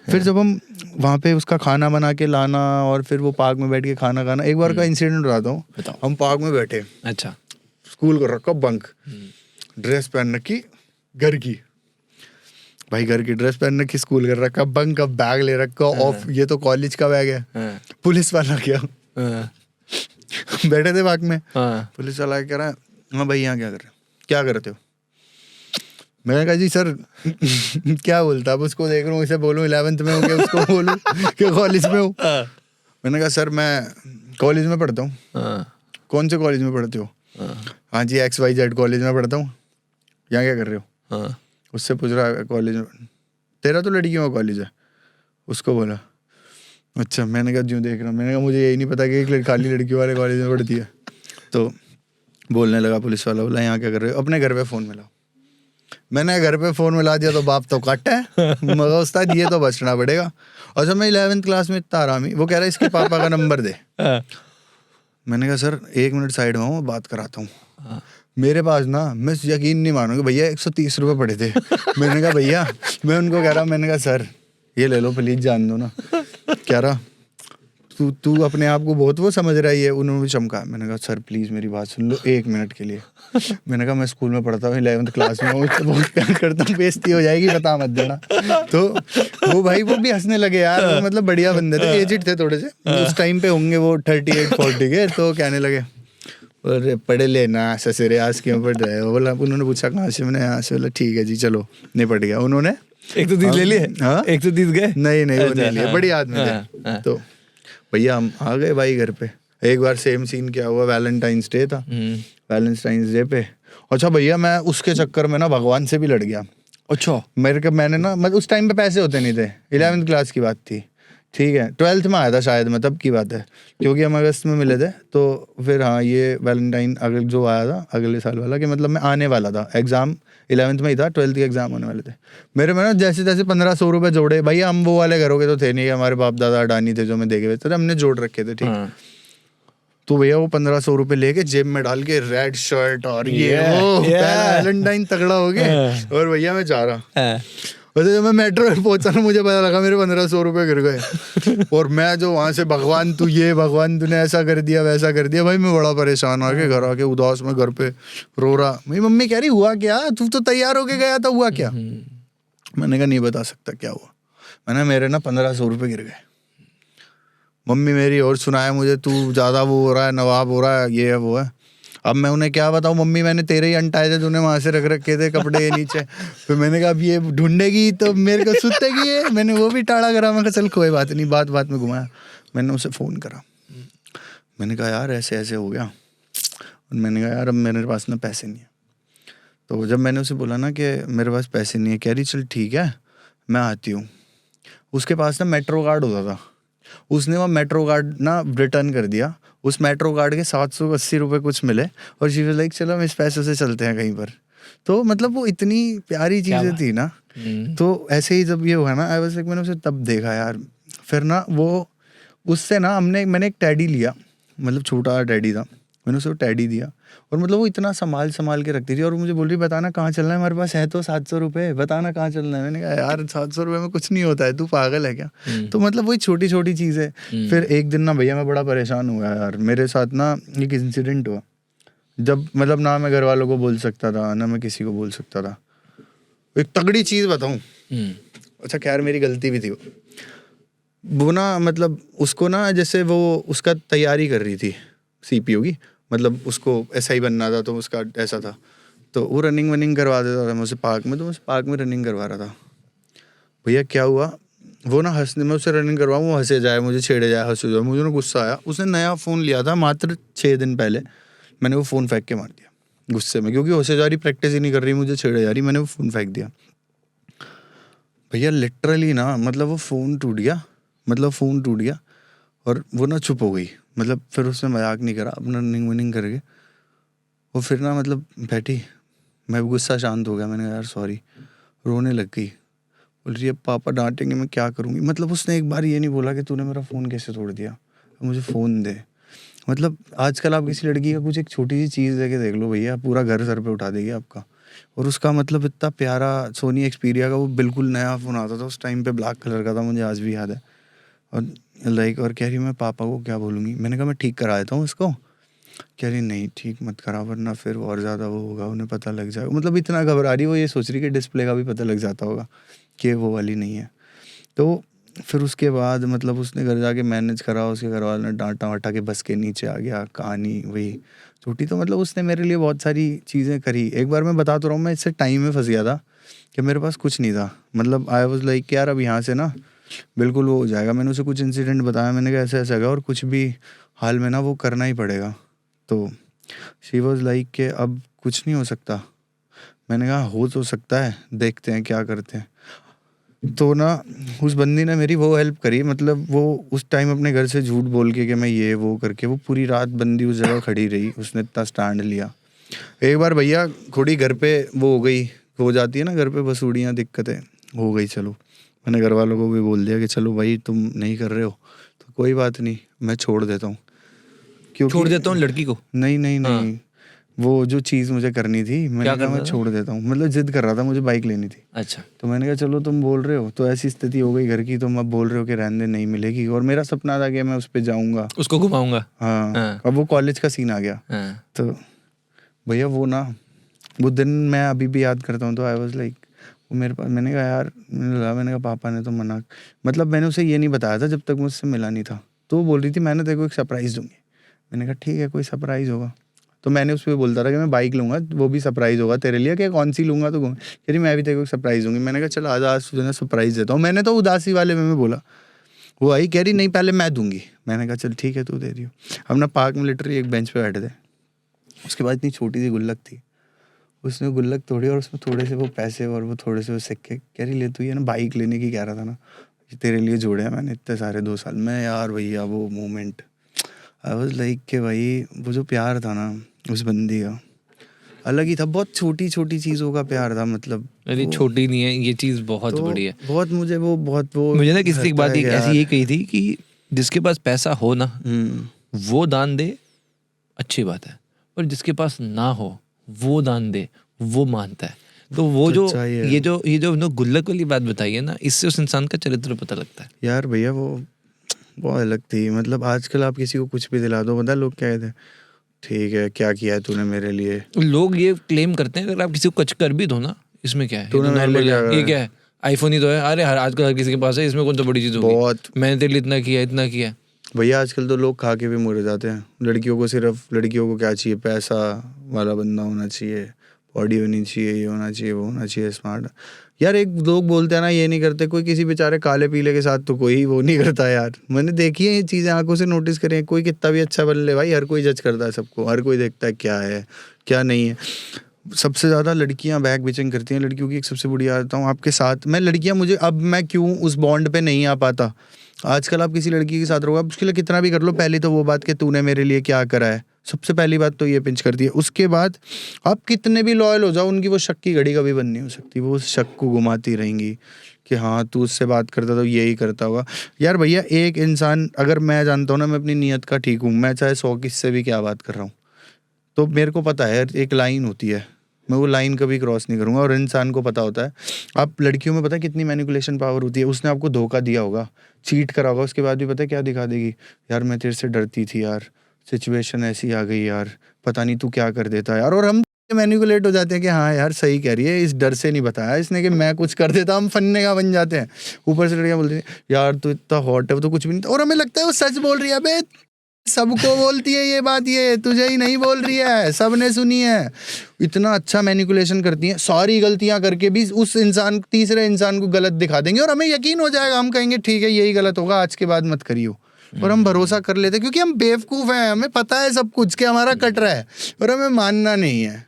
फिर जब हम वहाँ पे उसका खाना बना के लाना और फिर वो पार्क में बैठ के खाना खाना। एक बार का इंसिडेंट बताता हूँ। हम पार्क में बैठे, अच्छा स्कूल को रखा बंक, ड्रेस पहन रखी घर की, भाई घर की ड्रेस पहन रखी, स्कूल कर रखा, बंक का बैग ले रखा ऑफ, ये तो कॉलेज का बैग है। पुलिस वाला क्या बैठे थे बाग में, पुलिस वाला कह रहा है हाँ भाई यहाँ क्या कर रहे हो, क्या करते हो? मैंने कहा जी सर क्या बोलता, अब उसको देख रहा हूँ, इसे बोलूँ 11th में हूँ क्या उसको बोलूँ कि कॉलेज में हूँ? मैंने कहा सर मैं कॉलेज में पढ़ता हूँ। कौन से कॉलेज में पढ़ते हो? हाँ जी XYZ कॉलेज में पढ़ता हूँ। यहाँ क्या कर रहे हो? उससे पूछ रहा है कॉलेज में, तेरा तो लड़कियों का कॉलेज है। उसको बोला अच्छा। मैंने कहा क्यों देख रहा हूँ? मैंने कहा मुझे यही नहीं पता कि एक खाली लड़कियों वाले कॉलेज में पढ़ती है। तो बोलने लगा पुलिस वाला, बोला यहाँ क्या कर रहे हो? अपने घर पे फ़ोन मिलाओ। मैंने घर पे फ़ोन मिला दिया तो बाप तो कट है, मगर उस्ताद ये तो बचना पड़ेगा। और जब मैं 11th क्लास में इतना आरामी, वो कह रहा है इसके पापा का नंबर दे। मैंने कहा सर 1 मिनट साइड में हूँ, बात कराता हूँ। मेरे पास ना, मैं यकीन नहीं मानूंगा भैया, 130 रुपये पड़े थे। मैंने कहा भैया, मैं उनको कह रहा, मैंने कहा सर ये ले लो प्लीज, जान दो ना। कह रहा तू अपने आप को बहुत वो समझ रहा है। उन्होंने भी चमका। मैंने कहा सर प्लीज मेरी बात सुन लो 1 मिनट के लिए। मैंने कहा मैं स्कूल में पढ़ता हूँ 11th क्लास में, मुझसे बहुत प्यार करता हूँ, बेइज्जती हो जाएगी, बता मत देना। तो वो भाई वो भी हंसने लगे यार, वो मतलब बढ़िया बंदे थे, एजिड थे थोड़े से, उस टाइम पे होंगे वो 38-40 के। तो कहने लगे अरे पढ़े लेना ससुरे, आज क्यों पढ़ रहे हो? बोला, उन्होंने पूछा कहाँ से, मैंने यहाँ से। बोला ठीक है जी चलो, नहीं पढ़ गया। उन्होंने 130 ले लिए? हाँ 130 गए? नहीं वो नहीं लिए, बड़ी आदमी थे। तो भैया हम आ गए भाई घर पे। एक बार सेम सीन क्या हुआ, वैलेंटाइंस डे था, वैलेंटाइंस डे पे। अच्छा भैया मैं उसके चक्कर में ना भगवान से भी लड़ गया। अच्छा। मैंने ना, मतलब उस टाइम पे पैसे होते नहीं थे, 11th क्लास की बात थी, ठीक है, 12th में आया था शायद मैं, तब की बात है, क्योंकि हम अगस्त में मिले थे। तो फिर हाँ ये वैलेंटाइन अगले जो आया था अगले साल वाला, कि मतलब मैं आने वाला था, एग्जाम 11th में ही था, 12th के एग्जाम होने वाले थे मेरे में ना। जैसे तैसे 1500 रुपये जोड़े भैया, हम वो वाले घरों के तो थे नहीं, हमारे बाप दादा अडानी थे जो मैं देखे हुए थे, हमने जोड़ रखे थे, ठीक। तो भैया वो 1500 रुपये लेके जेब में डाल के, रेड शर्ट और ये वो वैलेंटाइन तगड़ा हो गया, और भैया मैं जा रहा। वैसे जब मैं मेट्रो में पहुंचा ना, मुझे पता लगा मेरे 1500 रुपये गिर गए। और मैं जो वहां से भगवान तूने ऐसा कर दिया वैसा कर दिया, भाई मैं बड़ा परेशान आके घर आके उदास में घर पे रो रहा। मेरी मम्मी कह रही हुआ क्या, तू तो तैयार होके गया था, हुआ क्या? मैंने कहा नहीं बता सकता क्या हुआ। मैंने मेरे ना 1500 रुपये गिर गए। मम्मी मेरी और सुनाए मुझे, तू ज्यादा वो हो रहा है, नवाब हो रहा है, ये है वो है। अब मैं उन्हें क्या बताऊं, मम्मी मैंने तेरे ही अंटाए थे, तूने वहां से रख रखे थे कपड़े के नीचे। फिर मैंने कहा अब ये ढूंढेगी तो मेरे को सुतेगी ये। मैंने वो भी टाड़ा करा, मैं कहा चल कोई बात नहीं, बात में घुमाया। मैंने उसे फ़ोन करा, मैंने कहा यार ऐसे ऐसे हो गया। और मैंने कहा यार अब मेरे पास ना पैसे नहीं है। तो जब मैंने उसे बोला ना कि मेरे पास पैसे नहीं है, कह रही चल ठीक है मैं आती हूँ। उसके पास ना मेट्रो कार्ड होता था, उसने वो मेट्रो कार्ड ना रिटर्न कर दिया। उस मेट्रो कार्ड के 780 रुपये कुछ मिले, और शी वाज लाइक चलो हम इस पैसों से चलते हैं कहीं पर। तो मतलब वो इतनी प्यारी चीज़ें थी ना। तो ऐसे ही जब ये हुआ ना, आई वाज लाइक, मैंने उसे तब देखा यार। फिर ना वो उससे ना मैंने एक टैडी लिया, मतलब छोटा टैडी था, मैंने उसे वो टैडी दिया। और मतलब वो इतना संभाल के रखती थी, और मुझे बोल रही बताना कहाँ चलना है, हमारे पास है तो 700 रुपये, बताना कहाँ चलना है। मैंने कहा यार 700 रुपये में कुछ नहीं होता है, तू पागल है क्या? तो मतलब वही छोटी छोटी चीज़ें। फिर एक दिन ना भैया मैं बड़ा परेशान हुआ यार, मेरे साथ ना एक इंसिडेंट हुआ, जब मतलब ना मैं घर वालों को बोल सकता था ना मैं किसी को बोल सकता था। एक तगड़ी चीज़ बताऊँ? अच्छा खैर मेरी गलती भी थी वो ना, मतलब उसको ना जैसे वो उसका तैयारी कर रही थी CPO की, मतलब उसको ऐसा ही बनना था, तो उसका ऐसा था। तो वो रनिंग करवा देता था मुझसे पार्क में, तो मैं पार्क में रनिंग करवा रहा था। भैया क्या हुआ, वो ना हंसने में, उससे रनिंग करवाऊँ वो हंसे जाए, मुझे छेड़े जाए, हंसे जाए, मुझे ना गुस्सा आया। उसने नया फ़ोन लिया था मात्र 6 दिन पहले, मैंने वो फ़ोन फेंक के मार दिया गुस्से में, क्योंकि हंसे जा रही, प्रैक्टिस ही नहीं कर रही, मुझे छेड़े जा रही, मैंने वो फ़ोन फेंक दिया। भैया लिटरली ना, मतलब वो फ़ोन टूट गया, और वो ना चुप हो गई। मतलब फिर उसने मजाक नहीं करा, अपना रनिंग करके वो फिर ना मतलब बैठी। मैं गुस्सा शांत हो गया, मैंने कहा यार सॉरी। रोने लग गई, बोल रही है पापा डांटेंगे, मैं क्या करूँगी। मतलब उसने एक बार ये नहीं बोला कि तूने मेरा फ़ोन कैसे तोड़ दिया, मुझे फ़ोन दे। मतलब आजकल आप किसी लड़की का कुछ एक छोटी सी चीज़ दे के देख लो भैया, पूरा घर सर पे उठा देगी आपका। और उसका मतलब इतना प्यारा सोनी एक्सपीरिया का वो बिल्कुल नया फ़ोन आता था उस टाइम पे, ब्लैक कलर का था, मुझे आज भी याद है। और और कह रही मैं पापा को क्या बोलूँगी। मैंने कहा मैं ठीक करा देता हूँ इसको। कह रही नहीं ठीक मत करा, वरना फिर और ज़्यादा वो होगा, उन्हें पता लग जाएगा। मतलब इतना घबरा रही, वो ये सोच रही कि डिस्प्ले का भी पता लग जाता होगा कि वो वाली नहीं है। तो फिर उसके बाद मतलब उसने घर जाके मैनेज करा, उसके घर वालों ने डांटा वाटा के बस के नीचे आ गया, कहानी वही छोटी। तो मतलब उसने मेरे लिए बहुत सारी चीज़ें करी। एक बार मैं बता तो रहा हूँ, मैं इससे टाइम में फंस गया था कि मेरे पास कुछ नहीं था। मतलब आई वाज लाइक यार अब यहाँ से ना बिल्कुल वो हो जाएगा। मैंने उसे कुछ इंसिडेंट बताया, मैंने कहा ऐसा ऐसा है, और कुछ भी हाल में ना वो करना ही पड़ेगा। तो शी वॉज लाइक कि अब कुछ नहीं हो सकता। मैंने कहा हो तो सकता है, देखते हैं क्या करते हैं। तो ना उस बंदी ने मेरी वो हेल्प करी, मतलब वो उस टाइम अपने घर से झूठ बोल के कि मैं ये वो करके, वो पूरी रात बंदी उस जगह खड़ी रही, उसने इतना स्टैंड लिया। एक बार भैया थोड़ी घर पे वो हो गई, हो जाती है ना घर पे बसूड़ियाँ, दिक्कतें हो गई। चलो मैंने घर वालों को भी बोल दिया कि चलो भाई तुम नहीं कर रहे हो तो कोई बात नहीं, मैं छोड़ देता हूँ। क्योंकि छोड़ देता हूँ लड़की को? नहीं, वो जो चीज़ मुझे करनी थी मैंने कहा करना मैं था? छोड़ देता हूँ, मतलब जिद कर रहा था, मुझे बाइक लेनी थी। अच्छा। तो मैंने कहा चलो तुम बोल रहे हो, तो ऐसी स्थिति हो गई घर की, तुम अब बोल रहे हो कि रहने दे, नहीं मिलेगी, और मेरा सपना था कि मैं उस पर जाऊँगा। उसको घुमाऊंगा। हाँ, हाँ। अब वो कॉलेज का सीन आ गया। हाँ। तो भैया वो ना, वो दिन मैं अभी भी याद करता हूँ, तो आई वाज लाइक, वो मेरे पास, मैंने कहा यार, मैंने कहा पापा ने तो मना, मतलब मैंने उसे ये नहीं बताया था जब तक मुझसे मिला नहीं था। तो वो बोल रही थी मैंने तेरे को एक सरप्राइज़ दूंगी। मैंने कहा ठीक है, कोई सरप्राइज़ होगा। तो मैंने उस पर बोलता था कि मैं बाइक लूँगा, वो भी सरप्राइज़ होगा तेरे लिए, कि कौन सी लूँगा तो कह रही मैं भी तेरे को सरप्राइज़ दूंगी। मैंने कहा चल आज तुझे ना सरप्राइज़ देता हूँ। मैंने तो उदासी वाले में बोला। वो आई, कह रही नहीं पहले मैं दूंगी। मैंने कहा चल ठीक है तू दे रही हो। हम ना पार्क में लिटरली एक बेंच पे बैठे थे, उसके बाद इतनी छोटी सी गुल्लक थी, उसने गुल्लक तोड़ी और उसमें थोड़े से वो पैसे और वो थोड़े से वो सिक्के, कह रही ले तू ये ना बाइक लेने की कह रहा था ना, ये तेरे लिए जोड़े हैं मैंने इतने सारे 2 साल में। यार भैया वो मोमेंट, आई वाज लाइक कि भाई वो जो प्यार था ना उस बंदी का, अलग ही था। बहुत छोटी छोटी चीज़ों का प्यार था, मतलब अरे वो- छोटी नहीं है ये चीज़, बहुत तो बड़ी है। बहुत मुझे वो बहुत वो मुझे ना किसी एक लगता बात है एक कि ऐसी यार, यही कही थी कि जिसके पास पैसा हो ना वो दान दे, अच्छी बात है, और जिसके पास ना हो वो दान दे, वो मानता है। तो वो जो सच्चाई है। ये जो गुल्लक वाली बात बताई है ना, इससे उस इंसान का चरित्र पता लगता है। यार भैया वो बहुत अलग थी। मतलब आजकल आप किसी को कुछ भी दिला दो, पता है लोग क्या कहते हैं, ठीक है क्या किया है तूने मेरे लिए, लोग ये क्लेम करते हैं अगर आप किसी को कुछ कर भी दो ना, इसमें क्या है, ये तूने तो मेरे लिए नॉर्मल क्या है, करा ये है? क्या है, आईफोन ही तो है, अरे हर आजकल हर किसी के पास है, इसमें कौन सा बड़ी चीज़ होगी, बहुत मैंने तेरे लिए इतना किया इतना किया। भैया आजकल तो लोग खा के भी मुरे जाते हैं। लड़कियों को सिर्फ, लड़कियों को क्या चाहिए, पैसा वाला बंदा होना चाहिए, बॉडी होनी चाहिए, ये होना चाहिए, वो होना चाहिए, स्मार्ट। यार एक लोग बोलते हैं ना ये नहीं करते, कोई किसी बेचारे काले पीले के साथ तो कोई वो नहीं करता यार। मैंने देखी है ये चीज़ें, आंखों से नोटिस करें, कोई कितना भी अच्छा बन ले भाई, हर कोई जज करता है सबको, हर कोई देखता है क्या है क्या नहीं है। सबसे ज़्यादा लड़कियां बैक बिचिंग करती हैं। लड़कियों की एक सबसे बुरी आदत हूँ आपके साथ, मैं लड़कियां मुझे, अब मैं क्यों उस बॉन्ड पे नहीं आ पाता। आजकल आप किसी लड़की के साथ रहोगे, आप उसके लिए कितना भी कर लो, पहले तो वो बात कि तूने मेरे लिए क्या करा है, सबसे पहली बात तो ये पिंच करती है। उसके बाद आप कितने भी लॉयल हो जाओ, उनकी वो शक की घड़ी कभी बंद नहीं हो सकती। वो उस शक को घुमाती रहेंगी कि हाँ तू उससे बात करता तो यही करता होगा। यार भैया एक इंसान, अगर मैं जानता हूँ ना मैं अपनी नीयत का ठीक हूँ, मैं चाहे 100 किससे भी क्या बात कर रहा हूँ, तो मेरे को पता है एक लाइन होती है, मैं वो लाइन कभी क्रॉस नहीं करूँगा। और इंसान को पता होता है, आप लड़कियों में पता है कितनी मैनिपुलेशन पावर होती है। उसने आपको धोखा दिया होगा, चीट करा होगा, उसके बाद भी पता है क्या दिखा देगी, यार मैं तेरे से डरती थी यार, सिचुएशन ऐसी आ गई यार, पता नहीं तू क्या कर देता यार। और हम मैनिपुलेट हो जाते हैं कि हाँ यार सही कह रही है, इस डर से नहीं बताया इसने कि मैं कुछ कर देता, हम फन्ने का बन जाते हैं। ऊपर से लड़कियां बोलती हैं यार तू इतना हॉट है, वो तो कुछ भी नहीं था। और हमें लगता है वो सच बोल रही है। अबे सबको बोलती है ये बात, ये तुझे ही नहीं बोल रही है, सबने सुनी है। इतना अच्छा मैनिपुलेशन करती हैं, सारी गलतियां करके भी उस इंसान, तीसरे इंसान को गलत दिखा देंगे और हमें यकीन हो जाएगा, हम कहेंगे ठीक है यही गलत होगा, आज के बाद मत करियो। और हम भरोसा कर लेते हैं क्योंकि हम बेवकूफ़ हैं, हमें पता है सब कुछ कि हमारा कट रहा है और हमें मानना नहीं है।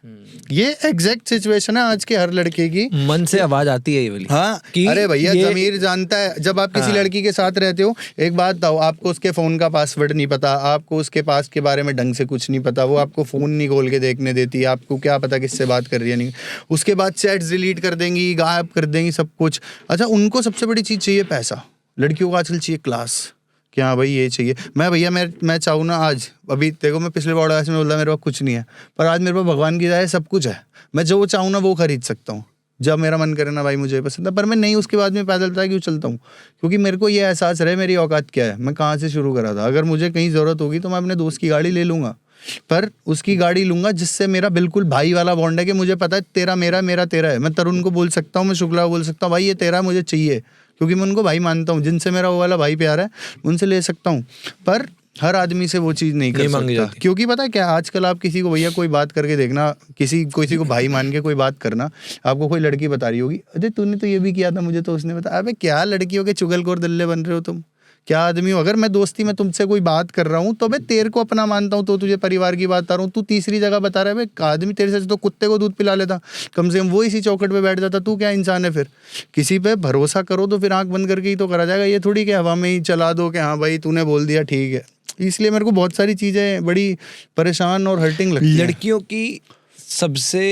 ये एग्जैक्ट सिचुएशन है आज के हर लड़के की। मन से आवाज आती है ये वाली। हाँ कि अरे भैया ये- ज़मीर जानता है। जब आप किसी हाँ। लड़की के साथ रहते हो, एक बात बताओ, आपको उसके फ़ोन का पासवर्ड नहीं पता, आपको उसके पास के बारे में ढंग से कुछ नहीं पता, वो आपको फ़ोन नहीं खोल के देखने देती, आपको क्या पता किससे बात कर रही है नहीं। उसके बाद चैट्स डिलीट कर देंगी, गायब कर देंगी सब कुछ। अच्छा उनको सबसे बड़ी चीज़ चाहिए पैसा, लड़कियों को आजकल चाहिए क्लास, कि हाँ भाई ये चाहिए। मैं भैया मैं चाहूँ ना आज, अभी देखो मैं पिछले पॉडकास्ट में बोला मेरे पास कुछ नहीं है, पर आज मेरे पास भगवान की दया सब कुछ है। मैं जो चाहूँ ना वो खरीद सकता हूँ, जब मेरा मन करे ना भाई मुझे पसंद है। पर मैं नहीं, उसके बाद में पैदल पता है क्यों चलता हूँ, क्योंकि मेरे को ये एहसास रहे मेरी औकात क्या है, मैं कहाँ से शुरू करा था। अगर मुझे कहीं ज़रूरत होगी तो मैं अपने दोस्त की गाड़ी ले लूँगा, पर उसकी गाड़ी लूँगा जिससे मेरा बिल्कुल भाई वाला बॉन्ड है, कि मुझे पता है तेरा मेरा, मेरा तेरा है। मैं तरुण को बोल सकता हूँ, मैं शुक्ला को बोल सकता हूँ भाई ये तेरा मुझे चाहिए, क्योंकि मैं उनको भाई मानता हूँ। जिनसे मेरा वो वाला भाई प्यार है उनसे ले सकता हूँ, पर हर आदमी से वो चीज़ नहीं कर मांगी सकता। जाती। क्योंकि पता है क्या, आजकल आप किसी को भैया कोई बात करके देखना, किसी को भाई मान के कोई बात करना, आपको कोई लड़की बता रही होगी अरे तूने तो ये भी किया था, मुझे तो उसने बताया। अबे क्या लड़कियों के चुगलखोर दल्ले बन रहे हो तुम, क्या आदमी हो। अगर मैं दोस्ती में तुमसे कोई बात कर रहा हूँ तो मैं तेरे को अपना मानता हूँ, तो तुझे परिवार की बात बता रहा हूँ, तू तीसरी जगह बता रहा है। भाई आदमी तेरे से तो कुत्ते को दूध पिला लेता, कम से कम वो इसी चौखट पे बैठ जाता। तू क्या इंसान है फिर। किसी पे भरोसा करो तो फिर आंख बंद करके ही तो करा जाएगा, ये थोड़ी कि हवा में ही चला दो कि हाँ भाई तूने बोल दिया ठीक है। इसलिए मेरे को बहुत सारी चीज़ें बड़ी परेशान और हर्टिंग लगती हैं। लड़कियों की सबसे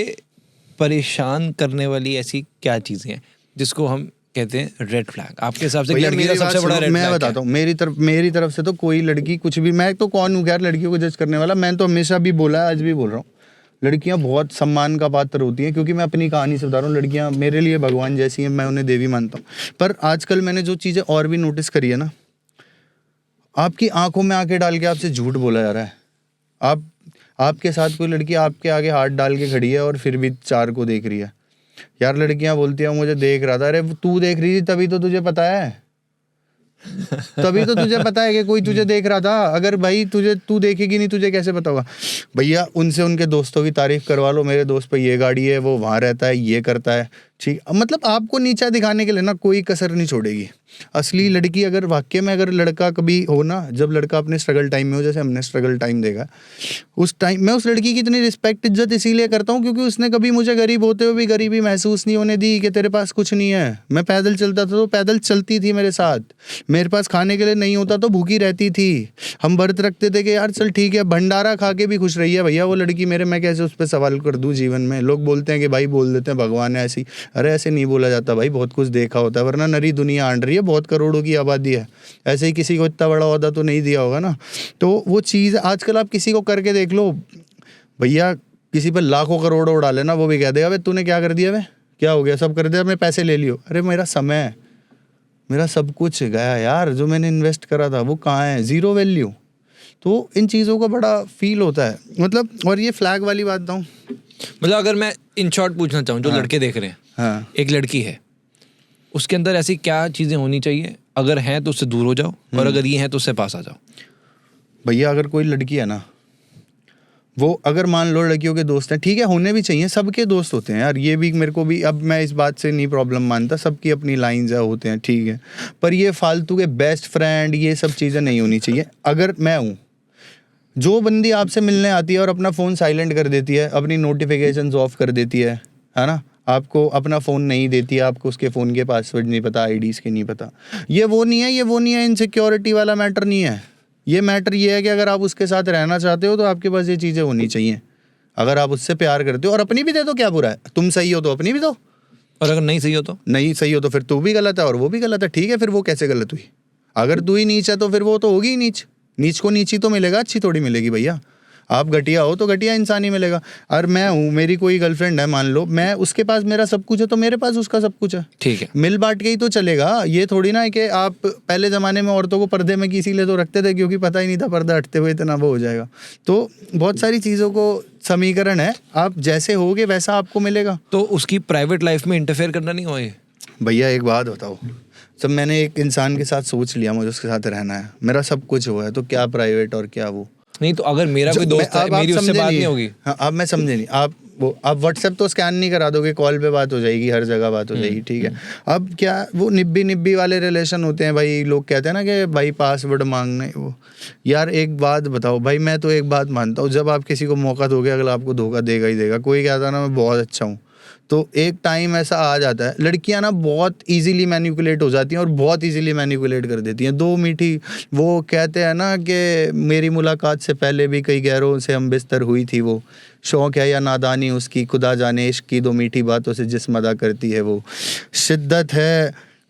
परेशान करने वाली ऐसी क्या चीजें हैं जिसको हम कहते हैं रेड फ्लैग? आपके हिसाब से भैया लड़की का मेरी बात सबसे बड़ा सुनो, रेड मैं फ्लैग बताता हूँ मेरी तरफ से तो कोई लड़की कुछ भी, मैं तो कौन हूँ यार लड़कियों को जज करने वाला। मैं तो हमेशा भी बोला है, आज भी बोल रहा हूँ, लड़कियां बहुत सम्मान का पात्र होती हैं, क्योंकि मैं अपनी कहानी से बता रहा हूँ, लड़कियां मेरे लिए भगवान जैसी हैं, मैं उन्हें देवी मानता हूँ। पर आजकल मैंने जो चीज़ें और भी नोटिस करी है ना, आपकी आंखों में आंखें डाल के आपसे झूठ बोला जा रहा है। आपके साथ कोई लड़की आपके आगे हाथ डाल के खड़ी है और फिर भी 4 को देख रही है। यार लड़कियां बोलती हैं मुझे देख रहा था, अरे तू देख रही थी तभी तो तुझे पता है, तभी तो तुझे पता है कि कोई तुझे देख रहा था। अगर भाई तू देखेगी नहीं, तुझे कैसे पता होगा? भैया उनसे उनके दोस्तों की तारीफ करवा लो, मेरे दोस्त पे ये गाड़ी है, वो वहाँ रहता है, ये करता है, ठीक। मतलब आपको नीचा दिखाने के लिए ना कोई कसर नहीं छोड़ेगी। असली लड़की अगर वाकई में, अगर लड़का कभी हो ना, जब लड़का अपने स्ट्रगल टाइम में हो, जैसे हमने स्ट्रगल टाइम देखा, उस टाइम मैं उस लड़की की इतनी रिस्पेक्ट इज्जत इसीलिए करता हूँ क्योंकि उसने कभी मुझे गरीब होते हुए भी गरीबी महसूस नहीं होने दी कि तेरे पास कुछ नहीं है। मैं पैदल चलता था तो पैदल चलती थी मेरे साथ, मेरे पास खाने के लिए नहीं होता तो भूखी रहती थी। हम व्रत रखते थे कि यार चल ठीक है, भंडारा खा के भी खुश रही है भैया वो लड़की मेरे। मैं कैसे उस पर सवाल कर दूँ जीवन में? लोग बोलते हैं कि भाई बोल देते हैं भगवान है ऐसी, अरे ऐसे नहीं बोला जाता भाई, बहुत कुछ देखा होता है, वरना नरी दुनिया आंड रही है, बहुत करोड़ों की आबादी है, ऐसे ही किसी को इतना बड़ा ओहदा तो नहीं दिया होगा ना। तो वो चीज़ आजकल आप किसी को करके देख लो भैया, किसी पर लाखों करोड़ों उड़ा लेना, वो भी कह देगा भाई तूने क्या कर दिया, वे क्या हो गया, सब कर दिया, मैं पैसे ले लियो। अरे मेरा समय, मेरा सब कुछ गया यार, जो मैंने इन्वेस्ट करा था वो कहाँ है, ज़ीरो वैल्यू। तो इन चीज़ों का बड़ा फील होता है मतलब। और ये फ्लैग वाली बात बताऊँ, मतलब अगर मैं इन शॉर्ट पूछना चाहूँ, जो लड़के देख रहे हैं, हाँ एक लड़की है, उसके अंदर ऐसी क्या चीज़ें होनी चाहिए? अगर हैं तो उससे दूर हो जाओ, और अगर ये हैं तो उससे पास आ जाओ। भैया अगर कोई लड़की है ना, वो अगर मान लो लड़कियों के दोस्त हैं, ठीक है होने भी चाहिए, सबके दोस्त होते हैं यार, ये भी मेरे को भी, अब मैं इस बात से नहीं प्रॉब्लम मानता, सबकी अपनी लाइंस है, होते हैं ठीक है, पर ये फालतू के बेस्ट फ्रेंड ये सब चीज़ें नहीं होनी चाहिए। अगर मैं हूँ, जो बंदी आपसे मिलने आती है और अपना फ़ोन साइलेंट कर देती है, अपनी नोटिफिकेशंस ऑफ कर देती है ना, आपको अपना फ़ोन नहीं देती है, आपको उसके फ़ोन के पासवर्ड नहीं पता, आईडीज़ के नहीं पता, ये वो नहीं है, इनसिक्योरिटी वाला मैटर नहीं है। ये मैटर ये है कि अगर आप उसके साथ रहना चाहते हो तो आपके पास ये चीज़ें होनी चाहिए। अगर आप उससे प्यार करते हो, और अपनी भी दे दो, क्या बुरा है? तुम सही हो तो अपनी भी दो, और अगर नहीं सही हो तो? नहीं सही हो तो फिर तू भी गलत है और वो भी गलत है, ठीक है। फिर वो कैसे गलत हुई? अगर तू ही नीच है तो फिर वो तो होगी ही नीच। नीच को नीच ही तो मिलेगा, अच्छी थोड़ी मिलेगी भैया। आप घटिया हो तो घटिया इंसान ही मिलेगा। और मैं हूँ, मेरी कोई गर्लफ्रेंड है मान लो, मैं उसके पास मेरा सब कुछ है तो मेरे पास उसका सब कुछ है, ठीक है। मिल बांट के ही तो चलेगा। ये थोड़ी ना है कि आप पहले ज़माने में औरतों को पर्दे में इसीलिए तो रखते थे क्योंकि पता ही नहीं था पर्दा हटते हुए इतना वो हो जाएगा। तो बहुत सारी चीज़ों को समीकरण है, आप जैसे होगे वैसा आपको मिलेगा। तो उसकी प्राइवेट लाइफ में इंटरफेयर करना नहीं होए? भैया एक बात बताओ, जब मैंने एक इंसान के साथ सोच लिया मुझे उसके साथ रहना है, मेरा सब कुछ हुआ है, तो क्या प्राइवेट और क्या वो? नहीं तो अगर मेरा कोई दोस्त है, मेरी उससे बात नहीं होगी। हाँ अब मैं समझे नहीं, आप व्हाट्सएप तो स्कैन नहीं करा दोगे, कॉल पे बात हो जाएगी, हर जगह बात हो जाएगी, ठीक है। अब क्या वो निब्बी वाले रिलेशन होते हैं भाई, लोग कहते हैं ना कि भाई पासवर्ड मांगने, वो यार एक बात बताओ भाई, मैं तो एक बात मानता हूँ, जब आप किसी को मौका दोगे अगला आपको धोखा देगा ही देगा। कोई कहता है ना मैं बहुत अच्छा हूँ, तो एक टाइम ऐसा आ जाता है, लड़कियां ना बहुत इजीली मैनिपुलेट हो जाती हैं और बहुत इजीली मैनिपुलेट कर देती हैं। दो मीठी, वो कहते हैं ना कि मेरी मुलाकात से पहले भी कई गैरों से हम बिस्तर हुई थी, वो शौक है या नादानी उसकी, खुदा जाने इश्क की दो मीठी बातों से जिस्म अदा करती है वो,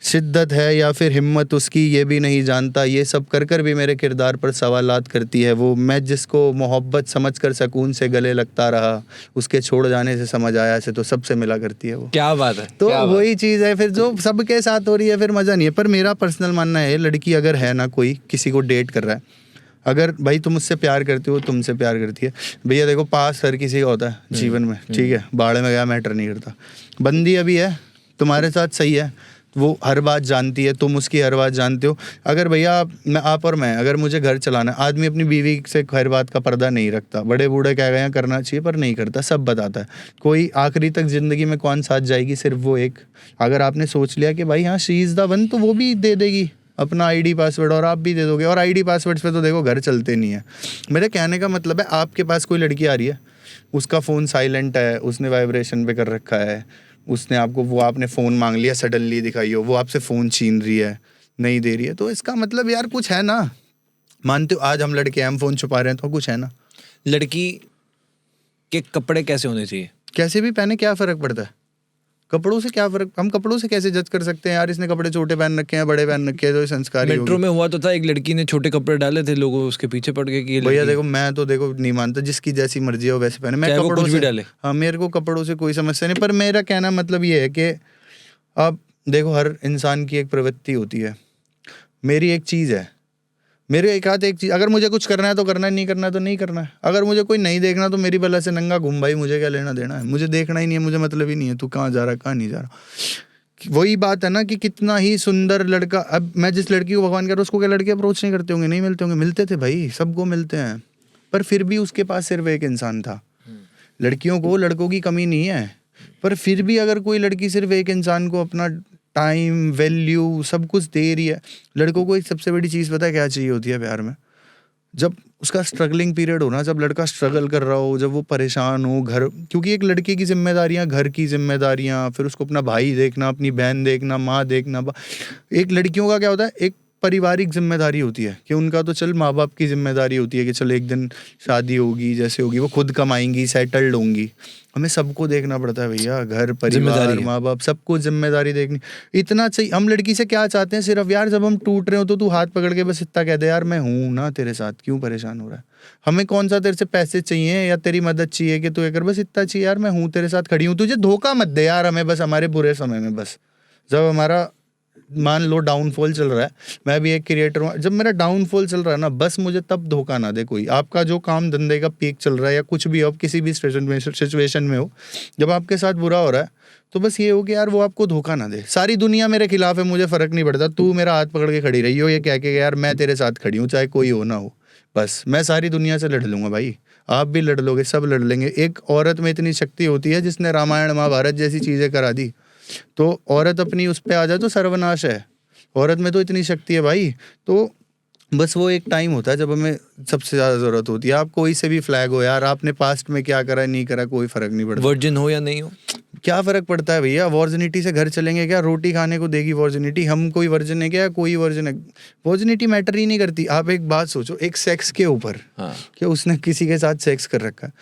शिद्दत है या फिर हिम्मत उसकी ये भी नहीं जानता, ये सब कर कर भी मेरे किरदार पर सवालात करती है वो, मैं जिसको मोहब्बत समझ कर सकून से गले लगता रहा, उसके छोड़ जाने से समझ आया से तो सबसे मिला करती है वो। क्या बात है। तो वही चीज़ है फिर जो सबके साथ हो रही है, फिर मज़ा नहीं है। पर मेरा पर्सनल मानना है, लड़की अगर है ना, कोई किसी को डेट कर रहा है, अगर भाई तुम उससे प्यार करते हो, तुमसे प्यार करती है, भैया देखो पास हर किसी का होता है जीवन में, ठीक है, बाढ़ में गया मैटर नहीं करता। बंदी अभी है तुम्हारे साथ, सही है, वो हर बात जानती है, तुम उसकी हर बात जानते हो। अगर भैया आप और मैं, अगर मुझे घर चलाना, आदमी अपनी बीवी से हर बात का पर्दा नहीं रखता, बड़े बूढ़े कह गए हैं करना चाहिए पर नहीं करता, सब बताता है। कोई आखिरी तक ज़िंदगी में कौन साथ जाएगी, सिर्फ वो एक। अगर आपने सोच लिया कि भाई हाँ शी इज़ द वन, तो वो भी दे देगी अपना आईडी पासवर्ड, और आप भी दे दोगे। और आईडी पासवर्ड्स पे तो देखो घर चलते नहीं है। मेरे कहने का मतलब है, आपके पास कोई लड़की आ रही है, उसका फ़ोन साइलेंट है, उसने वाइब्रेशन पे कर रखा है, उसने आपको, वो आपने फ़ोन मांग लिया, सडनली दिखाई हो, वो आपसे फ़ोन छीन रही है, नहीं दे रही है, तो इसका मतलब यार कुछ है ना। मानते हो आज हम लड़के हम फ़ोन छुपा रहे हैं, तो कुछ है ना। लड़की के कपड़े कैसे होने चाहिए? कैसे भी पहने क्या फ़र्क पड़ता है? कपड़ों से क्या फर्क, हम कपड़ों से कैसे जज कर सकते हैं यार इसने कपड़े छोटे पहन रखे हैं बड़े पहन रखे हैं तो ये संस्कारी मेट्रो होगी। में हुआ तो था, एक लड़की ने छोटे कपड़े डाले थे, लोगों उसके पीछे पड़ गए कि ये भैया लड़की- देखो मैं तो देखो नहीं मानता, जिसकी जैसी मर्जी हो वैसे पहने, मैं चाहे वो कपड़ों कुछ भी से डाले। हाँ मेरे को कपड़ों से कोई समस्या नहीं, पर मेरा कहना मतलब ये है कि अब देखो हर इंसान की एक प्रवृत्ति होती है, मेरी एक चीज़ है, मेरे एक हाथ एक चीज़, अगर मुझे कुछ करना है तो करना है, नहीं करना है तो नहीं करना है, अगर मुझे कोई नहीं देखना तो मेरी बला से नंगा घूम भाई, मुझे क्या लेना देना है, मुझे देखना ही नहीं है, मुझे मतलब ही नहीं है तू कहाँ जा रहा है कहाँ नहीं जा रहा। वही बात है ना कि कितना ही सुंदर लड़का, अब मैं जिस लड़की को भगवान कर रहा हूँ उसको क्या लड़के अप्रोच नहीं करते होंगे, नहीं मिलते होंगे, मिलते थे भाई, सबको मिलते हैं, पर फिर भी उसके पास सिर्फ एक इंसान था। लड़कियों को लड़कों की कमी नहीं है, पर फिर भी अगर कोई लड़की सिर्फ एक इंसान को अपना टाइम वैल्यू सब कुछ दे रही है, लड़कों को एक सबसे बड़ी चीज़ पता है क्या चाहिए होती है प्यार में, जब उसका स्ट्रगलिंग पीरियड हो ना, जब लड़का स्ट्रगल कर रहा हो, जब वो परेशान हो, घर, क्योंकि एक लड़के की जिम्मेदारियां, घर की जिम्मेदारियां, फिर उसको अपना भाई देखना, अपनी बहन देखना, माँ देखना, एक लड़कियों का क्या होता है, एक पारिवारिक जिम्मेदारी होती है कि उनका तो चल माँ बाप की जिम्मेदारी होती है कि चल एक दिन शादी होगी, जैसे होगी वो खुद कमाएंगी, सेटल्ड होंगी, हमें सबको देखना पड़ता है भैया, घर परिवार माँ बाप सबको जिम्मेदारी देखनी, इतना चाहिए। हम लड़की से क्या चाहते हैं सिर्फ यार, जब हम टूट रहे हो तो तू हाथ पकड़ के बस इतना कह दे यार मैं हूँ ना तेरे साथ, क्यों परेशान हो रहा है, हमें कौन सा तेरे से पैसे चाहिए या तेरी मदद चाहिए कि तू ये कर, बस इतना चाहिए यार मैं हूँ तेरे साथ खड़ी हूँ, तुझे धोखा मत दे यार हमें, बस हमारे बुरे समय में, बस जब हमारा मान लो डाउनफॉल चल रहा है, मैं भी एक क्रिएटर हूँ, जब मेरा डाउनफॉल चल रहा है ना, बस मुझे तब धोखा ना दे कोई, आपका जो काम धंधे का पीक चल रहा है या कुछ भी हो, किसी भी सिचुएशन में हो, जब आपके साथ बुरा हो रहा है तो बस ये हो कि यार वो आपको धोखा ना दे, सारी दुनिया मेरे खिलाफ है मुझे फर्क नहीं पड़ता, तू मेरा हाथ पकड़ के खड़ी रही हो ये कह के यार मैं तेरे साथ खड़ी हूँ चाहे कोई हो ना हो, बस मैं सारी दुनिया से लड़ लूंगा भाई, आप भी लड़ लोगे, सब लड़ लेंगे। एक औरत में इतनी शक्ति होती है जिसने रामायण महाभारत जैसी चीजें करा दी, तो औरत अपनी उस पर आ जाए तो सर्वनाश है, औरत में तो इतनी शक्ति है भाई। तो बस वो एक टाइम होता है जब हमें सबसे ज़्यादा ज़रूरत होती है। आप कोई से भी फ्लैग हो यार, आपने पास्ट में क्या करा नहीं करा कोई फ़र्क नहीं पड़ता, वर्जिन हो या नहीं हो क्या फ़र्क पड़ता है भैया, वर्जिनिटी से घर चलेंगे क्या, रोटी खाने को देगी वर्जिनिटी, हम कोई वर्जिन है क्या, कोई वर्जिन है, वर्जिनिटी मैटर ही नहीं करती। आप एक बात सोचो, एक सेक्स के ऊपर कि उसने किसी के साथ सेक्स कर रखा है,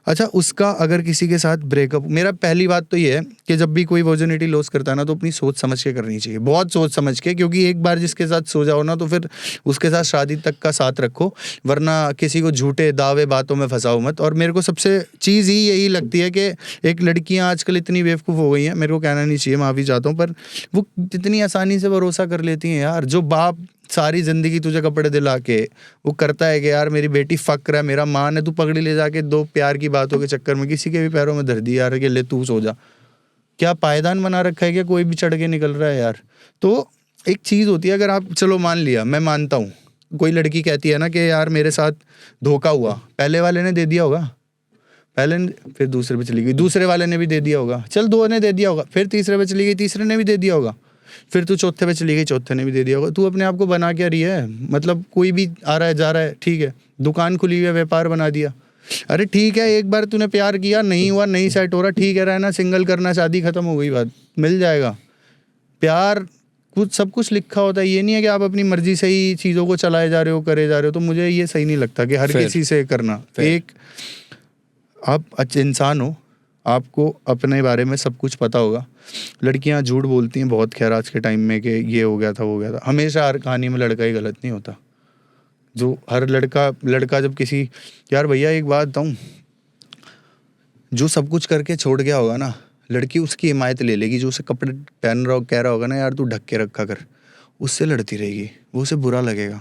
अच्छा उसका अगर किसी के साथ ब्रेकअप, मेरा पहली बात तो ये है कि जब भी कोई वर्जिनिटी लॉस करता है ना तो अपनी सोच समझ के करनी चाहिए, बहुत सोच समझ के, क्योंकि एक बार जिसके साथ सो जाओ ना तो फिर उसके साथ शादी तक का साथ रखो, वरना किसी को झूठे दावे बातों में फंसाओ मत। और मेरे को सबसे चीज़ ही यही लगती है कि एक लड़कियां आजकल इतनी बेवकूफ़ हो गई हैं, मेरे को कहना नहीं चाहिए माफ़ी चाहता हूँ, पर वो इतनी आसानी से भरोसा कर लेती हैं यार। जो बाप सारी ज़िंदगी तुझे कपड़े दिला के वो करता है कि यार मेरी बेटी फक रहा है, मेरा मान है, तू पगड़ी ले जाके दो प्यार की बातों के चक्कर में किसी के भी पैरों में धर दी यार कि ले तू सो जा, क्या पायदान बना रखा है, क्या कोई भी चढ़ के निकल रहा है यार। तो एक चीज़ होती है, अगर आप चलो मान लिया, मैं मानता हूँ कोई लड़की कहती है ना कि यार मेरे साथ धोखा हुआ, पहले वाले ने दे दिया होगा, पहले फिर दूसरे पे चली गई, दूसरे वाले ने भी दे दिया होगा, चल दो ने दे दिया होगा, फिर तीसरे पे चली गई, तीसरे ने भी दे दिया होगा, फिर तू चौथे पे चली गई, चौथे ने भी दे दिया होगा। तू अपने आप को बना क्या रही है, मतलब कोई भी आ रहा है जा रहा है, ठीक है, दुकान खुली हुई है, व्यापार बना दिया, अरे ठीक है एक बार तूने प्यार किया, नहीं हुआ, नहीं सेट हो रहा, ठीक है रहना सिंगल करना, शादी खत्म हो गई, बात मिल जाएगा। प्यार कुछ सब कुछ लिखा होता है, ये नहीं है कि आप अपनी मर्जी से ही चीज़ों को चलाए जा रहे हो, करे जा रहे हो। तो मुझे ये सही नहीं लगता कि हर किसी से करना। एक आप अच्छे इंसान हो, आपको अपने बारे में सब कुछ पता होगा। लड़कियां झूठ बोलती हैं बहुत, खैर आज के टाइम में कि ये हो गया था वो हो गया था, हमेशा हर कहानी में लड़का ही गलत नहीं होता। जो हर लड़का जब किसी, यार भैया एक बात बताऊं, जो सब कुछ करके छोड़ गया होगा ना, लड़की उसकी हिमायत ले लेगी। जो उसे कपड़े पहन रहा हो कह रहा होगा ना यार तू ढक के रखा कर, उससे लड़ती रहेगी, वो उसे बुरा लगेगा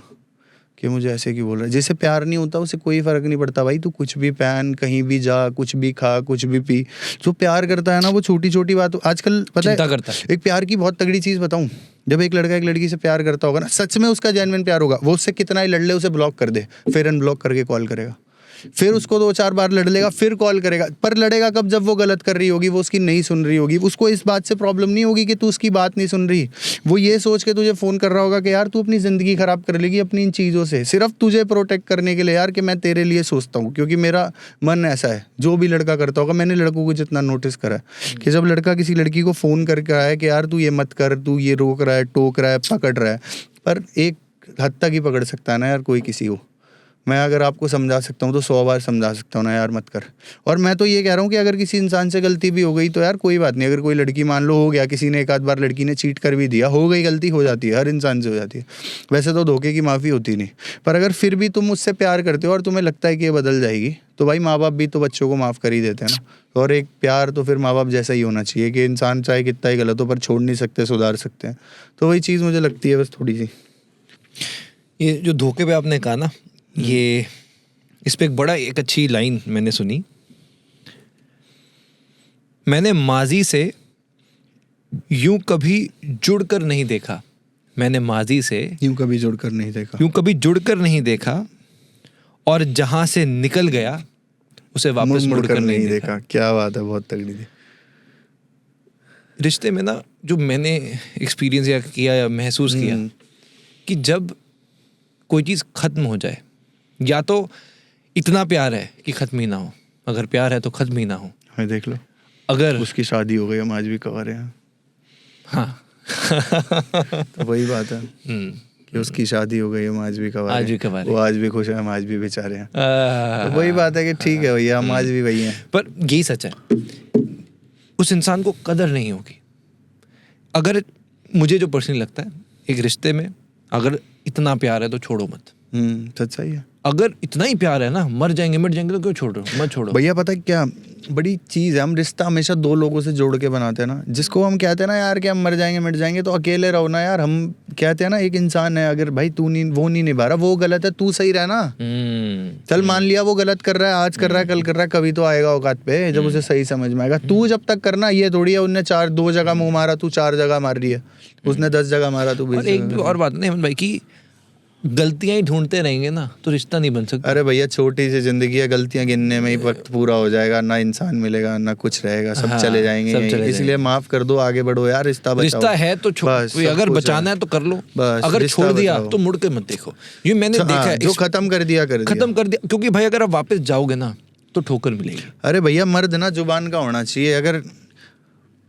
कि मुझे ऐसे क्यों बोल रहा है। जिसे प्यार नहीं होता उसे कोई फर्क नहीं पड़ता भाई, तू कुछ भी पहन, कहीं भी जा, कुछ भी खा, कुछ भी पी। जो प्यार करता है ना वो छोटी छोटी बात आजकल पता है करता है। एक प्यार की बहुत तगड़ी चीज़ बताऊं, जब एक लड़का एक लड़की से प्यार करता होगा ना, सच में उसका जेन्युइन प्यार होगा, वो उससे कितना ही लड़ ले उसे ब्लॉक कर दे, फिर अनब्लॉक करके कॉल करेगा, फिर उसको 2-4 बार लड़ लेगा, फिर कॉल करेगा। पर लड़ेगा कब, जब वो गलत कर रही होगी, वो उसकी नहीं सुन रही होगी। उसको इस बात से प्रॉब्लम नहीं होगी कि तू उसकी बात नहीं सुन रही, वो ये सोच के तुझे फ़ोन कर रहा होगा कि यार तू अपनी ज़िंदगी ख़राब कर लेगी अपनी इन चीज़ों से, सिर्फ तुझे प्रोटेक्ट करने के लिए यार, कि मैं तेरे लिए सोचता हूँ, क्योंकि मेरा मन ऐसा है। जो भी लड़का करता होगा, मैंने लड़कों को जितना नोटिस करा है कि जब लड़का किसी लड़की को फ़ोन करके आया कि यार तू ये मत कर, तू ये रोक रहा है, टोक रहा है, पकड़ रहा है, पर एक हद तक ही पकड़ सकता है ना यार कोई किसी को। मैं अगर आपको समझा सकता हूँ तो 100 बार समझा सकता हूँ ना यार मत कर। और मैं तो ये कह रहा हूँ कि अगर किसी इंसान से गलती भी हो गई तो यार कोई बात नहीं। अगर कोई लड़की मान लो हो गया, किसी ने एक आध बार लड़की ने चीट कर भी दिया, हो गई, गलती हो जाती है, हर इंसान से हो जाती है। वैसे तो धोखे की माफ़ी होती नहीं, पर अगर फिर भी तुम उससे प्यार करते हो और तुम्हें लगता है कि ये बदल जाएगी, तो भाई माँ बाप भी तो बच्चों को माफ़ कर ही देते हैं ना। और एक प्यार तो फिर माँ बाप जैसा ही होना चाहिए कि इंसान चाहे कितना ही गलत हो पर छोड़ नहीं सकते, सुधार सकते हैं। तो वही चीज़ मुझे लगती है बस थोड़ी सी। ये जो धोखे पे आपने कहा ना, ये इस पे एक अच्छी लाइन मैंने सुनी। मैंने माजी से यूं कभी जुड़कर नहीं देखा, मैंने माजी से यूं कभी जुड़कर नहीं देखा, यूं कभी जुड़कर नहीं देखा, और जहां से निकल गया उसे वापस मुड़कर नहीं देखा। क्या बात है, बहुत तगड़ी थी। रिश्ते में ना जो मैंने एक्सपीरियंस या किया या महसूस किया कि जब कोई चीज़ खत्म हो जाए, या तो इतना प्यार है कि खत्म ही ना हो, अगर प्यार है तो खत्म ही ना हो। हाँ देख लो, अगर उसकी शादी हो गई, हम आज भी कवर हैं। हाँ तो वही बात है कि उसकी शादी हो गई, हम आज भी कवर हैं। आज भी कवर हैं। वो आज भी खुश है, हम आज भी बेचारे हैं। तो वही बात है कि ठीक है भैया, हम आज भी वही हैं। पर यही सच है, उस इंसान को कदर नहीं होगी। अगर मुझे जो पर्सनली लगता है, एक रिश्ते में अगर इतना प्यार है तो छोड़ो मत। सच्चाई है। अगर इतना ही प्यार है ना, मर जाएंगे मिट जाएंगे तो क्यों छोड़ो, मत छोड़ो भैया। पता है क्या बड़ी चीज़ है, हम रिश्ता हमेशा 2 लोगों से जोड़ के बनाते हैं ना। जिसको हम कहते हैं ना यार कि हम मर जाएंगे मिट जाएंगे, तो अकेले रहो ना यार। हम कहते हैं ना एक इंसान है, अगर भाई तू नहीं वो नहीं निभा रहा, वो गलत है, तू सही रहना। चल मान लिया वो गलत कर रहा है, आज कर रहा है, कल कर रहा है, कभी तो आएगा औकात पे जब उसे सही समझ में आएगा। तू जब तक करना, ये थोड़ी है उनने 2 जगह मुंह मारा, तू 4 जगह मार रही है, उसने 10 जगह मारा, तू 20 और एक भी और बात नहीं भाई की गलतियां ही ढूंढते रहेंगे ना तो रिश्ता नहीं बन सकता। अरे भैया छोटी सी जिंदगी है, गलतियां गिनने में ही वक्त पूरा हो जाएगा, ना इंसान मिलेगा ना कुछ रहेगा, सब चले जाएंगे। इसलिए माफ कर दो, आगे बढ़ो यार, रिश्ता बचाओ। रिश्ता है तो अगर बचाना है तो कर लो, अगर छोड़ दिया तो मुड़ के मत देखो। ये मैंने देखा है, जो खत्म कर दिया क्योंकि भाई अगर आप वापस जाओगे ना तो ठोकर मिलेगी। अरे भैया मर्द ना जुबान का होना चाहिए। अगर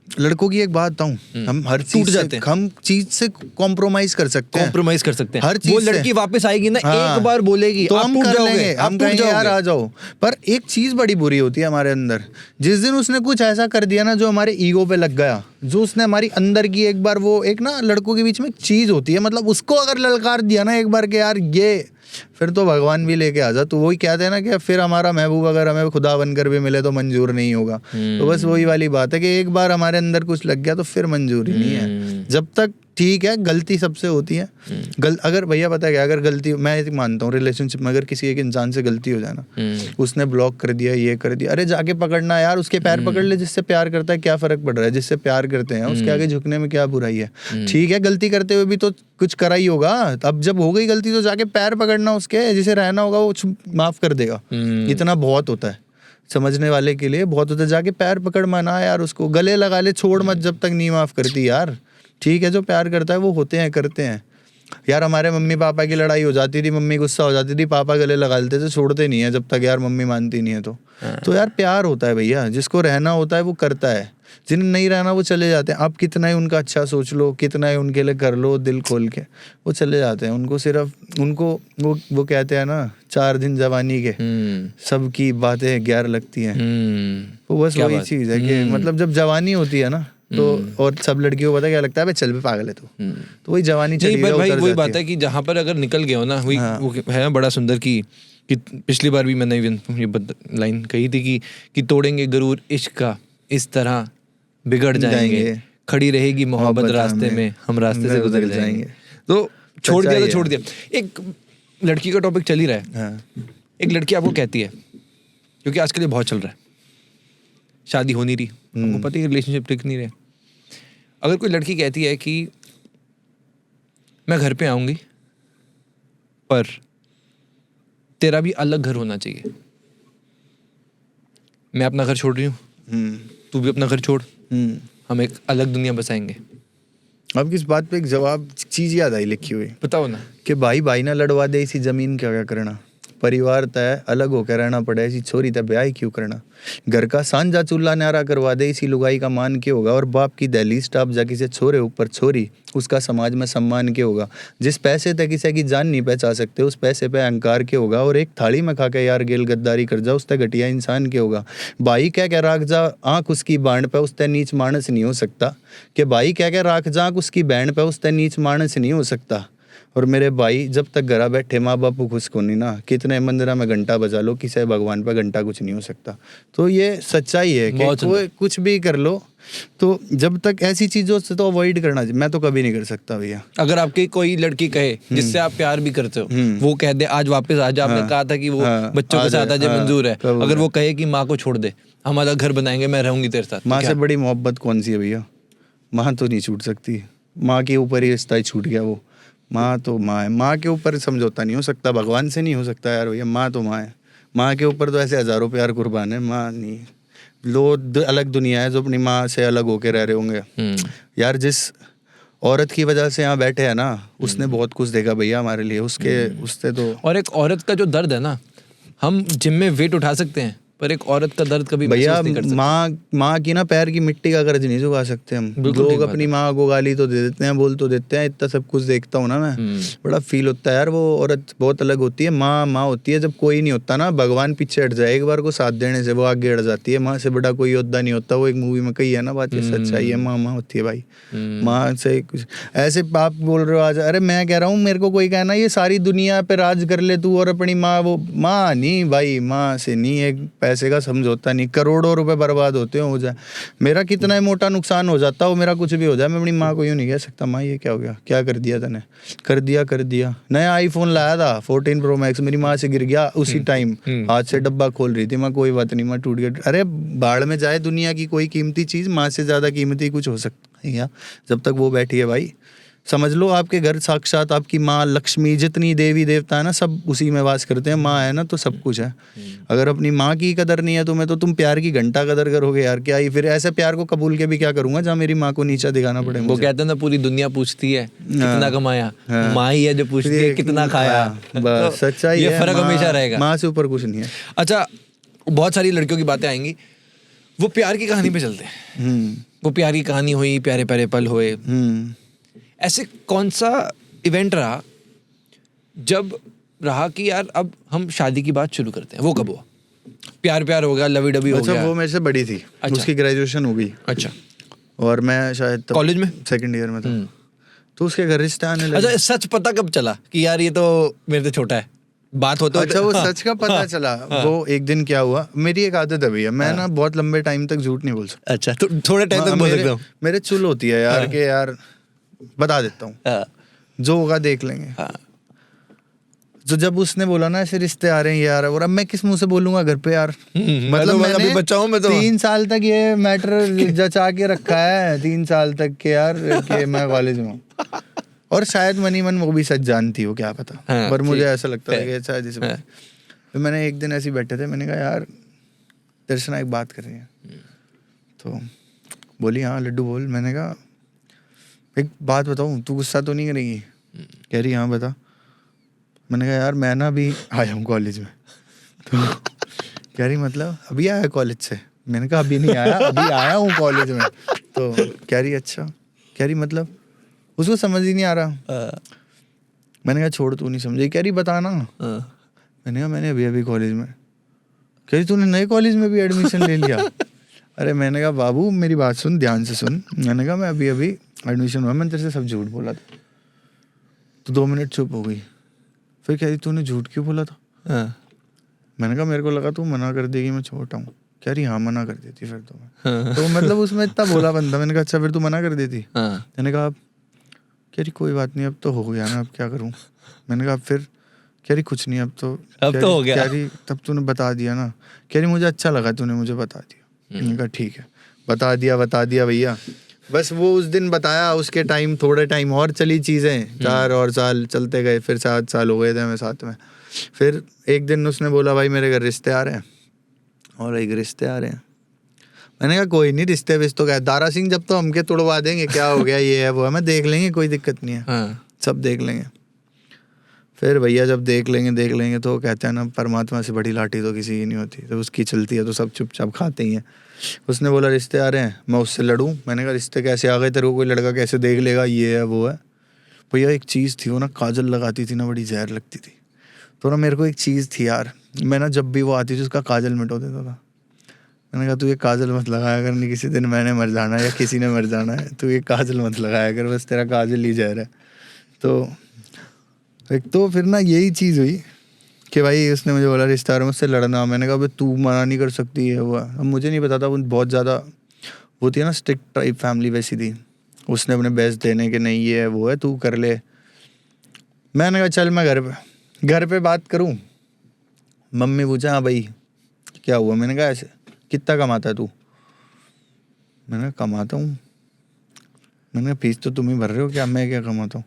लड़कों की एक बात बताऊं, हम हर चीज से, हम चीज से कॉम्प्रोमाइज कर सकते हैं, हर चीज। वो लड़की वापस आएगी ना, एक बार बोलेगी तो हम कर लेंगे, हम कहेंगे यार आ जाओ। पर एक चीज बड़ी बुरी होती है हमारे अंदर, जिस दिन उसने कुछ ऐसा कर दिया ना जो हमारे ईगो पे लग गया, जो उसने हमारी अंदर की एक बार, वो एक ना लड़कों के बीच में एक चीज होती है, मतलब उसको अगर ललकार दिया ना एक बार के यार ये, फिर तो भगवान भी लेके आ जा। तो वही कहते हैं ना कि फिर हमारा महबूब अगर हमें खुदा बनकर भी मिले तो मंजूर नहीं होगा। तो बस वही वाली बात है कि एक बार हमारे अंदर कुछ लग गया तो फिर मंजूरी नहीं है। जब तक ठीक है, गलती सबसे होती है। अगर भैया पता है क्या, अगर गलती, मैं मानता हूँ रिलेशनशिप में अगर किसी एक इंसान से गलती हो जाए ना, उसने ब्लॉक कर दिया, ये कर दिया, अरे जाके पकड़ना यार, उसके पैर पकड़ ले। जिससे प्यार करता है क्या फर्क पड़ रहा है, जिससे प्यार करते हैं उसके आगे झुकने में क्या बुराई है। ठीक है, गलती करते हुए भी तो कुछ करा ही होगा, अब जब हो गई गलती तो जाके पैर पकड़ना उसके, जिसे रहना होगा वो माफ कर देगा। इतना बहुत होता है, समझने वाले के लिए बहुत होता है। जाके पैर पकड़ मना यार, उसको गले लगा ले, छोड़ मत जब तक नहीं माफ करती यार। ठीक है, जो प्यार करता है वो होते हैं, करते हैं यार। हमारे मम्मी पापा की लड़ाई हो जाती थी, मम्मी गुस्सा हो जाती थी, पापा गले लगा लेते थे, छोड़ते नहीं है जब तक यार मम्मी मानती नहीं है। तो यार प्यार होता है भैया, जिसको रहना होता है वो करता है, जिन्हें नहीं रहना वो चले जाते हैं। आप कितना ही उनका अच्छा सोच लो, कितना ही उनके लिए कर लो दिल खोल के, वो चले जाते हैं। उनको सिर्फ उनको वो कहते हैं ना 4 दिन जवानी के, सबकी बातें 11 लगती हैं। तो बस वही चीज़ है कि मतलब जब जवानी होती है ना तो, और सब लड़कियों को पता क्या लगता है, चल भी पागल है तो वही जवानी चली गई, भाई वही बात है कि जहाँ पर अगर निकल गया हो ना, वही वो है बड़ा सुंदर कि पिछली बार भी मैंने ये लाइन कही थी कि तोड़ेंगे गरूर इश्क का, इस तरह बिगड़ जाएंगे, खड़ी रहेगी मोहब्बत रास्ते में, हम रास्ते से गुजर जाएंगे। तो छोड़ दिया तो छोड़ दिया। एक लड़की का टॉपिक चल ही रहा है, एक लड़की आपको कहती है, क्योंकि आज के लिए बहुत चल रहा है, शादी हो नहीं रही, हमको पता है रिलेशनशिप टिक नहीं रहे। अगर कोई लड़की कहती है कि मैं घर पे आऊंगी पर तेरा भी अलग घर होना चाहिए, मैं अपना घर छोड़ रही हूँ, तू भी अपना घर छोड़, हम एक अलग दुनिया बसाएंगे। अब किस बात पे एक जवाब चीज याद आई लिखी हुई, बताओ ना, कि भाई भाई ना लड़वा दे इसी जमीन का क्या करना। परिवार तय अलग होकर रहना पड़े, ऐसी छोरी तय ब्याह क्यों करना। घर का सांझा चूल्हा न्यारा करवा दे, इसी लुगाई का मान के होगा। और बाप की दहलीज टाप जा किसे छोरे ऊपर छोरी, उसका समाज में सम्मान के होगा। जिस पैसे तक किसी की जान नहीं पहचान सकते, उस पैसे पे अहंकार के होगा। और एक थाली में खा के यार गेल गद्दारी कर जा, उस तक घटिया इंसान के होगा। भाई क्या क्या राख जा आंख उसकी बाण पे, उस तक नीच मानस नहीं हो सकता। कि भाई क्या क्या राख जा आंख उसकी बहन पे, उस तक नीच मानस नहीं हो सकता। और मेरे भाई जब तक घरा बैठे माँ बाप खुश को नहीं ना, कितने मंदिरा में घंटा बजा लो, किसी भगवान पर घंटा कुछ नहीं हो सकता। तो ये सच्चाई है कि कोई कुछ भी कर लो, तो जब तक ऐसी चीजों से तो अवॉइड करना चाहिए। मैं तो कभी नहीं कर सकता भैया। अगर आपकी कोई लड़की कहे जिससे आप प्यार भी करते हो, वो कह दे आज वापस आ जा, आपने कहा था कि वो बच्चों के साथ आज मंजूर है, अगर वो कहे कि माँ को छोड़ दे, हम अलग घर बनाएंगे, मैं रहूंगी तेरे साथ, माँ से बड़ी मोहब्बत कौन सी है भैया। माँ तो नहीं छूट सकती, माँ के ऊपर ही रिश्ता छूट गया वो। माँ तो माँ है, माँ के ऊपर समझौता नहीं हो सकता, भगवान से नहीं हो सकता यार भैया। माँ तो माँ है, माँ के ऊपर तो ऐसे हजारों प्यार कुर्बान है। माँ नहीं, लोग अलग दुनिया है जो अपनी माँ से अलग होके रह रहे होंगे यार। जिस औरत की वजह से यहाँ बैठे हैं ना, उसने बहुत कुछ देखा भैया हमारे लिए, उससे तो। और एक औरत का जो दर्द है ना, हम जिम में वेट उठा सकते हैं, पर एक औरत का दर्द कभी भैया माँ की ना पैर की मिट्टी का कर्ज नहीं चुका सकते हम। लोग अपनी माँ को गाली तो दे देते हैं, बोल तो देते हैं, इतना सब कुछ देखता हूँ ना मैं, बड़ा फील होता है यार। वो औरत बहुत अलग होती है, माँ होती है। जब कोई नहीं होता ना, भगवान पीछे हट जाए एक बार को साथ देने से, वो आगे हट जाती है। माँ से बड़ा कोई योद्धा नहीं होता। वो एक मूवी में कही है ना बात, ये सच्चाई है। माँ होती है भाई, माँ से कुछ ऐसे आप बोल रहे हो आज। अरे मैं कह रहा हूँ, मेरे को कोई कहना ये सारी दुनिया पे राज कर ले तू और अपनी माँ, वो माँ नहीं भाई, माँ से नहीं। एक पैसे का समझौता नहीं, करोड़ों रुपए बर्बाद होते हो जाए, मेरा कितना ही मोटा नुकसान हो जाता हो, मेरा कुछ भी हो जाए, मैं अपनी माँ को यूँ नहीं कह सकता माँ ये क्या हो गया, क्या कर दिया तूने, कर दिया। नया आईफोन लाया था 14 प्रो मैक्स, मेरी माँ से गिर गया उसी टाइम, हाथ से डब्बा खोल रही थी, मैं कोई बात नहीं, मैं टूट गया। अरे बाढ़ में जाए दुनिया की कोई कीमती चीज़, माँ से ज़्यादा कीमती कुछ हो सकता है क्या? जब तक वो बैठी है भाई, समझ लो आपके घर साक्षात आपकी माँ लक्ष्मी, जितनी देवी देवता है ना सब उसी में वास करते हैं। माँ है ना तो सब कुछ है। अगर अपनी माँ की कदर नहीं है तुम्हें, तो तुम प्यार की घंटा कदर करोगे यार, क्या ही फिर ऐसे प्यार को कबूल के भी क्या करूंगा जहाँ मेरी माँ को नीचा दिखाना पड़े। वो कहते हैं ना पूरी दुनिया पूछती है कितना कमाया, माँ ही है जो पूछती है कितना खाया। बस सच्चाई है, ये फर्क हमेशा रहेगा, माँ से ऊपर कुछ नहीं है। अच्छा, बहुत सारी लड़कियों की बातें आएंगी, वो प्यार की कहानी पे चलते हैं। वो प्यार की कहानी हुई, प्यारे प्यारे पल हुए, ऐसे कौन सा इवेंट रहा जब रहा कि यार अब हम शादी की बात शुरू करते हैं? वो कब हुआ? प्यार हो गया, लवी डबी हो गया? वो मेरे से बड़ी थी। अच्छा। उसकी ग्रेजुएशन हो गई। अच्छा। और मैं शायद कॉलेज में सेकंड ईयर में था, तो उसके घर रिश्ते आने लगे। अच्छा, सच पता कब चला कि यार ये तो मेरे से छोटा है? बात होता अच्छा, वो सच का पता चला। वो एक दिन क्या हुआ, मेरी एक आदत है भैया, मैं ना बहुत लंबे टाइम तक झूठ नहीं बोल सकता। अच्छा, तो थोड़े टाइम तक बोल सकता हूँ। मेरे चुल होती है यार कि यार बता देता हूँ, जो होगा देख लेंगे। तो जब उसने बोला ना ऐसे रिश्ते आ रहे हैं यार, और अब मैं किस मुंह से बोलूंगा घर पे यार, मतलब मैंने बच्चा हूं मैं तो 3 साल तक ये मैटर जचा के रखा है, 3 साल तक के यार कि मैं कॉलेज में हूँ। और शायद मनी मन वो भी सच जानती हो, क्या पता। पर मुझे ऐसा लगता था कि शायद इसे। तो मैंने एक दिन ऐसे ही बैठे थे, मैंने कहा यार तेरे से ना एक बात कर रही है। तो बोली हाँ लड्डू बोल। मैंने कहा एक बात बताऊँ, तू गुस्सा तो नहीं करेगी? कह रही हाँ बता। मैंने कहा यार मैं ना अभी आया हूँ कॉलेज में। तो कह रही मतलब अभी आया कॉलेज से? मैंने कहा अभी नहीं आया, अभी आया हूँ कॉलेज में। तो कह रही अच्छा। कह रही मतलब? उसको समझ ही नहीं आ रहा। मैंने कहा छोड़ तू नहीं समझी। कह रही बताना। मैंने कहा मैंने अभी कॉलेज में। कह रही तूने नए कॉलेज में भी एडमिशन ले लिया? अरे मैंने कहा बाबू मेरी बात सुन, ध्यान से सुन। मैंने कहा मैं अभी एडमिशन हुआ, मैंने तेरे से सब झूठ बोला था। तो 2 मिनट चुप हो गई, फिर कह रही तूने झूठ क्यों बोला था? मैंने कहा मेरे को लगा तू मना कर देगी, मैं छोटा हूँ। कह रही हाँ मना कर देती फिर तो मैं। तो मतलब उसमें इतना बोला बंदा। मैंने कहा अच्छा फिर तू मना कर देती? मैंने कहा कह रही कोई बात नहीं, अब तो हो गया ना, अब क्या करूँ? मैंने कहा फिर? कह रही कुछ नहीं, अब तो हो गया। कह रही तब तूने बता दिया ना? कह रही मुझे अच्छा लगा तूने मुझे बता दिया। मैंने कहा ठीक है, बता दिया भैया। बस वो उस दिन बताया, उसके टाइम थोड़े टाइम और चली चीज़ें, 4 और साल चलते गए, फिर 7 साल हो गए थे हमें साथ में। फिर एक दिन उसने बोला भाई मेरे घर रिश्ते आ रहे हैं, और एक रिश्ते आ रहे हैं। मैंने कहा कोई नहीं, रिश्ते विश्तों का दारा सिंह जब तो हमके तोड़वा देंगे, क्या हो गया, ये है वो है, मैं देख लेंगे, कोई दिक्कत नहीं है, सब देख लेंगे। फिर भैया जब देख लेंगे तो कहते हैं ना, परमात्मा से बड़ी लाठी तो किसी की नहीं होती, तो उसकी चलती है तो सब चुपचाप खाते ही हैं। उसने बोला रिश्ते आ रहे हैं, मैं उससे लड़ूं? मैंने कहा रिश्ते कैसे आ गए तेरे को, कोई लड़का कैसे देख लेगा, ये है वो है। भैया एक चीज़ थी, वो ना काजल लगाती थी ना, बड़ी जहर लगती थी। तो ना मेरे को एक चीज़ थी यार, मैं ना जब भी वो आती थी उसका काजल मिटो देता था। मैंने कहा तू ये काजल मत लगाया कर, नहीं किसी दिन मैंने मर जाना है या किसी ने मर जाना है, तू ये काजल मत लगाया कर, बस तेरा काजल ही जहर है। तो एक तो फिर ना यही चीज़ हुई कि भाई उसने मुझे बोला रिश्ता है मुझसे लड़ना। मैंने कहा भाई तू मना नहीं कर सकती है वो। अब मुझे नहीं पता था, वो बहुत ज़्यादा वो थी ना स्ट्रिक्ट टाइप फैमिली वैसी थी। उसने अपने बेस्ट देने के नहीं ये है वो है, तू कर ले। मैंने कहा चल मैं घर पे बात करूं। मम्मी पूछा हाँ भाई क्या हुआ? मैंने कहा ऐसे, कितना कमाता है तू? मैंने कहा कमाता हूँ। मैंने कहा फीस तो तुम ही भर रहे हो, क्या मैं क्या कमाता हूँ?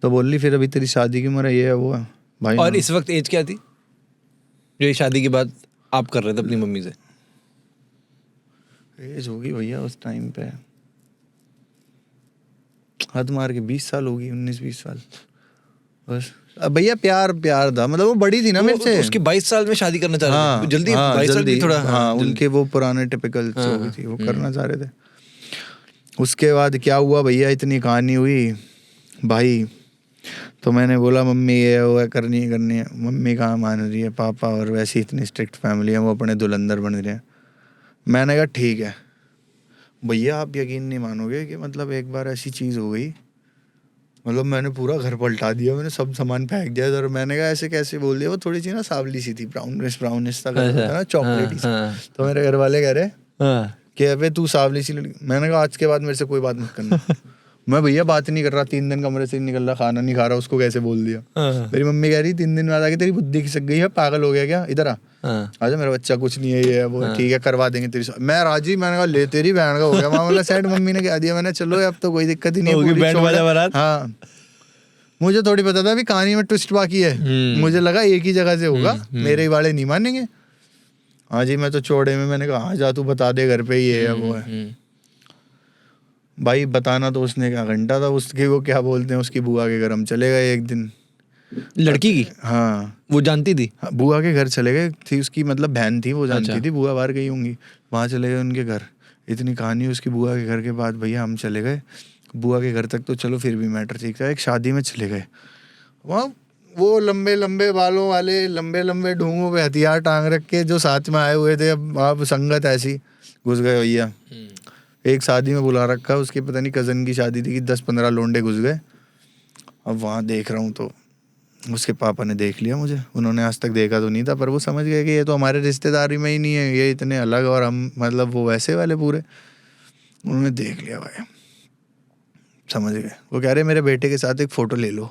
तो बोल ली फिर अभी तेरी शादी की उम्र है, ये है वो है भाई। और इस वक्त एज क्या थी जो ये शादी की बात आप कर रहे थे अपनी मम्मी से? एज होगी भैया उस टाइम पे हद मार के 20 साल होगी, 19-20 साल बस। अब भैया प्यार था, मतलब वो बड़ी थी ना मेरे से। उसके 22 साल में शादी करना चाह रहे हाँ थे जल्दी? हाँ 22 साल जल्दी, भी थोड़ा हाँ जल्दी। उनके वो पुराने टिपिकल हाँ, जो भी थी वो करना चाह रहे थे। उसके बाद क्या हुआ भैया, इतनी कहानी हुई भाई। तो मैंने बोला मम्मी ये वो है, करनी है। मम्मी कहाँ मान रही है, पापा और वैसे इतनी स्ट्रिक्ट फैमिली है, वो अपने दुलंदर बन रहे हैं। मैंने कहा ठीक है। भैया आप यकीन नहीं मानोगे कि मतलब एक बार ऐसी चीज़ हो गई, मतलब मैंने पूरा घर पलटा दिया, मैंने सब सामान फेंक दिया इधर। मैंने कहा ऐसे कैसे बोल दिया? वो थोड़ी सी ना सावली सी थी, ब्राउनिश सा कलर होता है ना, चॉकलेटी सा। तो मेरे घर वाले कह रहे कि अबे तू सावली सी लड़की। मैंने कहा आज के बाद मेरे से कोई बात मत करना। मैं भैया बात नहीं कर रहा, 3 दिन कमरे से नहीं निकल रहा, खाना नहीं खा रहा, उसको कैसे बोल दिया? मेरी मम्मी कह रही 3 दिन बाद आके तेरी बुद्धि खिसक गई है, पागल हो गया क्या, इधर आ। आजा मेरा बच्चा कुछ नहीं है, ये है वो है, ठीक है करवा देंगे तेरी। मैं राजी। मैंने कहा ले तेरी बहन का हो गया मामला सेट। मम्मी ने कह दिया। मैंने चलो अब तो कोई दिक्कत ही नहीं है, पूरी छोड़ है। हाँ मुझे थोड़ी पता था अभी कहानी में ट्विस्ट बाकी है। मुझे लगा एक ही जगह से होगा, मेरे वाले नहीं मानेंगे। हाँ जी मैं तो चौड़े में, मैंने कहा हाँ जा तू बता दे घर पे ये है वो है। भाई बताना तो उसने क्या घंटा था। उसके वो क्या बोलते हैं, उसकी बुआ के घर हम चले गए एक दिन। लड़की की? हाँ वो जानती थी? हाँ, बुआ के घर चले गए। थी उसकी मतलब बहन थी, वो जानती अच्छा। थी, बुआ बाहर गई होंगी, वहाँ चले गए उनके घर। इतनी कहानी उसकी बुआ के घर के बाद भैया हम चले गए बुआ के घर तक, तो चलो फिर भी मैटर ठीक था। एक शादी में चले गए, वहाँ वो लंबे लंबे बालों वाले, लंबे लंबे ढूंगों पे हथियार टांग रख के जो साथ में आए हुए थे, अब आप संगत ऐसी घुस गए भैया। एक शादी में बुला रखा, उसकी पता नहीं कज़न की शादी थी कि 10-15 लोंडे घुस गए। अब वहाँ देख रहा हूँ तो उसके पापा ने देख लिया मुझे। उन्होंने आज तक देखा तो नहीं था, पर वो समझ गए कि ये तो हमारे रिश्तेदारी में ही नहीं है, ये इतने अलग और हम मतलब वो वैसे वाले पूरे। उन्होंने देख लिया भाई, समझ गए। वो कह रहे मेरे बेटे के साथ एक फ़ोटो ले लो।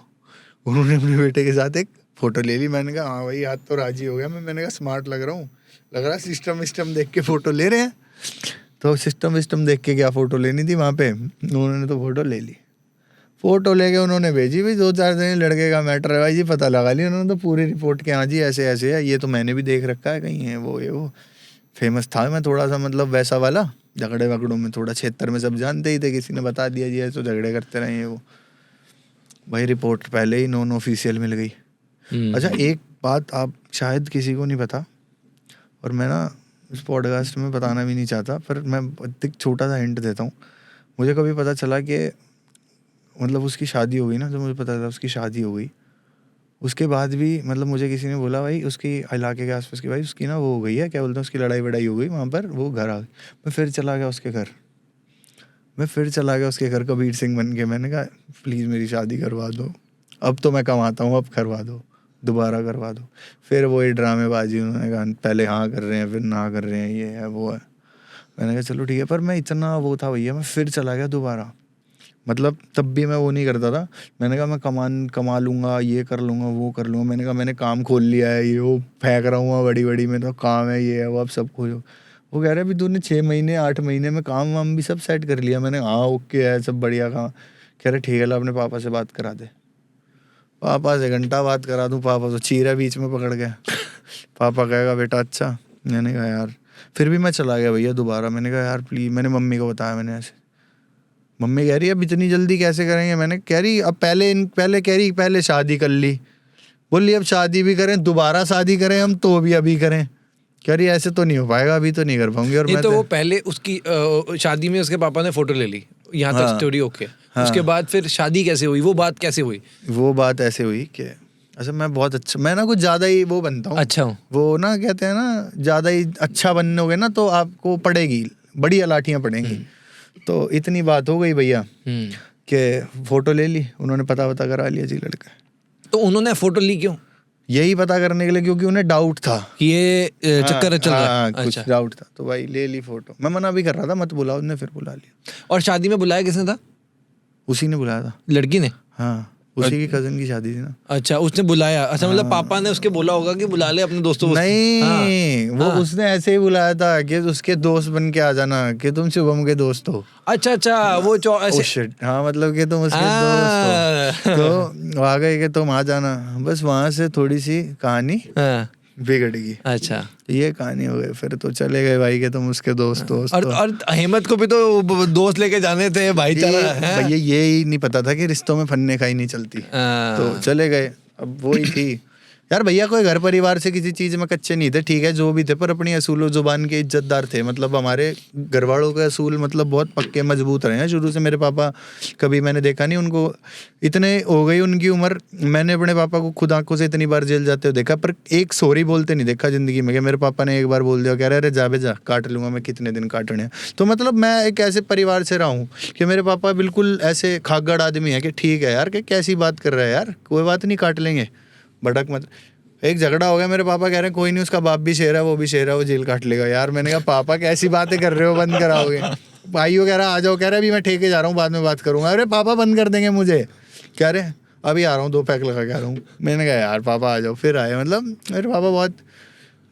उन्होंने अपने बेटे के साथ एक फ़ोटो ले ली। मैंने कहा हाँ भाई आज तो राजी हो गया मैं। मैंने कहा स्मार्ट लग रहा हूँ, लग रहा है सिस्टम देख के फ़ोटो ले रहे हैं। तो सिस्टम देख के क्या फ़ोटो लेनी थी वहाँ पे, उन्होंने तो फ़ोटो ले ली। फ़ोटो लेके उन्होंने भेजी भाई, 2-4 दिन लड़के का मैटर है भाई जी, पता लगा लिया उन्होंने तो पूरी रिपोर्ट के। हाँ जी ऐसे ऐसे है, ये तो मैंने भी देख रखा है कहीं है वो ये वो। फेमस था मैं थोड़ा सा, मतलब वैसा वाला, झगड़े वगड़ों में थोड़ा क्षेत्र में सब जानते ही थे, किसी ने बता दिया जी ऐसे तो झगड़े करते रहे ये वो। भाई रिपोर्ट पहले ही नॉन ऑफिशियल मिल गई। अच्छा एक बात आप शायद किसी को नहीं पता, और मैं ना इस पॉडकास्ट में बताना भी नहीं चाहता, पर मैं एक छोटा सा हिंट देता हूँ। मुझे कभी पता चला कि मतलब उसकी शादी हो गई ना, तो मुझे पता था उसकी शादी हो गई। उसके बाद भी मतलब मुझे किसी ने बोला भाई उसकी इलाके के आसपास की, भाई उसकी ना वो हो गई है, क्या बोलते हैं, उसकी लड़ाई वड़ाई हो गई वहाँ पर, वो घर आ गई। मैं फिर चला गया उसके घर, कबीर सिंह बन के। मैंने कहा प्लीज़ मेरी शादी करवा दो, अब तो मैं कमाता हूँ, अब करवा दो, दोबारा करवा दो। फिर वही ड्रामेबाजी, उन्होंने कहा पहले हाँ कर रहे हैं फिर ना कर रहे हैं, ये है वो है। मैंने कहा चलो ठीक है, पर मैं इतना वो था भैया, मैं फिर चला गया दोबारा। मतलब तब भी मैं वो नहीं करता था। मैंने कहा मैं कमा लूँगा, ये कर लूँगा, वो कर लूँगा। मैंने कहा मैंने काम खोल लिया है, ये वो फेंक रहा हूँ बड़ी बड़ी में तो काम है, ये है वो, अब सब कुछ। वो कह रहे अभी तूने 6 महीने 8 महीने में काम वाम भी सब सेट कर लिया। मैंने हाँ ओके है सब बढ़िया काम। कह रहे ठीक है ला अपने पापा से बात करा दे। पापा से घंटा बात करा दूँ, पापा तो चीरा बीच में पकड़ गया। पापा कहेगा बेटा अच्छा। मैंने कहा यार, फिर भी मैं चला गया भैया दोबारा। मैंने कहा यार प्लीज़, मैंने मम्मी को बताया, मैंने ऐसे मम्मी कह रही अब इतनी जल्दी कैसे करेंगे, मैंने कह रही अब पहले शादी कर ली, बोली अब शादी भी करें, दोबारा शादी करें हम तो भी अभी करें, कह रही ऐसे तो नहीं हो पाएगा, अभी तो नहीं कर पाऊंगी। और ये मैं तो वो पहले उसकी शादी में उसके पापा ने फोटो ले ली, यहाँ तक हाँ। Story okay. हाँ। उसके बाद फिर शादी कैसे हुई, वो बात कैसे हुई? वो बात ऐसे हुई कि अच्छा मैं बहुत अच्छा, मैं ना कुछ ज़्यादा ही वो बनता हूँ, अच्छा हूँ। वो ना कहते हैं ना ज़्यादा ही अच्छा बनोगे ना तो आपको पड़ेगी, बढ़िया लाठियाँ पड़ेंगी। तो इतनी बात हो गई भैया कि फ़ोटो ले ली, उन्होंने पता करा लिया जी लड़का। तो उन्होंने फोटो ली क्यों? यही पता करने के लिए क्योंकि उन्हें डाउट था कि ये चक्कर चल रहा है। हाँ, अच्छा। कुछ डाउट था तो भाई ले ली फोटो। मैं मना भी कर रहा था मत बुलाओ, उन्होंने फिर बुला लिया। और शादी में बुलाया किसने था? उसी ने बुलाया था। लड़की ने? हाँ, उसी की कजन की शादी थी ना। अच्छा, उसने बुलाया। अच्छा, मतलब पापा ने उसके बोला होगा कि बुला ले अपने दोस्तों को। नहीं, वो उसने ऐसे ही बुलाया था कि उसके दोस्त बन के आ जाना, कि तुम शुभम के दोस्त हो। अच्छा, वो Oh shit, हाँ मतलब कि तुम उसके दोस्त हो, तो आ गए कि तुम आ जाना। बस वहां से थोड़ी सी कहानी बिगड़ गई। अच्छा, ये कहानी हो गई। फिर तो चले गए भाई के तुम उसके दोस्त। और हेमंत को भी तो दोस्त लेके जाने थे, भाईचारा है। भैया ये ही नहीं पता था कि रिश्तों में फन्ने खाई नहीं चलती, तो चले गए। अब वो ही थी यार भैया, कोई घर परिवार से किसी चीज में कच्चे नहीं थे, ठीक है जो भी थे, पर अपनी असूल जुबान के इज्जतदार थे। मतलब हमारे घर वालों के असूल मतलब बहुत पक्के मजबूत रहे हैं शुरू से। मेरे पापा कभी मैंने देखा नहीं उनको, इतने हो गई उनकी उम्र, मैंने अपने पापा को खुद आंखों से इतनी बार जेल जाते हुए देखा, पर एक सॉरी बोलते नहीं देखा जिंदगी में। कि मेरे पापा ने एक बार बोल दिया, कह रहे अरे जा बे जा, काट लूंगा मैं, कितने दिन काटने। तो मतलब मैं एक ऐसे परिवार से रहा हूँ कि मेरे पापा बिल्कुल ऐसे खागड़ आदमी है कि ठीक है यार, कि कैसी बात कर रहा है यार, कोई बात नहीं काट लेंगे, भड़क मत। एक झगड़ा हो गया, मेरे पापा कह रहे हैं कोई नहीं, उसका बाप भी शेर है, वो भी शेर है, वो जेल काट लेगा। यार मैंने कहा पापा कैसी बातें कर रहे हो, बंद कराओगे? भाइयों कह रहा आ जाओ, कह रहे अभी मैं ठेके जा रहा हूँ, बाद में बात करूंगा। अरे पापा बंद कर देंगे मुझे, कह रहे अभी आ रहा हूँ, 2 पैक लगा के आ रहा हूँ। मैंने कहा यार पापा आ जाओ, फिर आए। मतलब मेरे पापा बहुत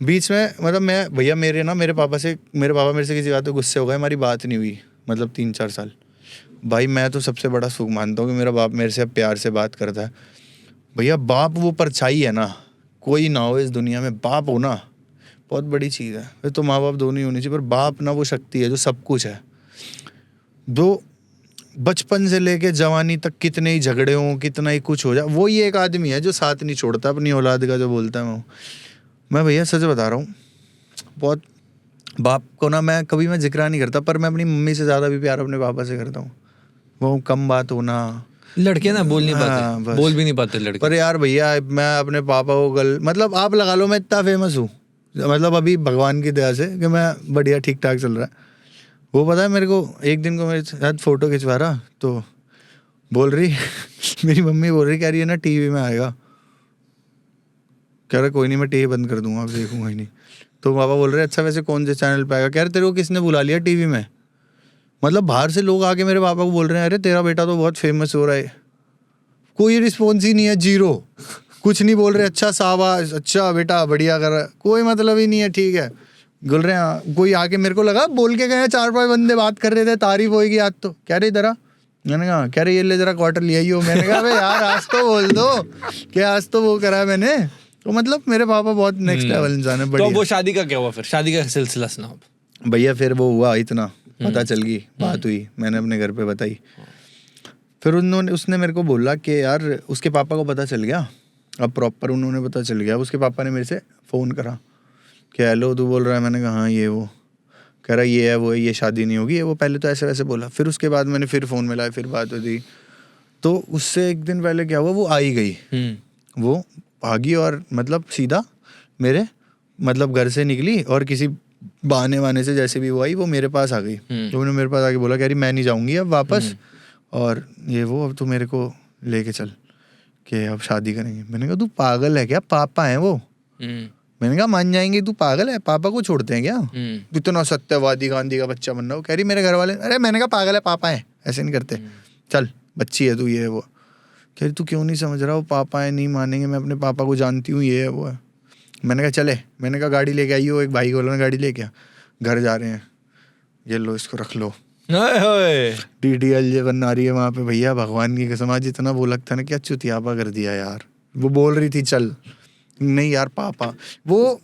बीच में, मतलब मैं भैया मेरे पापा मेरे से किसी बात पे गुस्से हो गए, हमारी बात नहीं हुई मतलब 3-4 साल। भाई मैं तो सबसे बड़ा सुख मानता हूँ कि मेरा बाप मेरे से प्यार से बात करता है। भैया बाप वो परछाई है ना, कोई ना हो इस दुनिया में, बाप होना बहुत बड़ी चीज़ है। फिर तो माँ बाप दोनों ही होनी चाहिए, पर बाप ना वो शक्ति है जो सब कुछ है। दो बचपन से लेके जवानी तक कितने ही झगड़े हों, कितना ही कुछ हो जाए, वो ही एक आदमी है जो साथ नहीं छोड़ता अपनी औलाद का, जो बोलता है मैं भैया सच बता रहा हूँ, बहुत बाप को ना मैं कभी मैं जिक्र नहीं करता, पर मैं अपनी मम्मी से ज़्यादा भी प्यार अपने पापा से करता हूँ। वो कम बात होना, लड़के ना बोल नहीं हाँ, पाते, बोल भी नहीं पाते लड़के। पर यार भैया मैं अपने पापा को मतलब आप लगा लो मैं इतना फेमस हूँ, मतलब अभी भगवान की दया से कि मैं बढ़िया ठीक ठाक चल रहा है। वो पता है मेरे को एक दिन को मेरे साथ फोटो खिंचवा रहा, तो बोल रही मेरी मम्मी बोल रही, कह रही है ना टीवी में आएगा, कह रहा कोई नहीं मैं टीवी बंद कर दूंगा, अब देखूंगा ही नहीं। तो पापा बोल रहे अच्छा वैसे कौन से चैनल पे आएगा? कह रहे तेरे को किसने बुला लिया टीवी में? मतलब बाहर से लोग आके मेरे पापा को बोल रहे हैं अरे तेरा बेटा तो बहुत फेमस हो रहा है। कोई रिस्पॉन्स ही नहीं है, जीरो, कुछ नहीं बोल रहे। अच्छा शाबाश, अच्छा बेटा बढ़िया कर रहा है, कोई मतलब ही नहीं है। ठीक है बोल रहे हैं, कोई आके मेरे को लगा बोल के गए 4-5 बंदे बात कर रहे थे, तारीफ होगी आज तो। कह रहे इधर आ, मैंने कहा कह रहे ये ले जरा क्वार्टर लिया ही हो। मैंने कहा अबे यार आज तो बोल दो कि आज तो वो करा मैंने। तो मतलब मेरे पापा बहुत नेक्स्ट लेवल इंसान है। तो वो शादी का क्या हुआ फिर? शादी का सिलसिला सुनाओ भैया। फिर वो हुआ, इतना पता चल गई, बात हुई, मैंने अपने घर पे बताई। फिर उसने मेरे को बोला कि यार उसके पापा को पता चल गया, अब प्रॉपर उन्होंने पता चल गया। उसके पापा ने मेरे से फ़ोन करा कि हेलो तू बोल रहा है? मैंने कहा हाँ ये वो। कह रहा ये है वो है, ये शादी नहीं होगी, ये वो। पहले तो ऐसे वैसे बोला, फिर उसके बाद मैंने फिर फ़ोन मिलाया, फिर बात हुई। तो उससे एक दिन पहले क्या हुआ, वो आई गई, वो भागी और मतलब सीधा मेरे मतलब घर से निकली और किसी बहाने वाने से जैसे भी वो आई, वो मेरे पास आ गई। तो उन्होंने मेरे पास आके बोला कह रही मैं नहीं जाऊँगी अब वापस, और ये वो अब तू मेरे को लेके चल कि अब शादी करेंगे। मैंने कहा तू पागल है क्या, पापा हैं वो। मैंने कहा मान जाएंगे, तू पागल है, पापा को छोड़ते हैं क्या? इतना सत्यवादी गांधी का बच्चा बन रहा हो। कह रही मेरे घर वाले, अरे मैंने कहा पागल है, पापा है, ऐसे नहीं करते, चल बच्ची है तू, ये है वो। कह रही तू क्यों नहीं समझ रहा, वो पापा है, नहीं मानेंगे, मैं अपने पापा को जानती हूँ, ये है वो है। मैंने कहा चले, मैंने कहा गाड़ी लेके आई हो, एक भाई को गाड़ी लेके आ, घर जा रहे हैं, ये लो इसको रख लो। DDL बन आ रही है वहाँ पे। भैया भगवान की कसम आज इतना वो लगता ना कि चुतियापा कर दिया यार। वो बोल रही थी चल, नहीं यार पापा, वो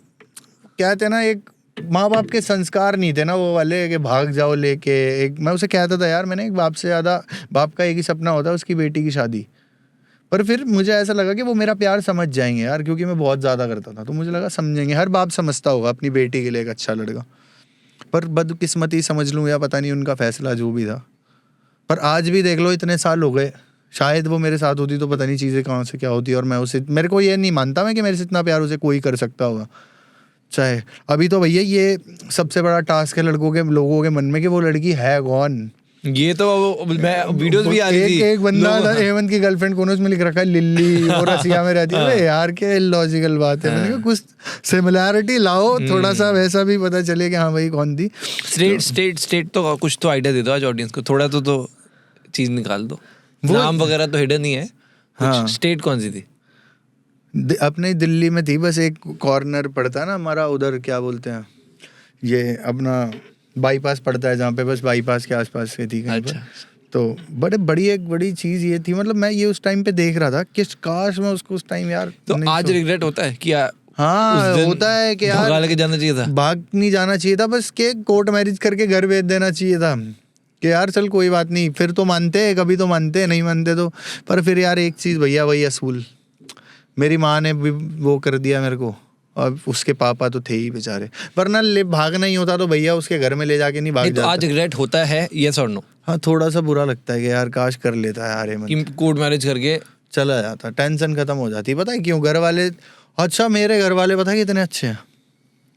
कहते हैं ना एक माँ बाप के संस्कार नहीं थे ना वो वाले कि भाग जाओ लेके। एक मैं उसे कहता था यार, मैंने एक बाप से ज़्यादा, बाप का एक ही सपना होता है उसकी बेटी की शादी। पर फिर मुझे ऐसा लगा कि वो मेरा प्यार समझ जाएंगे यार, क्योंकि मैं बहुत ज़्यादा करता था, तो मुझे लगा समझेंगे। हर बाप समझता होगा अपनी बेटी के लिए एक अच्छा लड़का, पर बदकिस्मती समझ लूँ या पता नहीं उनका फैसला जो भी था। पर आज भी देख लो, इतने साल हो गए, शायद वो मेरे साथ होती तो पता नहीं चीज़ें कहाँ से क्या होती। और मैं उसे, मेरे को ये नहीं मानता मैं कि मेरे से इतना प्यार उसे कोई कर सकता होगा। चाहे अभी तो भैया ये सबसे बड़ा टास्क है लड़कों के, लोगों के मन में, कि वो लड़की है कौन। ये तो मैं वीडियोस भी आ रही थी, एक बंदा था हेमंत की गर्लफ्रेंड को उसमें लिख रखा है लिल्ली, वो रसिया में रहती है। अरे यार क्या लॉजिकल बात है। मैंने कहा कुछ सिमिलैरिटी लाओ, थोड़ा सा वैसा भी पता चले कि हाँ भाई कौन थी। स्टेट तो कुछ तो आइडिया दे दो आज ऑडियंस को, थोड़ा तो चीज निकाल दो। नाम वगैरह तो हिडन ही है। हाँ, स्टेट कौन सी थी? अपने दिल्ली में थी, बस एक कॉर्नर पड़ता है ना हमारा उधर, क्या बोलते हैं ये अपना बाईपास पड़ता है जहाँ पे, बस बाईपास के आसपास से थी कहीं पर। तो एक बड़ी चीज़ ये थी, मतलब मैं ये उस टाइम पे देख रहा था कि काश मैं उसको उस टाइम यार। तो आज रिग्रेट होता है कि हाँ होता है कि यार लेके जाना चाहिए था, भाग नहीं जाना चाहिए था, बस के कोर्ट मैरिज करके घर भेज देना चाहिए था कि यार चल कोई बात नहीं। फिर तो मानते, कभी तो मानते, नहीं मानते तो। पर फिर यार एक चीज़ भैया, वही असूल, मेरी माँ ने भी वो कर दिया मेरे को, और उसके पापा तो थे ही बेचारे, वरना भागना ही होता तो भैया उसके घर में ले जाके नहीं भाग तो जाता। आज रिग्रेट होता है, यस और नो? हाँ थोड़ा सा बुरा लगता है कि यार काश कर लेता यार हेमंत, कोर्ट मैरिज करके चला जाता, टेंशन खत्म हो जाती। पता है क्यों? घर वाले, अच्छा मेरे घर वाले पता है कितने अच्छे हैं।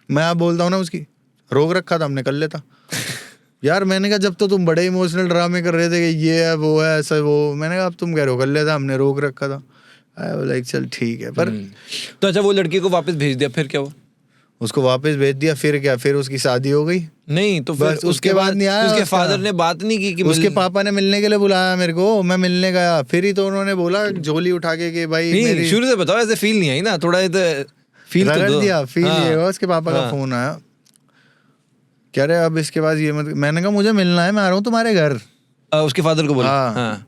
मैं आप बोलता हूँ ना, उसकी रोक रखा था हमने, कर लेता यार। मैंने कहा जब तो तुम बड़े इमोशनल ड्रामे कर रहे थे कि ये है वो है ऐसा वो, मैंने कहा अब तुम कह रहे हो कर लेता, हमने रोक रखा था। लाइक चल ठीक है। पर तो अच्छा वो लड़की को वापस भेज दिया, फिर क्या हुआ? उसको वापस भेज दिया, फिर क्या, फिर उसकी शादी हो गई। नहीं तो फिर उसके बाद नहीं आया। उसके फादर ने बात नहीं की कि उसके पापा ने मिलने के लिए बुलाया मेरे को, मैं मिलने गया, फिर ही तो उन्होंने बोला झोली उठा के कि भाई नहीं, शुरू से बताओ, ऐसे फील नहीं आई ना, थोड़ा फील तो दो। दिया फील ये हुआ। उसके पापा का फोन आया, कह रहे अब इसके बाद ये मत। मैंने कहा मुझे मिलना है, मैं आ रहा हूँ तुम्हारे घर। उसके फादर को बोला? हाँ।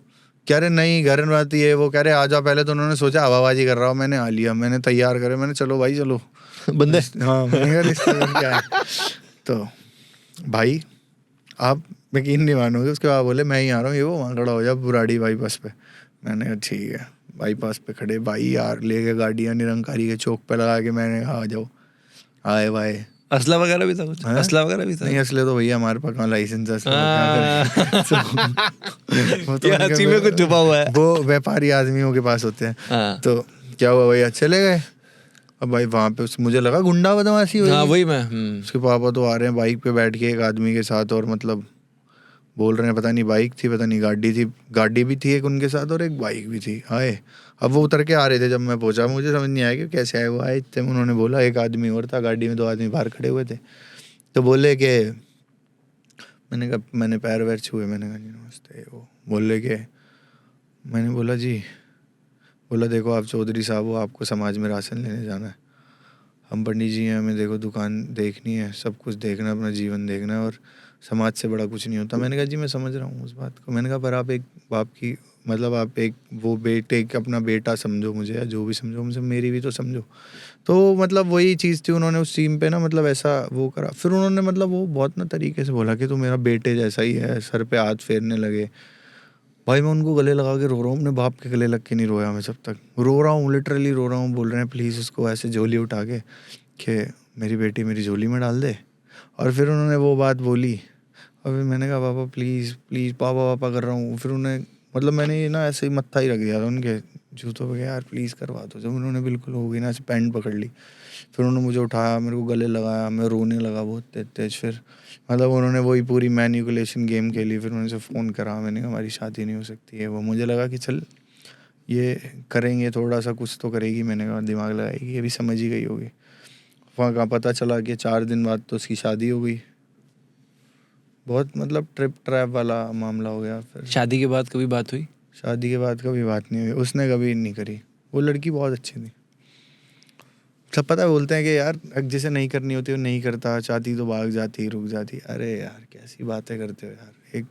कह रहे नहीं घर में आती है वो, कह रहे आ जाओ। पहले तो उन्होंने सोचा हवाबाजी कर रहा हूँ, मैंने आ लिया, मैंने तैयार करे, मैंने चलो भाई चलो बंदे। हाँ मैंने कहा रिश्तेदार क्या है। तो भाई आप यकीन नहीं मानोगे, उसके बाद बोले मैं ही आ रहा हूँ, ये वो वहाँ खड़ा हो जा बुराड़ी बाईपास पे। मैंने कहा ठीक है। बाईपास पे खड़े भाई यार, ले गए गाड़ियाँ निरंकारी के चौक पे लगा के, मैंने कहा आ जाओ। आए भाई, असला वगैरह भी था कुछ? असला वगैरह भी था? नहीं असले तो भैया हमारे पास कहाँ लाइसेंस है, हंसी में कुछ छुपा हुआ है, वो व्यापारी आदमियों के पास होते हैं। तो क्या हुआ भैया, चले गए। अब भाई वहाँ पे मुझे लगा गुंडा बदमाशी हुई। हाँ वही मैं उसके पापा तो आ रहे हैं बाइक पे बैठ के एक आदमी के साथ, और मतलब बोल रहे हैं, पता नहीं बाइक थी पता नहीं गाड़ी थी, गाड़ी भी थी एक उनके साथ और एक बाइक भी थी। आए, अब वो उतर के आ रहे थे, जब मैं पहुंचा मुझे समझ नहीं आया कि कैसे आए वो। आए इतने उन्होंने बोला एक आदमी और था गाड़ी में, 2 आदमी बाहर खड़े हुए थे। तो बोले कि, मैंने कहा मैंने पैर वैर छुए, मैंने कहा जी नमस्ते। वो बोले कि, मैंने बोला जी, बोला देखो आप चौधरी साहब हो, आपको समाज में राशन लेने जाना है, हम पंडित जी हैं, हमें देखो दुकान देखनी है, सब कुछ देखना है, अपना जीवन देखना है, और समाज से बड़ा कुछ नहीं होता। मैंने कहा जी मैं समझ रहा हूँ उस बात को। मैंने कहा पर आप एक बाप की, मतलब आप एक वो बेटे अपना बेटा समझो मुझे, या जो भी समझो मुझे, मेरी भी तो समझो। तो मतलब वही चीज़ थी, उन्होंने उस टीम पे ना मतलब ऐसा वो करा। फिर उन्होंने मतलब वो बहुत ना तरीके से बोला कि तू मेरा बेटे जैसा ही है, सर पे हाथ फेरने लगे। भाई मैं उनको गले लगा के रो रहा हूँ, अपने बाप के गले लग के नहीं रोया मैं, जब तक रो रहा हूँ, लिटरली रो रहा हूँ। बोल रहे हैं प्लीज़ उसको ऐसे झोली उठा के कि मेरी बेटी मेरी झोली में डाल दे। और फिर उन्होंने वो बात बोली, और फिर मैंने कहा पापा प्लीज़ प्लीज़, पापा पापा कर रहा हूँ। फिर उन्हें मतलब मैंने ना ऐसे ही मत्था ही रख दिया था उनके जूतों पे, यार प्लीज़ करवा दो। जब उन्होंने बिल्कुल हो गई ना, ऐसे पैंट पकड़ ली, फिर उन्होंने मुझे उठाया, मेरे को गले लगाया, मैं रोने लगा बहुत तेज तेज। फिर मतलब उन्होंने वही पूरी मैनिपुलेशन गेम खेली। फिर उन्होंने फ़ोन करा, मैंने कहा हमारी शादी नहीं हो सकती है। वो मुझे लगा कि चल ये करेंगे, थोड़ा सा कुछ तो करेगी, मैंने कहा दिमाग लगाएगी, ये भी समझ ही गई होगी। वहाँ का पता चला कि 4 दिन बाद तो उसकी शादी हो गई। बहुत मतलब ट्रिप ट्रैप वाला मामला हो गया। फिर शादी के बाद कभी बात हुई? शादी के बाद कभी बात नहीं हुई, उसने कभी नहीं करी। वो लड़की बहुत अच्छी थी। सब पता है, बोलते हैं कि यार जिसे नहीं करनी होती वो नहीं करता, चाहती तो भाग जाती, रुक जाती। अरे यार कैसी बातें करते हो यार। एक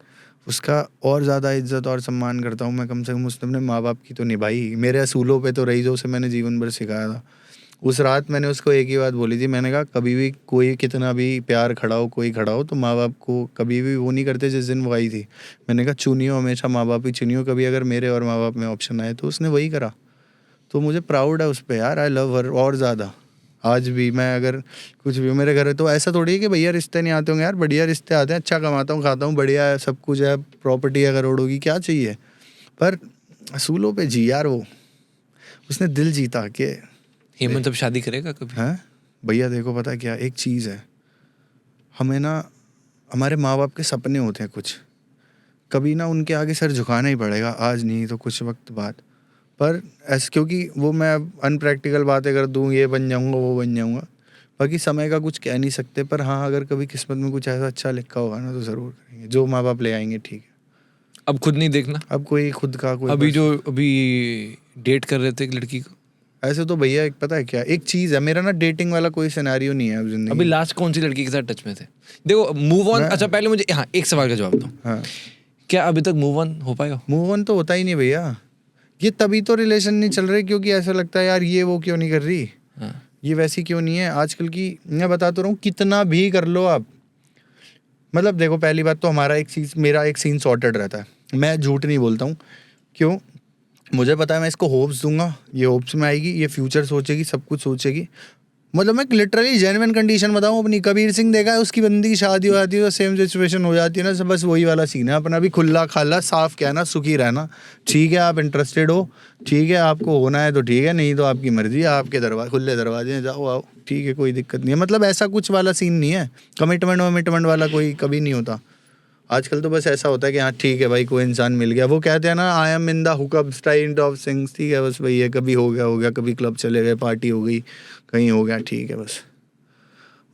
उसका और ज़्यादा इज्जत और सम्मान करता हूँ मैं, कम से कम उसने अपने माँ बाप की तो निभाई, मेरे असूलों पे तो रही, जो उसे मैंने जीवन भर सिखाया था। उस रात मैंने उसको एक ही बात बोली थी, मैंने कहा कभी भी कोई कितना भी प्यार खड़ा हो, कोई खड़ा हो, तो माँ बाप को कभी भी वो नहीं करते जिस दिन वो आई थी। मैंने कहा चुनियो हमेशा माँ बाप ही चुनियो, कभी अगर मेरे और माँ बाप में ऑप्शन आए तो उसने वही करा। तो मुझे प्राउड है उस पर यार, आई लव हर और ज़्यादा। आज भी मैं अगर कुछ भी मेरे घर है तो ऐसा थोड़ी है कि भैया रिश्ते नहीं आते होंगे यार, बढ़िया रिश्ते आते हैं, अच्छा कमाता हूँ, खाता हूँ, बढ़िया है, सब कुछ है, प्रॉपर्टी है करोड़ों की, क्या चाहिए। पर असूलों पे जी यार, वो उसने दिल जीता के। हेमंत अब शादी करेगा कभी? हैं भैया देखो पता है क्या एक चीज़ है, हमें ना हमारे माँ बाप के सपने होते हैं कुछ, कभी ना उनके आगे सर झुकाना ही पड़ेगा, आज नहीं तो कुछ वक्त बाद। पर ऐसे क्योंकि वो मैं अनप्रैक्टिकल बातें कर दूँ, ये बन जाऊँगा वो बन जाऊँगा, बाकी समय का कुछ कह नहीं सकते। पर हाँ अगर कभी किस्मत में कुछ ऐसा अच्छा लिखा होगा ना तो ज़रूर करेंगे, जो माँ बाप ले आएंगे ठीक है। अब खुद नहीं देखना? अब कोई खुद का कोई अभी डेट कर रहे थे एक लड़की को। ऐसे तो भैया एक पता है क्या एक चीज़ है, मेरा ना डेटिंग वाला कोई सिनेरियो नहीं है अब जिंदगी अभी में। लास्ट कौन सी लड़की के साथ टच में थे? देखो मूव ऑन, मैं- अच्छा पहले मुझे हाँ एक सवाल का जवाब दो, हाँ क्या अभी तक मूव ऑन हो पाए हो? मूव ऑन तो होता ही नहीं भैया, ये तभी तो रिलेशन नहीं चल रहे क्योंकि ऐसा लगता है यार ये वो क्यों नहीं कर रही, हाँ। ये वैसी क्यों नहीं है। आजकल की मैं बताता रहा हूँ, कितना भी कर लो आप, मतलब देखो पहली बात तो हमारा एक चीज़, मेरा एक सीन सॉर्टेड रहता है, मैं झूठ नहीं बोलता हूँ। क्यों? मुझे पता है मैं इसको होप्स दूंगा, ये होप्स में आएगी, ये फ्यूचर सोचेगी, सब कुछ सोचेगी। मतलब मैं लिटरली जेन्युइन कंडीशन बताऊँ अपनी, कबीर सिंह देखा है, उसकी बंदी की शादी हो जाती है तो सेम सिचुएशन हो जाती है ना, सब बस वही वाला सीन है। अपना भी खुला खाला साफ कहना, सुखी रहना, ठीक है आप इंटरेस्टेड हो, ठीक है आपको होना है तो ठीक है, नहीं तो आपकी मर्जी है, आपके दरवाजे खुले दरवाजे हैं, जाओ आओ, ठीक है कोई दिक्कत नहीं है। मतलब ऐसा कुछ वाला सीन नहीं है, कमिटमेंट वाला कोई कभी नहीं होता। आजकल तो बस ऐसा होता है कि हाँ ठीक है भाई कोई इंसान मिल गया, वो कहते हैं ना I am in the hookup style of sings, ठीक है बस वही है, कभी हो गया, कभी क्लब चले गए, पार्टी हो गई, कहीं हो गया, ठीक है बस,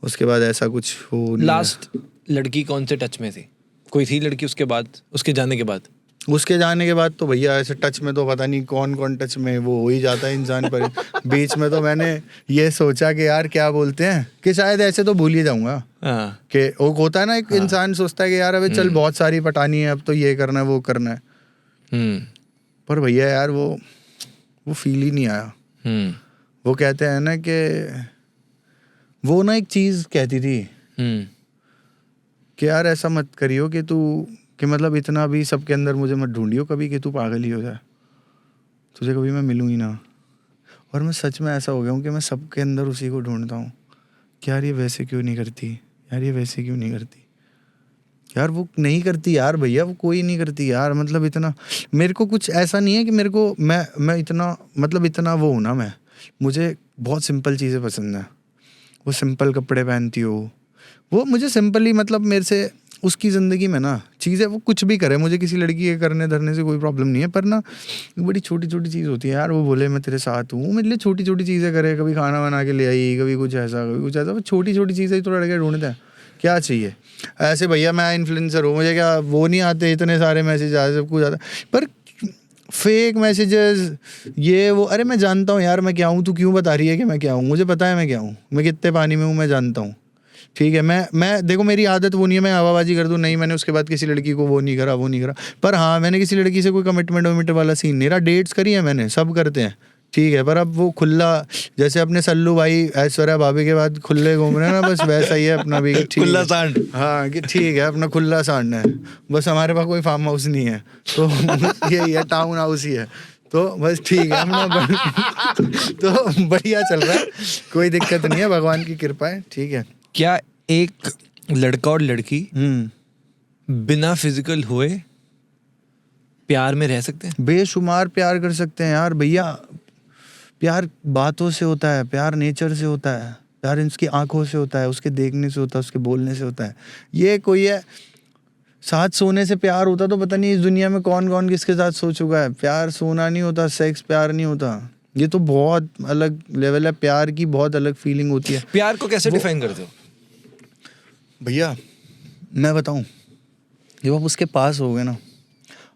उसके बाद ऐसा कुछ हो नहीं है। लास्ट लड़की कौन से टच में थी? कोई थी लड़की उसके बाद, उसके जाने के बाद? उसके जाने के बाद तो भैया ऐसे टच में तो पता नहीं कौन कौन टच में वो हो ही जाता है इंसान पर। बीच में तो मैंने ये सोचा कि यार क्या बोलते हैं कि शायद ऐसे तो भूल ही जाऊंगा, हाँ। कि वो होता है ना एक इंसान सोचता है कि यार अबे चल बहुत सारी पटानी है, अब तो ये करना है वो करना है। पर भैया यार वो फील ही नहीं आया। वो कहते हैं ना कि वो ना एक चीज़ कहती थी कि यार ऐसा मत करियो कि तू, कि मतलब इतना भी सबके अंदर मुझे मत ढूंढियो कभी कि तू पागल ही हो जाए, तुझे कभी मैं मिलूँ ही ना। और मैं सच में ऐसा हो गया हूँ कि मैं सबके अंदर उसी को ढूंढता हूँ कि यार ये वैसे क्यों नहीं करती, यार ये वैसे क्यों नहीं करती, यार वो नहीं करती यार भैया, वो कोई नहीं करती यार। मतलब इतना मेरे को कुछ ऐसा नहीं है कि मेरे को मैं इतना मतलब इतना वो हूँ ना, मैं मुझे बहुत सिंपल चीज़ें पसंद है। वो सिंपल कपड़े पहनती हो, वो मुझे सिंपली, मतलब मेरे से उसकी ज़िंदगी में ना चीज़ें वो कुछ भी करे, मुझे किसी लड़की के करने धरने से कोई प्रॉब्लम नहीं है। पर ना बड़ी छोटी छोटी चीज़ होती है यार, वो बोले मैं तेरे साथ हूँ, मेरे लिए छोटी छोटी चीज़ें करे, कभी खाना बना के ले आई, कभी कुछ ऐसा कभी कुछ ऐसा, छोटी छोटी चीज़ें तो लड़के ढूंढते हैं, क्या चाहिए। ऐसे भैया मैं इन्फ्लुएंसर हूँ, मुझे क्या वो नहीं आते, इतने सारे मैसेज आते, सब कुछ आता, पर फेक मैसेजेस ये वो, अरे मैं जानता हूँ यार मैं क्या हूँ, तू क्यों बता रही है कि मैं क्या हूँ, मुझे पता है मैं क्या हूँ, मैं कितने पानी में हूँ मैं जानता हूँ, ठीक है। मैं देखो मेरी आदत वो नहीं है मैं हवाबाजी कर दूँ, नहीं मैंने उसके बाद किसी लड़की को वो नहीं करा। पर हाँ मैंने किसी लड़की से कोई कमिटमेंट वाला सीन नहीं रहा, डेट्स करी है मैंने, सब करते हैं, ठीक है। पर अब वो खुला, जैसे अपने सल्लू भाई ऐश्वर्या भाभी के बाद खुले घूम रहे हैं ना, बस वैसा ही है अपना भी, ठीक खुला है। सांड। हाँ कि ठीक है अपना खुला सांड है, बस हमारे पास कोई फार्म हाउस नहीं है तो यही है, टाउन हाउस ही है, तो बस ठीक है अपना तो बढ़िया चल रहा है, कोई दिक्कत नहीं है, भगवान की कृपा है, ठीक है। क्या एक लड़का और लड़की बिना फिजिकल हुए प्यार में रह सकते हैं? बेशुमार प्यार कर सकते हैं यार भैया, प्यार बातों से होता है, प्यार नेचर से होता है, प्यार इसकी आंखों से होता है, उसके देखने से होता है, उसके बोलने से होता है। ये कोई है साथ सोने से प्यार होता तो पता नहीं इस दुनिया में कौन कौन किसके साथ सो चुका है। प्यार सोना नहीं होता, सेक्स प्यार नहीं होता, ये तो बहुत अलग लेवल है, प्यार की बहुत अलग फीलिंग होती है। प्यार को कैसे डिफाइन करते हो भैया? मैं बताऊं, जब आप उसके पास होगे ना,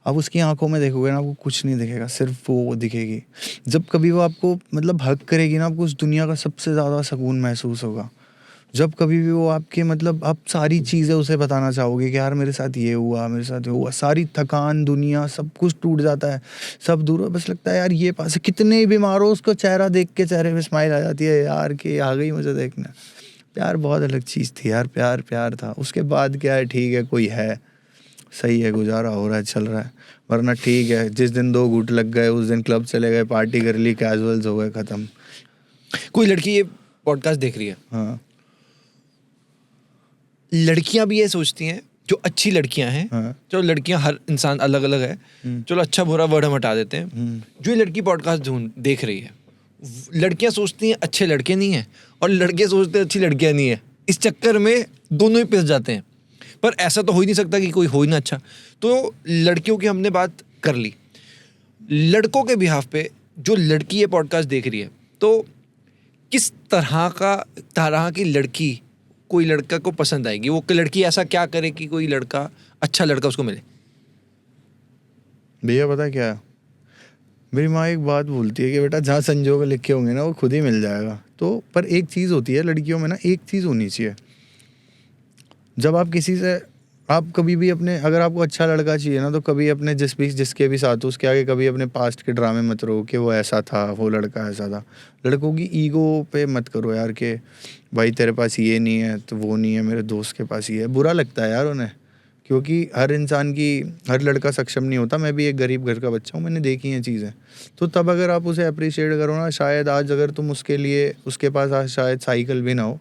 आप उसकी आंखों में देखोगे ना, आपको कुछ नहीं दिखेगा, सिर्फ वो दिखेगी। जब कभी वो आपको मतलब हक करेगी ना, आपको उस दुनिया का सबसे ज़्यादा सुकून महसूस होगा। जब कभी भी वो आपके मतलब आप सारी चीज़ें उसे बताना चाहोगे कि यार मेरे साथ ये हुआ, मेरे साथ ये हुआ, सारी थकान दुनिया सब कुछ टूट जाता है, सब दूर बस लगता है यार ये पास है। कितने बीमार हो उसको चेहरा देख के चेहरे पे स्माइल आ जाती है यार कि आ गई मुझे देखना। प्यार बहुत अलग चीज़ थी यार, प्यार प्यार था। उसके बाद क्या है, ठीक है कोई है, सही है, गुजारा हो रहा है, चल रहा है, वरना ठीक है जिस दिन 2 घूंट लग गए उस दिन क्लब चले गए, पार्टी कर ली, कैजुअल्स हो गए, ख़त्म। कोई लड़की ये पॉडकास्ट देख रही है, हाँ लड़कियां भी ये सोचती हैं, जो अच्छी लड़कियां हैं, हाँ चलो लड़कियां हर इंसान अलग अलग है, चलो अच्छा बुरा वर्ड हम हटा देते हैं, जो ये लड़की पॉडकास्ट देख रही है, लड़कियां सोचती हैं अच्छे लड़के नहीं हैं और लड़के सोचते हैं अच्छी लड़कियां नहीं है, इस चक्कर में दोनों ही पिस जाते हैं। पर ऐसा तो हो ही नहीं सकता कि कोई हो ही ना अच्छा। तो लड़कियों की हमने बात कर ली, लड़कों के बिहाफ पे जो लड़की ये पॉडकास्ट देख रही है, तो किस तरह की लड़की कोई लड़का को पसंद आएगी? वो लड़की ऐसा क्या करे कि कोई लड़का अच्छा लड़का उसको मिले? भैया पता है क्या, मेरी माँ एक बात बोलती है कि बेटा जहाँ संजोग लिखे होंगे ना वो खुद ही मिल जाएगा। तो पर एक चीज़ होती है लड़कियों में ना, एक चीज़ होनी चाहिए, जब आप किसी से, आप कभी भी अपने, अगर आपको अच्छा लड़का चाहिए ना तो कभी अपने जिसके भी साथ हो उसके आगे कभी अपने पास्ट के ड्रामे मत रहो कि वो ऐसा था, वो लड़का ऐसा था। लड़कों की ईगो पे मत करो यार कि भाई तेरे पास ये नहीं है तो वो नहीं है, मेरे दोस्त के पास ये है। बुरा लगता है यार उन्हें, क्योंकि हर लड़का सक्षम नहीं होता। मैं भी एक गरीब घर का बच्चा हूँ, मैंने देखी हैं चीज़ें। तो तब अगर आप उसे अप्रिशिएट करो ना, शायद आज अगर तुम उसके पास आज शायद साइकिल भी ना हो,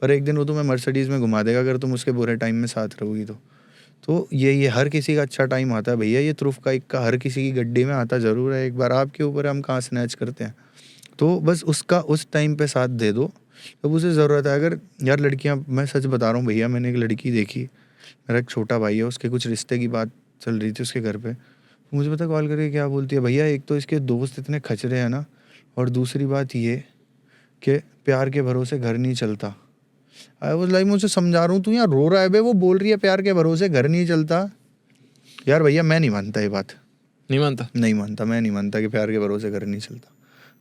पर एक दिन वो तुम्हें मर्सिडीज़ में घुमा देगा अगर तुम उसके बुरे टाइम में साथ रहोगी तो ये हर किसी का अच्छा टाइम आता है भैया। ये तुरुफ का इक्का हर किसी की गड्डी में आता ज़रूर है एक बार, आपके ऊपर हम कहाँ स्नैच करते हैं। तो बस उसका उस टाइम पे साथ दे दो जब उसे ज़रूरत है। अगर यार लड़कियां, मैं सच बता रहा हूँ भैया, मैंने एक लड़की देखी, मेरा एक छोटा भाई है, उसके कुछ रिश्ते की बात चल रही थी उसके घर पे। मुझे पता कॉल करके क्या बोलती है, भैया एक तो इसके दोस्त इतने खचरे हैं ना, और दूसरी बात ये कि प्यार के भरोसे घर नहीं चलता। आई वाज लाइक, मुझे समझा रहा हूँ तू यहाँ रो रहा है बे, वो बोल रही है प्यार के भरोसे घर नहीं चलता। यार भैया मैं नहीं मानता ये बात, नहीं मानता? नहीं मानता, मैं नहीं मानता कि प्यार के भरोसे घर नहीं चलता।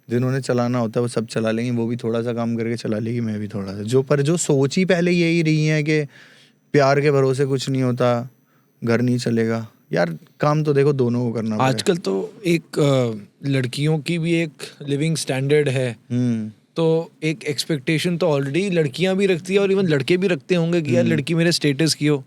जिन्होंने चलाना होता है वो सब चला लेंगे, वो भी थोड़ा सा काम करके चला लेगी, मैं भी थोड़ा सा। जो सोच ही पहले यही रही है कि प्यार के भरोसे कुछ नहीं होता, घर नहीं चलेगा। यार काम तो देखो दोनों को करना पड़ेगा। आजकल तो एक लड़कियों की भी एक लिविंग स्टैंडर्ड है, तो एक एक्सपेक्टेशन तो ऑलरेडी लड़कियां भी रखती है और इवन लड़के भी रखते होंगे कि यार लड़की मेरे स्टेटस की हो।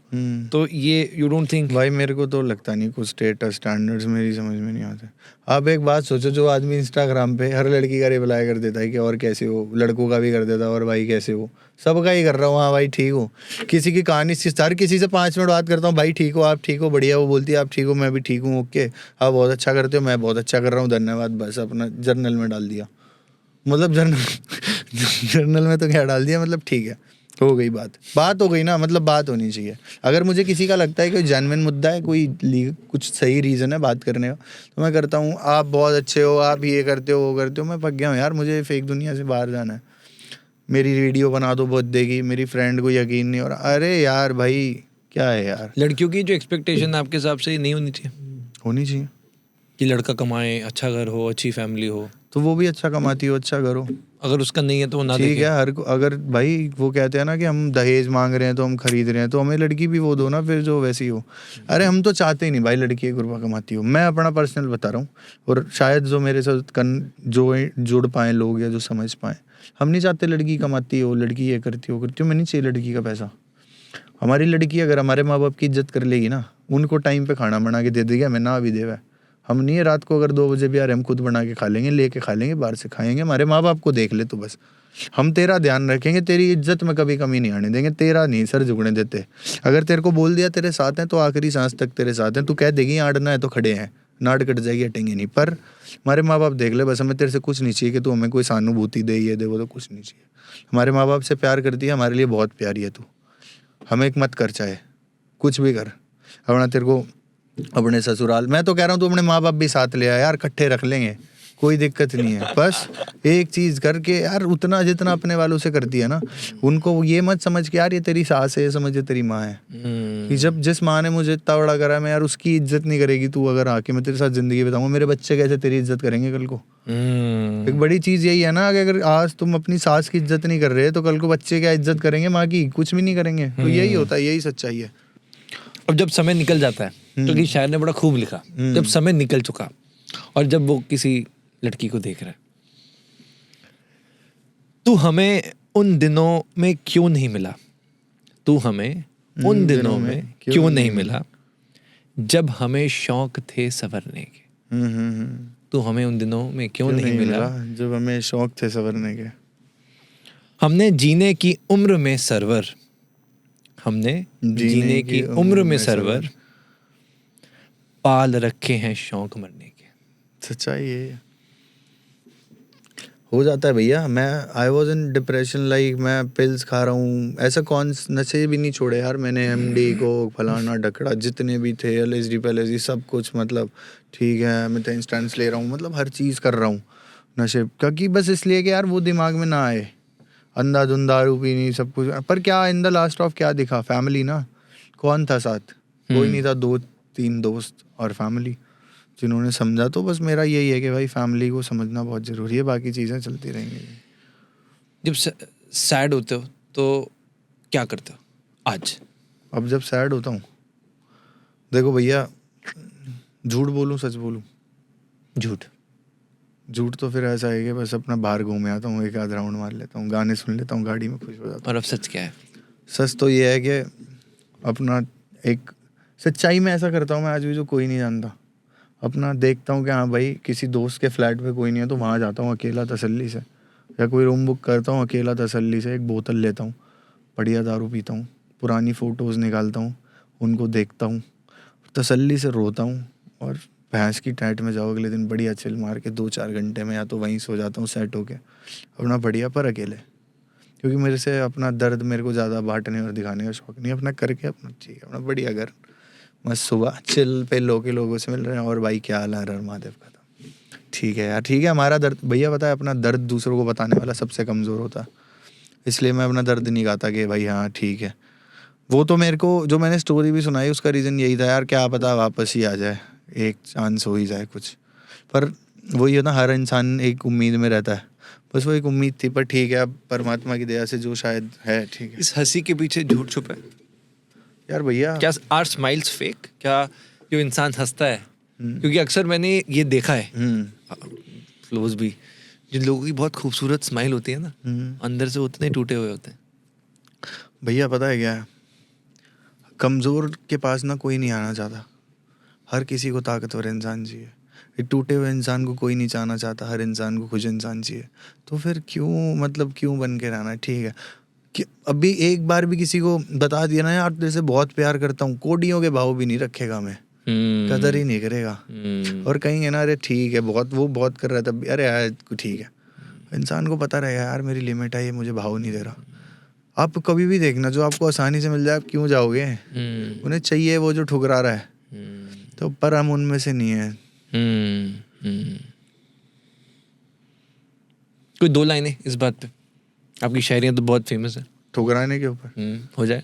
तो ये यू डोंट थिंक? भाई मेरे को तो लगता नहीं कुछ स्टेटस स्टैंडर्ड्स मेरी समझ में नहीं आते। आप एक बात सोचो, जो आदमी इंस्टाग्राम पे हर लड़की का रिप्लाई कर देता है कि और कैसे हो, लड़कों का भी कर देता है और भाई कैसे हो, सबका ही कर रहा हूँ, हाँ भाई ठीक हो। किसी की कहानी हर किसी से 5 मिनट बात करता हूँ, भाई ठीक हो, आप ठीक हो, बढ़िया। वो बोलती है आप ठीक हो, मैं भी ठीक हूँ, ओके, आप बहुत अच्छा करते हो, मैं बहुत अच्छा कर रहा हूँ, धन्यवाद। बस अपना जर्नल में डाल दिया, मतलब जर्नल में तो क्या डाल दिया, मतलब ठीक है, हो गई बात हो गई ना, मतलब बात होनी चाहिए। अगर मुझे किसी का लगता है कि जेन्युइन मुद्दा है, कोई कुछ सही रीज़न है बात करने का, तो मैं करता हूँ। आप बहुत अच्छे हो, आप ये करते हो, वो करते हो, मैं पक गया हूँ यार, मुझे फेक दुनिया से बाहर जाना है। मेरी वीडियो बना दो बहुत देगी, मेरी फ्रेंड को यकीन नहीं हो रहा, अरे यार भाई क्या है यार। लड़कियों की जो एक्सपेक्टेशन आपके हिसाब से नहीं होनी चाहिए? होनी चाहिए कि लड़का कमाए, अच्छा घर हो, अच्छी फैमिली हो। तो वो भी अच्छा कमाती हो, अच्छा करो। अगर उसका नहीं है तो वो ना ठीक देखे। है, अगर भाई वो कहते हैं ना कि हम दहेज मांग रहे हैं तो हम खरीद रहे हैं, तो हमें लड़की भी वो दो ना फिर जो वैसी हो। अरे हम तो चाहते ही नहीं भाई लड़की 1 रुपया कमाती हो, मैं अपना पर्सनल बता रहा हूँ, और शायद जो मेरे साथ जो जुड़ पाए लोग या जो समझ पाए, हम नहीं चाहते लड़की कमाती हो, लड़की ये करती हो मैं नहीं चाहिए लड़की का पैसा। हमारी लड़की अगर हमारे माँ बाप की इज्जत कर लेगी ना, उनको टाइम पे खाना बना के दे देगी, हमें ना भी देवा, हम नहीं है रात को अगर 2 बजे भी आ रहे हम खुद बना के खा लेंगे, लेके खा लेंगे, बाहर से खाएंगे, हमारे माँ बाप को देख ले तो बस। हम तेरा ध्यान रखेंगे, तेरी इज्जत में कभी कमी नहीं आने देंगे, तेरा नहीं सर झुकने देते। अगर तेरे को बोल दिया तेरे साथ हैं तो आखिरी सांस तक तेरे साथ हैं, तू कह देगी आड़ना है तो खड़े हैं, नाड़ कट जाएगी हटेंगे नहीं। पर हमारे माँ बाप देख ले बस, हमें तेरे से कुछ नहीं चाहिए कि तू हमें कोई सहानुभूति दे, ये दे वो, तो कुछ नहीं चाहिए। हमारे माँ बाप से प्यार करती है, हमारे लिए बहुत प्यारी है तू, हमें एक मत कर, चाहे कुछ भी कर, अपना तेरे को अपने ससुराल, मैं तो कह रहा हूँ तू अपने माँ बाप भी साथ ले आया यार, इकट्ठे रख लेंगे, कोई दिक्कत नहीं है। बस एक चीज करके यार, उतना जितना अपने वालों से करती है ना, उनको ये मत समझ के यार ये तेरी सास है, ये समझ तेरी माँ है। कि जब जिस माँ ने मुझे इतना बड़ा करा, मैं यार उसकी इज्जत नहीं करेगी तू, अगर आके मैं तेरे साथ जिंदगी बताऊंगा, मेरे बच्चे कैसे तेरी इज्जत करेंगे कल को? एक बड़ी चीज यही है ना कि अगर आज तुम अपनी सास की इज्जत नहीं कर रहे तो कल को बच्चे क्या इज्जत करेंगे माँ की? कुछ भी नहीं करेंगे। तो यही होता है, यही सच्चाई है। अब जब समय निकल जाता है, तो कि शायर ने बड़ा खूब लिखा, जब समय निकल चुका और जब वो किसी लड़की को देख रहा है, तू हमें उन दिनों में क्यों नहीं मिला, तू हमें उन दिनों में क्यों नहीं मिला, जब हमें शौक थे संवरने के। तू हमें उन दिनों में क्यों नहीं मिला, जब हमें शौक थे संवरने के। हमने जीने की उम्र में सरवर, हमने जीने की उम्र में सरवर, पाल रखे हैं शौक मरने के। सच्चाई है, हो जाता है भैया। मैं I was in depression, like मैं पिल्स खा रहा हूँ, ऐसा कौन नशे भी नहीं छोड़े यार मैंने। MD को फलाना ढकड़ा जितने भी थे, LSD PLSD सब कुछ, मतलब ठीक है, मैं इंस्टेंस ले रहा हूँ, मतलब हर चीज़ कर रहा हूँ नशे, क्योंकि बस इसलिए कि यार वो दिमाग में ना आए। अंधाधुंध दारू पीनी सब कुछ, पर क्या इन द लास्ट ऑफ क्या दिखा? फैमिली ना। कौन था साथ? कोई नहीं था, 2-3 दोस्त और फैमिली जिन्होंने समझा। तो बस मेरा यही है कि भाई फैमिली को समझना बहुत ज़रूरी है, बाकी चीज़ें चलती रहेंगी। जब सैड होते हो तो क्या करते हो आज? अब जब सैड होता हूँ, देखो भैया, झूठ बोलूँ सच बोलूँ? झूठ तो फिर ऐसा है कि बस अपना बाहर घूम आता हूँ, एक आध राउंड मार लेता हूँ, गाने सुन लेता हूँ, गाड़ी में खुश हो जाता हूँ। और अब सच क्या है? सच तो ये है कि अपना एक सच्चाई में ऐसा करता हूँ मैं आज भी जो कोई नहीं जानता। अपना देखता हूँ कि हाँ भाई किसी दोस्त के फ्लैट पे कोई नहीं है तो वहाँ जाता हूँ अकेला तसल्ली से, या कोई रूम बुक करता हूँ अकेला तसल्ली से, एक बोतल लेता हूँ, बढ़िया दारू पीता हूँ, पुरानी फ़ोटोज़ निकालता हूँ, उनको देखता हूँ, तसल्ली से रोता हूँ, और भैंस की टाइट में जाओ अगले दिन बढ़िया चिल मार के 2-4 घंटे में या तो वहीं सो जाता हूँ सेट होके अपना बढ़िया, पर अकेले। क्योंकि मेरे से अपना दर्द मेरे को ज़्यादा बांटने और दिखाने का शौक नहीं, अपना करके अपना चाहिए, अपना बढ़िया घर, मस्त सुबह चिल पे लोगों से मिल रहे हैं, और भाई क्या हाल है, हर हर महादेव का था, ठीक है यार, ठीक है। हमारा दर्द भैया पता है, अपना दर्द दूसरों को बताने वाला सबसे कमज़ोर होता है, इसलिए मैं अपना दर्द नहीं गाता कि भाई हाँ ठीक है। वो तो मेरे को जो मैंने स्टोरी भी सुनाई उसका रीज़न यही था यार, क्या पता वापस ही आ जाए, एक चांस हो ही जाए कुछ। पर वही है ना, हर इंसान एक उम्मीद में रहता है, बस वो एक उम्मीद थी। पर ठीक है, अब परमात्मा की दया से जो शायद है ठीक है। इस हंसी के पीछे झूठ छुपा है यार भैया, क्या? Are smiles fake? क्या जो इंसान हंसता है, क्योंकि अक्सर मैंने ये देखा है, क्लोज भी, जिन लोगों की बहुत खूबसूरत स्माइल होती है ना, अंदर से उतने टूटे हुए होते हैं। भैया पता है क्या है, कमज़ोर के पास ना कोई नहीं आना चाहता, हर किसी को ताकतवर इंसान चाहिए। एक टूटे हुए इंसान को कोई नहीं चाहना चाहता, हर इंसान को खुश इंसान चाहिए। तो फिर क्यों बन के रहना? ठीक है कि अभी एक बार भी किसी को बता दिया ना यार तेरे से बहुत प्यार करता हूँ, कोडियों के भाव भी नहीं रखेगा, मैं कदर ही नहीं करेगा। और कहेंगे ना अरे ठीक है, वो बहुत कर रहा था, अरे यार ठीक है। इंसान को पता रहेगा यार मेरी लिमिट है, ये मुझे भाव नहीं दे रहा। आप कभी भी देखना, जो आपको आसानी से मिल जाए आप क्यों जाओगे? उन्हें चाहिए वो जो ठुकरा रहा है, तो पर हम उनमें से नहीं है। कोई 2 लाइनें इस बात पे, आपकी शायरियाँ तो बहुत फेमस है। ठुकराने के ऊपर हो जाए।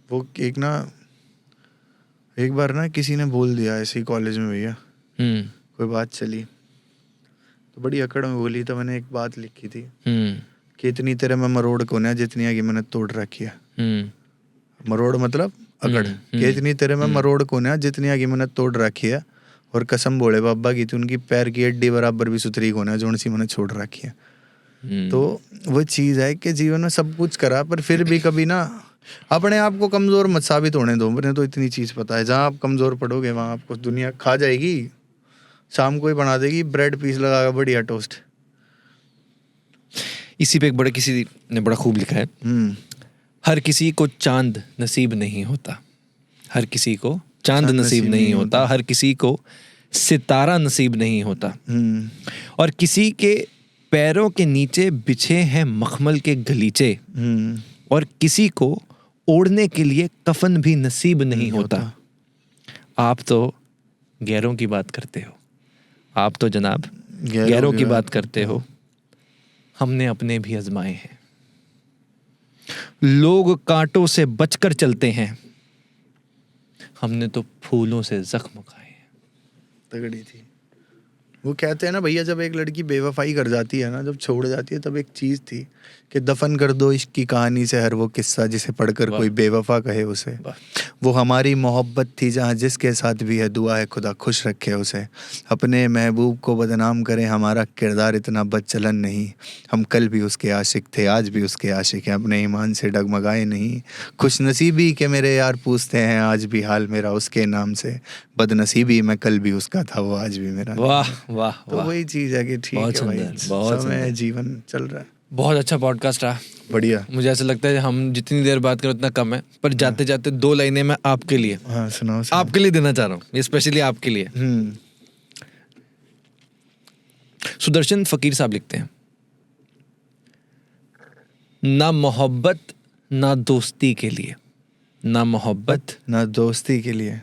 वो एक बार ना किसी ने बोल दिया ऐसे ही कॉलेज में भैया, कोई बात चली तो बड़ी अकड़ में बोली, तो मैंने एक बात लिखी थी कि इतनी तेरे में मरोड़ को ना जितनी आगे मैंने तोड़ रखी है। मरोड़ मतलब अकड़, कि इतनी तेरे में मरोड़ को ना जितनी आगे मैंने तोड़ रखी है, और कसम बोले बाबा की, तू उनकी पैर की हड्डी बराबर भी सुथरी को ना जोन सी मैंने छोड़ रखी है। तो वो चीज़ है कि जीवन में सब कुछ करा, पर फिर भी कभी ना अपने आप को कमज़ोर मत साबित होने दो। मैंने तो इतनी चीज़ पता है, जहाँ आप कमज़ोर पड़ोगे वहाँ आपको दुनिया खा जाएगी, शाम को ही बना देगी ब्रेड पीस लगा कर बढ़िया टोस्ट। इसी पे किसी ने बड़ा खूब लिखा है, हर किसी को चांद नसीब नहीं होता, हर किसी को चांद नसीब नहीं होता, हर किसी को सितारा नसीब नहीं होता, और किसी के पैरों के नीचे बिछे हैं मखमल के गलीचे, और किसी को ओढ़ने के लिए कफन भी नसीब नहीं होता। आप तो गैरों की बात करते हो, आप तो जनाब गैरों की बात करते हो, हमने अपने भी आजमाए हैं। लोग कांटों से बचकर चलते हैं, हमने तो फूलों से जख्म खाए हैं। तगड़ी थी। वो कहते हैं ना भैया, जब एक लड़की बेवफाई कर जाती है ना, जब छोड़ जाती है, तब एक चीज़ थी कि दफन कर दो इश्क की कहानी से हर वो किस्सा जिसे पढ़कर कोई बेवफा कहे उसे। वो हमारी मोहब्बत थी जहाँ जिसके साथ भी है दुआ है खुदा खुश रखे उसे। अपने महबूब को बदनाम करें, हमारा किरदार इतना बदचलन नहीं। हम कल भी उसके आशिक थे, आज भी उसके आशिक हैं, अपने ईमान से डगमगाए नहीं। खुशनसीबी के मेरे यार पूछते हैं आज भी हाल मेरा उसके नाम से। बदनसीबी मैं कल भी उसका था, वो आज भी मेरा। वाह वाह तो वाह, वही चीज़ है कि ठीक बहुत है भाई, सुंदर, बहुत समय सुंदर। जीवन चल रहा है। बहुत अच्छा पॉडकास्ट रहा। बढ़िया। मुझे ऐसा लगता है हम जितनी देर बात करें उतना कम है, पर जाते जाते 2 लाइनें मैं आपके लिए, हाँ सुनाओ। आपके लिए देना चाह रहा हूँ, ये स्पेशली आपके लिए। सुदर्शन फकीर साहब लिखते हैं, ना मोहब्बत ना दोस्ती के लिए, ना मोहब्बत ना दोस्ती के लिए,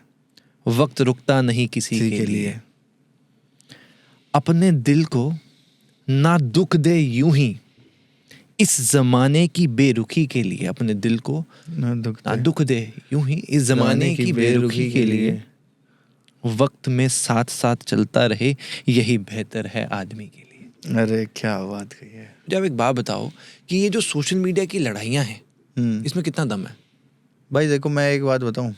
वक्त रुकता नहीं किसी के लिए। अपने दिल को ना दुख दे यूं ही इस जमाने की बेरुखी के लिए। अपने दिल को ना दुख दे यूं ही इस जमाने की बेरुखी के लिए। वक्त में साथ साथ चलता रहे, यही बेहतर है आदमी के लिए। अरे क्या बात कही है। जब एक बात बताओ कि ये जो सोशल मीडिया की लड़ाइयाँ हैं, इसमें कितना दम है? भाई देखो, मैं एक बात बताऊं,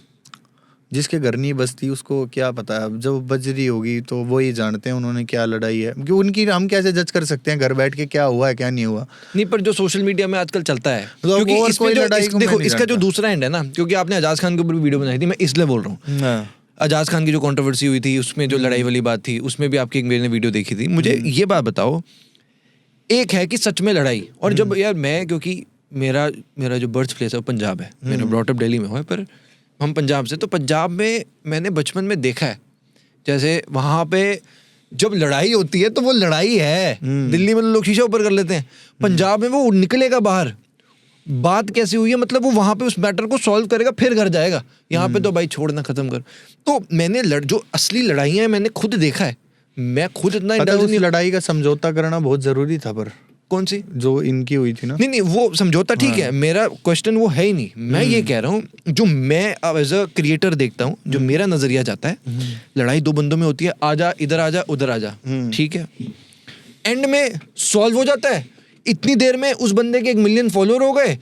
जिसके घर नहीं बसती उसको क्या पता है। अब जब बज रही होगी तो वो ही जानते हैं उन्होंने क्या लड़ाई है, क्योंकि उनकी हम कैसे जज कर सकते हैं घर बैठ के क्या हुआ है क्या नहीं हुआ। नहीं, पर जो सोशल मीडिया में आजकल चलता है, तो क्योंकि और इसमें कोई जो लड़ाई को मैं देखो नहीं इसका जो जानता। दूसरा एंड है ना, क्योंकि आपने आजाद खान के ऊपर भी वीडियो बनाई थी, मैं इसलिए बोल रहा हूँ। हाँ। आजाद खान की जो कंट्रोवर्सी हुई थी उसमें जो लड़ाई वाली बात थी, उसमें भी आपकी एक मैंने वीडियो देखी थी। मुझे ये बात बताओ, एक है कि सच में लड़ाई, और जब यार मैं, क्योंकि मेरा जो बर्थ प्लेस है वो पंजाब है, मेरा ब्रॉटअप दिल्ली में हुआ है, पर हम पंजाब से, तो पंजाब में मैंने बचपन में देखा है, जैसे वहाँ पे जब लड़ाई होती है तो वो लड़ाई है। दिल्ली में लोग शीशा ऊपर कर लेते हैं, पंजाब में वो निकलेगा बाहर, बात कैसी हुई है, मतलब वो वहां पे उस मैटर को सॉल्व करेगा फिर घर जाएगा। यहाँ पे तो भाई छोड़ना खत्म कर। तो मैंने जो असली लड़ाइयाँ मैंने खुद देखा है, मैं खुद इतना उस लड़ाई का समझौता करना बहुत जरूरी था, पर कौन सी जो इनकी हुई थी ना। नहीं, वो समझौता ठीक है, मेरा क्वेश्चन वो है ही नहीं। मैं ये कह रहा हूँ, जो मैं एज अ क्रिएटर देखता हूँ, जो मेरा नजरिया जाता है, लड़ाई 2 बंदों में होती है, आजा इधर आजा उधर आजा, ठीक है, एंड में सॉल्व हो जाता है। इतनी देर में उस बंदे के 1 मिलियन फॉलोअर हो गए,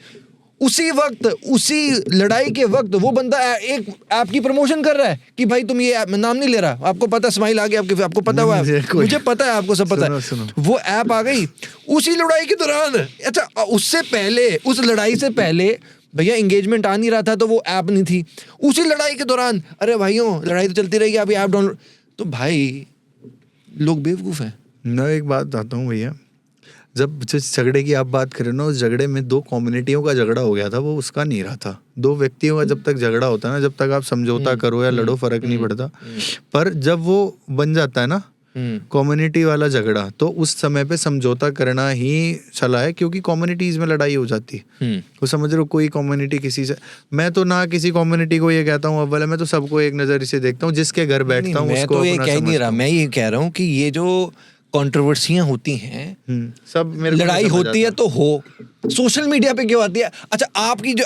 उसी वक्त, उसी लड़ाई के वक्त वो बंदा एक ऐप की प्रमोशन कर रहा है कि भाई तुम ये मैं नाम नहीं ले रहा, आपको पता, स्माइल आ गया आपको पता हुआ, मुझे पता है, आपको सब पता है, वो ऐप आ गई उसी लड़ाई के दौरान। अच्छा, उससे पहले, उस लड़ाई से पहले भैया एंगेजमेंट आ नहीं रहा था तो वो ऐप नहीं थी। उसी लड़ाई के दौरान अरे भाइयों लड़ाई तो चलती रहेगी, अभी ऐप डाउनलोड। तो भाई लोग बेवकूफ़ हैं। मैं एक बात बताता हूँ भैया, जब जिस झगड़े की आप बात करें ना, उस झगड़े में 2 कम्युनिटियों का झगड़ा हो गया था, वो उसका नहीं रहा था। 2 व्यक्तियों का जब तक झगड़ा होता है ना, जब तक आप समझौता करो या लड़ो फर्क नहीं पड़ता, पर जब वो बन जाता है ना कम्युनिटी वाला झगड़ा, तो उस समय पे समझौता करना ही चला है, क्योंकि कम्युनिटीज में लड़ाई हो जाती है। वो समझ रहे हो, कोई कम्युनिटी किसी से, मैं तो ना किसी कम्युनिटी को ये कहता हूँ अव्वल है, मैं तो सबको एक नजर से देखता हूँ, जिसके घर बैठता हूँ उसको तो ये अपना कह नहीं समझता रहा, हूँ। मैं ये कह रहा हूँ कि ये जो कंट्रोवर्सियां होती हैं, सब मेरे को लड़ाई समझ होती है आता। तो हो, सोशल मीडिया पे क्यों आती है? अच्छा, आपकी जो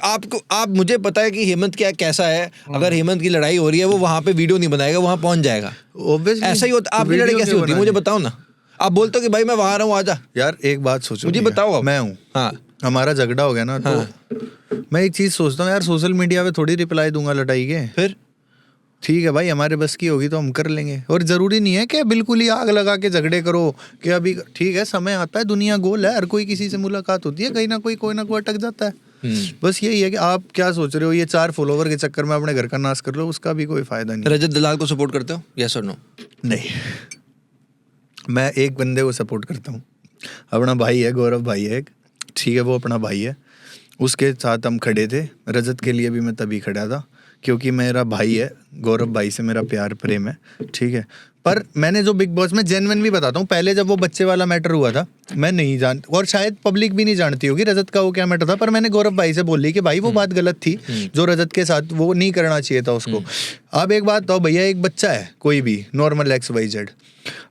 आप मुझे पता है कि हेमंत कैसा है, अगर हेमंत की लड़ाई हो रही है वो वहां पे वीडियो नहीं बनाएगा, वहां पहुंच जाएगा। Obviously, ऐसा ही होता। तो आपकी लड़ाई वीडियो कैसी क्यों होती है बनानी? मुझे बताओ ना। आप बोलते हो कि भाई मैं वहां रहा हूँ, आजा। यार एक बात सोचो, मुझे बताओ आप। मैं हूँ, हाँ, हमारा झगड़ा हो गया ना, तो मैं एक चीज सोचता हूँ यार, सोशल मीडिया पे थोड़ी रिप्लाई दूंगा लड़ाई के। फिर ठीक है भाई, हमारे बस की होगी तो हम कर लेंगे, और जरूरी नहीं है कि बिल्कुल ही आग लगा के झगड़े करो कि अभी ठीक है, समय आता है, दुनिया गोल है, हर कोई किसी से मुलाकात होती है, कहीं ना कोई अटक जाता है। बस यही है कि आप क्या सोच रहे हो, ये 4 फॉलोवर के चक्कर में अपने घर का नाश कर लो, उसका भी कोई फायदा नहीं। रजत दलाल को सपोर्ट करते हो, यस और नो? नहीं, मैं एक बंदे को सपोर्ट करता हूँ, अपना भाई है, गौरव भाई है एक, ठीक है, वो अपना भाई है, उसके साथ हम खड़े थे। रजत के लिए भी मैं तभी खड़ा था क्योंकि मेरा भाई है, गौरव भाई से मेरा प्यार प्रेम है, ठीक है। पर मैंने जो बिग बॉस में जेन्युइन भी बताता हूँ, पहले जब वो बच्चे वाला मैटर हुआ था मैं नहीं जान, और शायद पब्लिक भी नहीं जानती होगी रजत का वो क्या मैटर था, पर मैंने गौरव भाई से बोल ली कि भाई वो बात गलत थी, जो रजत के साथ वो नहीं करना चाहिए था उसको। अब एक बात तो भैया, एक बच्चा है कोई भी नॉर्मल XYZ,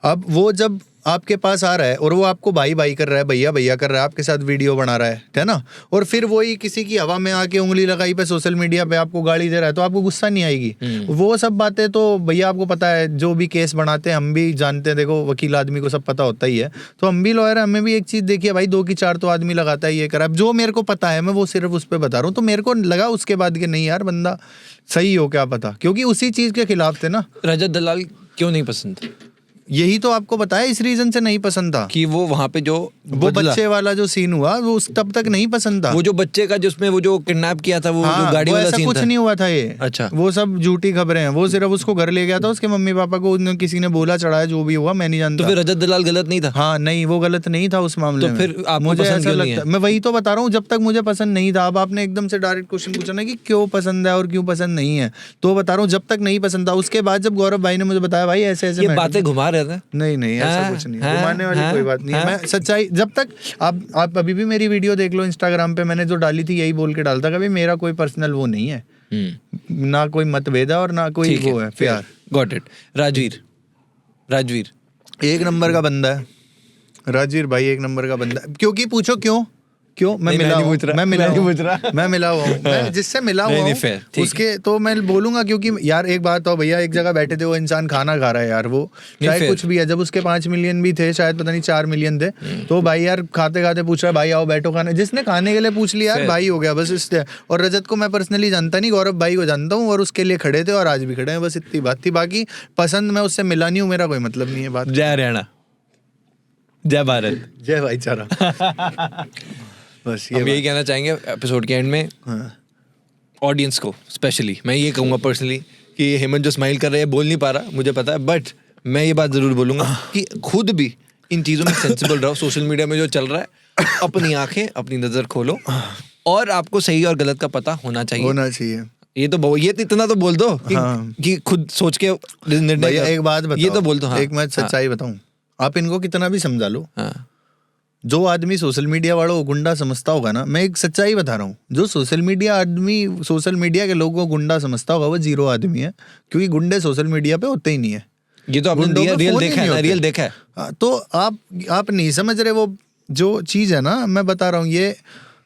अब वो जब आपके पास आ रहा है और वो आपको भाई भाई कर रहा है, भैया भैया कर रहा है, आपके साथ वीडियो बना रहा है ना, और फिर वही किसी की हवा में आके उंगली लगाई पे सोशल मीडिया पे आपको गाली दे रहा है, तो आपको गुस्सा नहीं आएगी? वो सब बातें तो भैया आपको पता है, जो भी केस बनाते हैं हम भी जानते हैं, देखो वकील आदमी को सब पता होता ही है, तो हम भी लॉयर, हमें भी एक चीज देखिए भाई, 2 की 4 तो आदमी लगाता है, ये करा, जो मेरे को पता है मैं वो सिर्फ उस पर बता रहा हूँ। तो मेरे को लगा उसके बाद कि नहीं यार बंदा सही हो, क्या पता, क्योंकि उसी चीज के खिलाफ थे ना। रजत दलाल क्यों नहीं पसंद? यही तो आपको बताया, इस रीजन से नहीं पसंद था कि वो वहां पे जो वो बच्चे वाला जो सीन हुआ वो तब तक नहीं पसंद था। वो जो बच्चे का जिसमें वो जो किडनैप किया था, वो जो गाड़ी वो वाला ऐसा सीन कुछ था। नहीं हुआ था ये। अच्छा। वो सब झूठी खबरें हैं, वो सिर्फ उसको घर ले गया था, उसके मम्मी पापा को किसी ने बोला चढ़ाया, जो भी हुआ मैं नहीं जानता। तो फिर रजत दलाल गलत नहीं था? हाँ नहीं, वो गलत नहीं था उस मामले में। तो फिर आपको मुझे पसंद ऐसा क्यों नहीं लगता, है? मैं वही तो बता रहा हूँ, जब तक मुझे पसंद नहीं था। अब आपने एकदम से डायरेक्ट क्वेश्चन पूछा ना कि क्यों पसंद है और क्यों पसंद नहीं है, तो बता रहा हूँ जब तक नहीं पसंद था। उसके बाद जब गौरव भाई ने मुझे बताया भाई ऐसे ऐसे ये बातें घुमा रहे थे। नहीं ऐसा कुछ नहीं, घुमाने वाली कोई बात नहीं है। मैं सच्चाई, जब तक आप अभी भी मेरी वीडियो देख लो इंस्टाग्राम पे, मैंने जो डाली थी यही बोल के डालता कभी, मेरा कोई पर्सनल वो नहीं है, ना कोई मतभेद है और ना कोई वो है, प्यार। Got it. राजवीर एक नंबर का बंदा है, राजवीर भाई एक नंबर का बंदा है। क्योंकि पूछो क्यों मैं मिला हूँ, मैं मिला हुआ हूँ, मैं जिससे मिला हुआ हूँ उसके, तो मैं बोलूंगा। क्योंकि यार एक बात हो भैया, एक जगह बैठे थे, वो इंसान खाना खा रहा है यार, वो चाहे कुछ भी है, जब उसके 5 मिलियन भी थे शायद, पता नहीं 4 मिलियन थे, तो भाई यार खाते खाते पूछ रहा है भाई आओ बैठो खाने, जिसने खाने के लिए पूछ लिया यार भाई हो गया बस इससे। और रजत को मैं पर्सनली जानता नहीं, गौरव भाई को जानता हूँ, और उसके लिए खड़े थे और आज भी खड़े हैं, बस इतनी बात थी। बाकी पसंद मैं उससे मिला नहीं हूँ, मेरा कोई मतलब नहीं है बात। जय हरियाणा, जय भारत, जय भाईचारा। बस हम यही कहना चाहेंगे एपिसोड के एंड में ऑडियंस को, स्पेशली मैं ये कहूँगा पर्सनली कि हेमंत जो स्माइल कर रहे हैं, बोल नहीं पा रहा मुझे पता है, बट मैं ये बात जरूर बोलूंगा कि खुद भी इन चीज़ों में सेंसिबल रहो। सोशल मीडिया में जो चल रहा है, अपनी आंखें अपनी नज़र खोलो, और आपको सही और गलत का पता होना चाहिए। ये तो इतना तो बोल दो कि खुद सोच के निर्णय। एक बात बताओ, ये तो बोल दो। एक मैं सच्चाई बताऊं, आप इनको कितना भी समझा लो, जो आदमी सोशल मीडिया वालों को गुंडा समझता होगा ना, मैं एक सच्चाई बता रहा हूँ, जो सोशल मीडिया के लोगों को गुंडा समझता होगा वो 0 आदमी है, क्योंकि गुंडे सोशल मीडिया पे होते ही नहीं है। ये तो आपने रियल देखा है। तो आप नहीं समझ रहे वो जो चीज है ना, मैं बता रहा हूँ, ये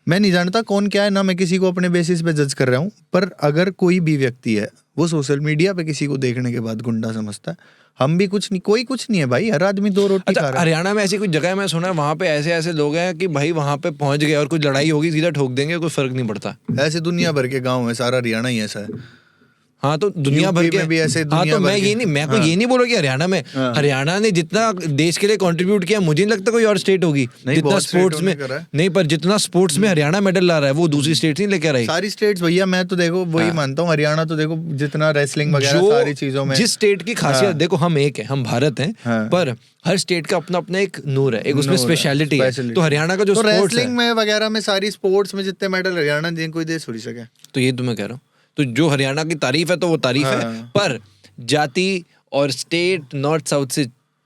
मैं नहीं जानता कौन क्या है ना, मैं किसी को अपने बेसिस पे जज कर रहा हूँ, पर अगर कोई भी व्यक्ति है वो सोशल मीडिया पे किसी को देखने के बाद गुंडा समझता है, हम भी कुछ नहीं, कोई कुछ नहीं है भाई, हर आदमी 2 रोटी खा रहा है। हरियाणा में ऐसी कुछ जगह है, मैं सुना है वहाँ पे ऐसे लोग हैं कि भाई वहाँ पे पहुंच गए और कुछ लड़ाई होगी सीधा ठोक देंगे, कोई फर्क नहीं पड़ता। ऐसे दुनिया भर के गांव है, सारा हरियाणा ही ऐसा है। हाँ तो दुनिया भर के भी ऐसे, हाँ तो मैं को ये नहीं बोल रहा कि हरियाणा में, हरियाणा ने जितना देश के लिए कंट्रीब्यूट किया, मुझे नहीं लगता कोई और स्टेट होगी जितना स्पोर्ट्स में, नहीं पर जितना स्पोर्ट्स में हरियाणा मेडल ला रहा है वो दूसरी स्टेट नहीं लेकर आई। सारी स्टेट्स भैया, मैं तो देखो वही मानता हूँ, हरियाणा तो देखो जितना रेसलिंग वगैरह सारी चीजों में, जिस स्टेट की खासियत देखो, हम एक है, हम भारत हैं, पर हर स्टेट का अपना अपना एक नूर है, एक उसमें स्पेशलिटी है। तो हरियाणा का जो रेसलिंग में वगैरह में, सारी स्पोर्ट्स में जितने मेडल हरियाणा ने कोई देश थोड़ी सके, तो ये तो मैं कह रहा हूँ। तो जो हरियाणा की तारीफ है तो वो तारीफ है, पर जाति और स्टेट नॉर्थ साउथ से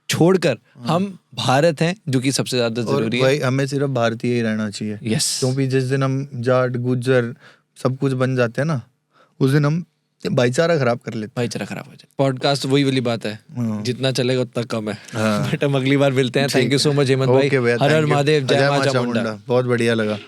छोड़कर हम भारत हैं, जो कि सबसे ज्यादा जरूरी है। भाई हमें सिर्फ भारतीय ही रहना चाहिए। यस, क्योंकि जिस दिन हम जाट गुज्जर सब कुछ बन जाते हैं ना, उस दिन हम भाईचारा खराब कर लेते, भाईचारा खराब हो जाए। पॉडकास्ट वही वाली बात है, जितना चलेगा उतना कम है। बट हम अगली बार मिलते हैं। Thank you so much Hemant भाई। हर हर महादेव, जय मां चामुंडा। बहुत बढ़िया लगा।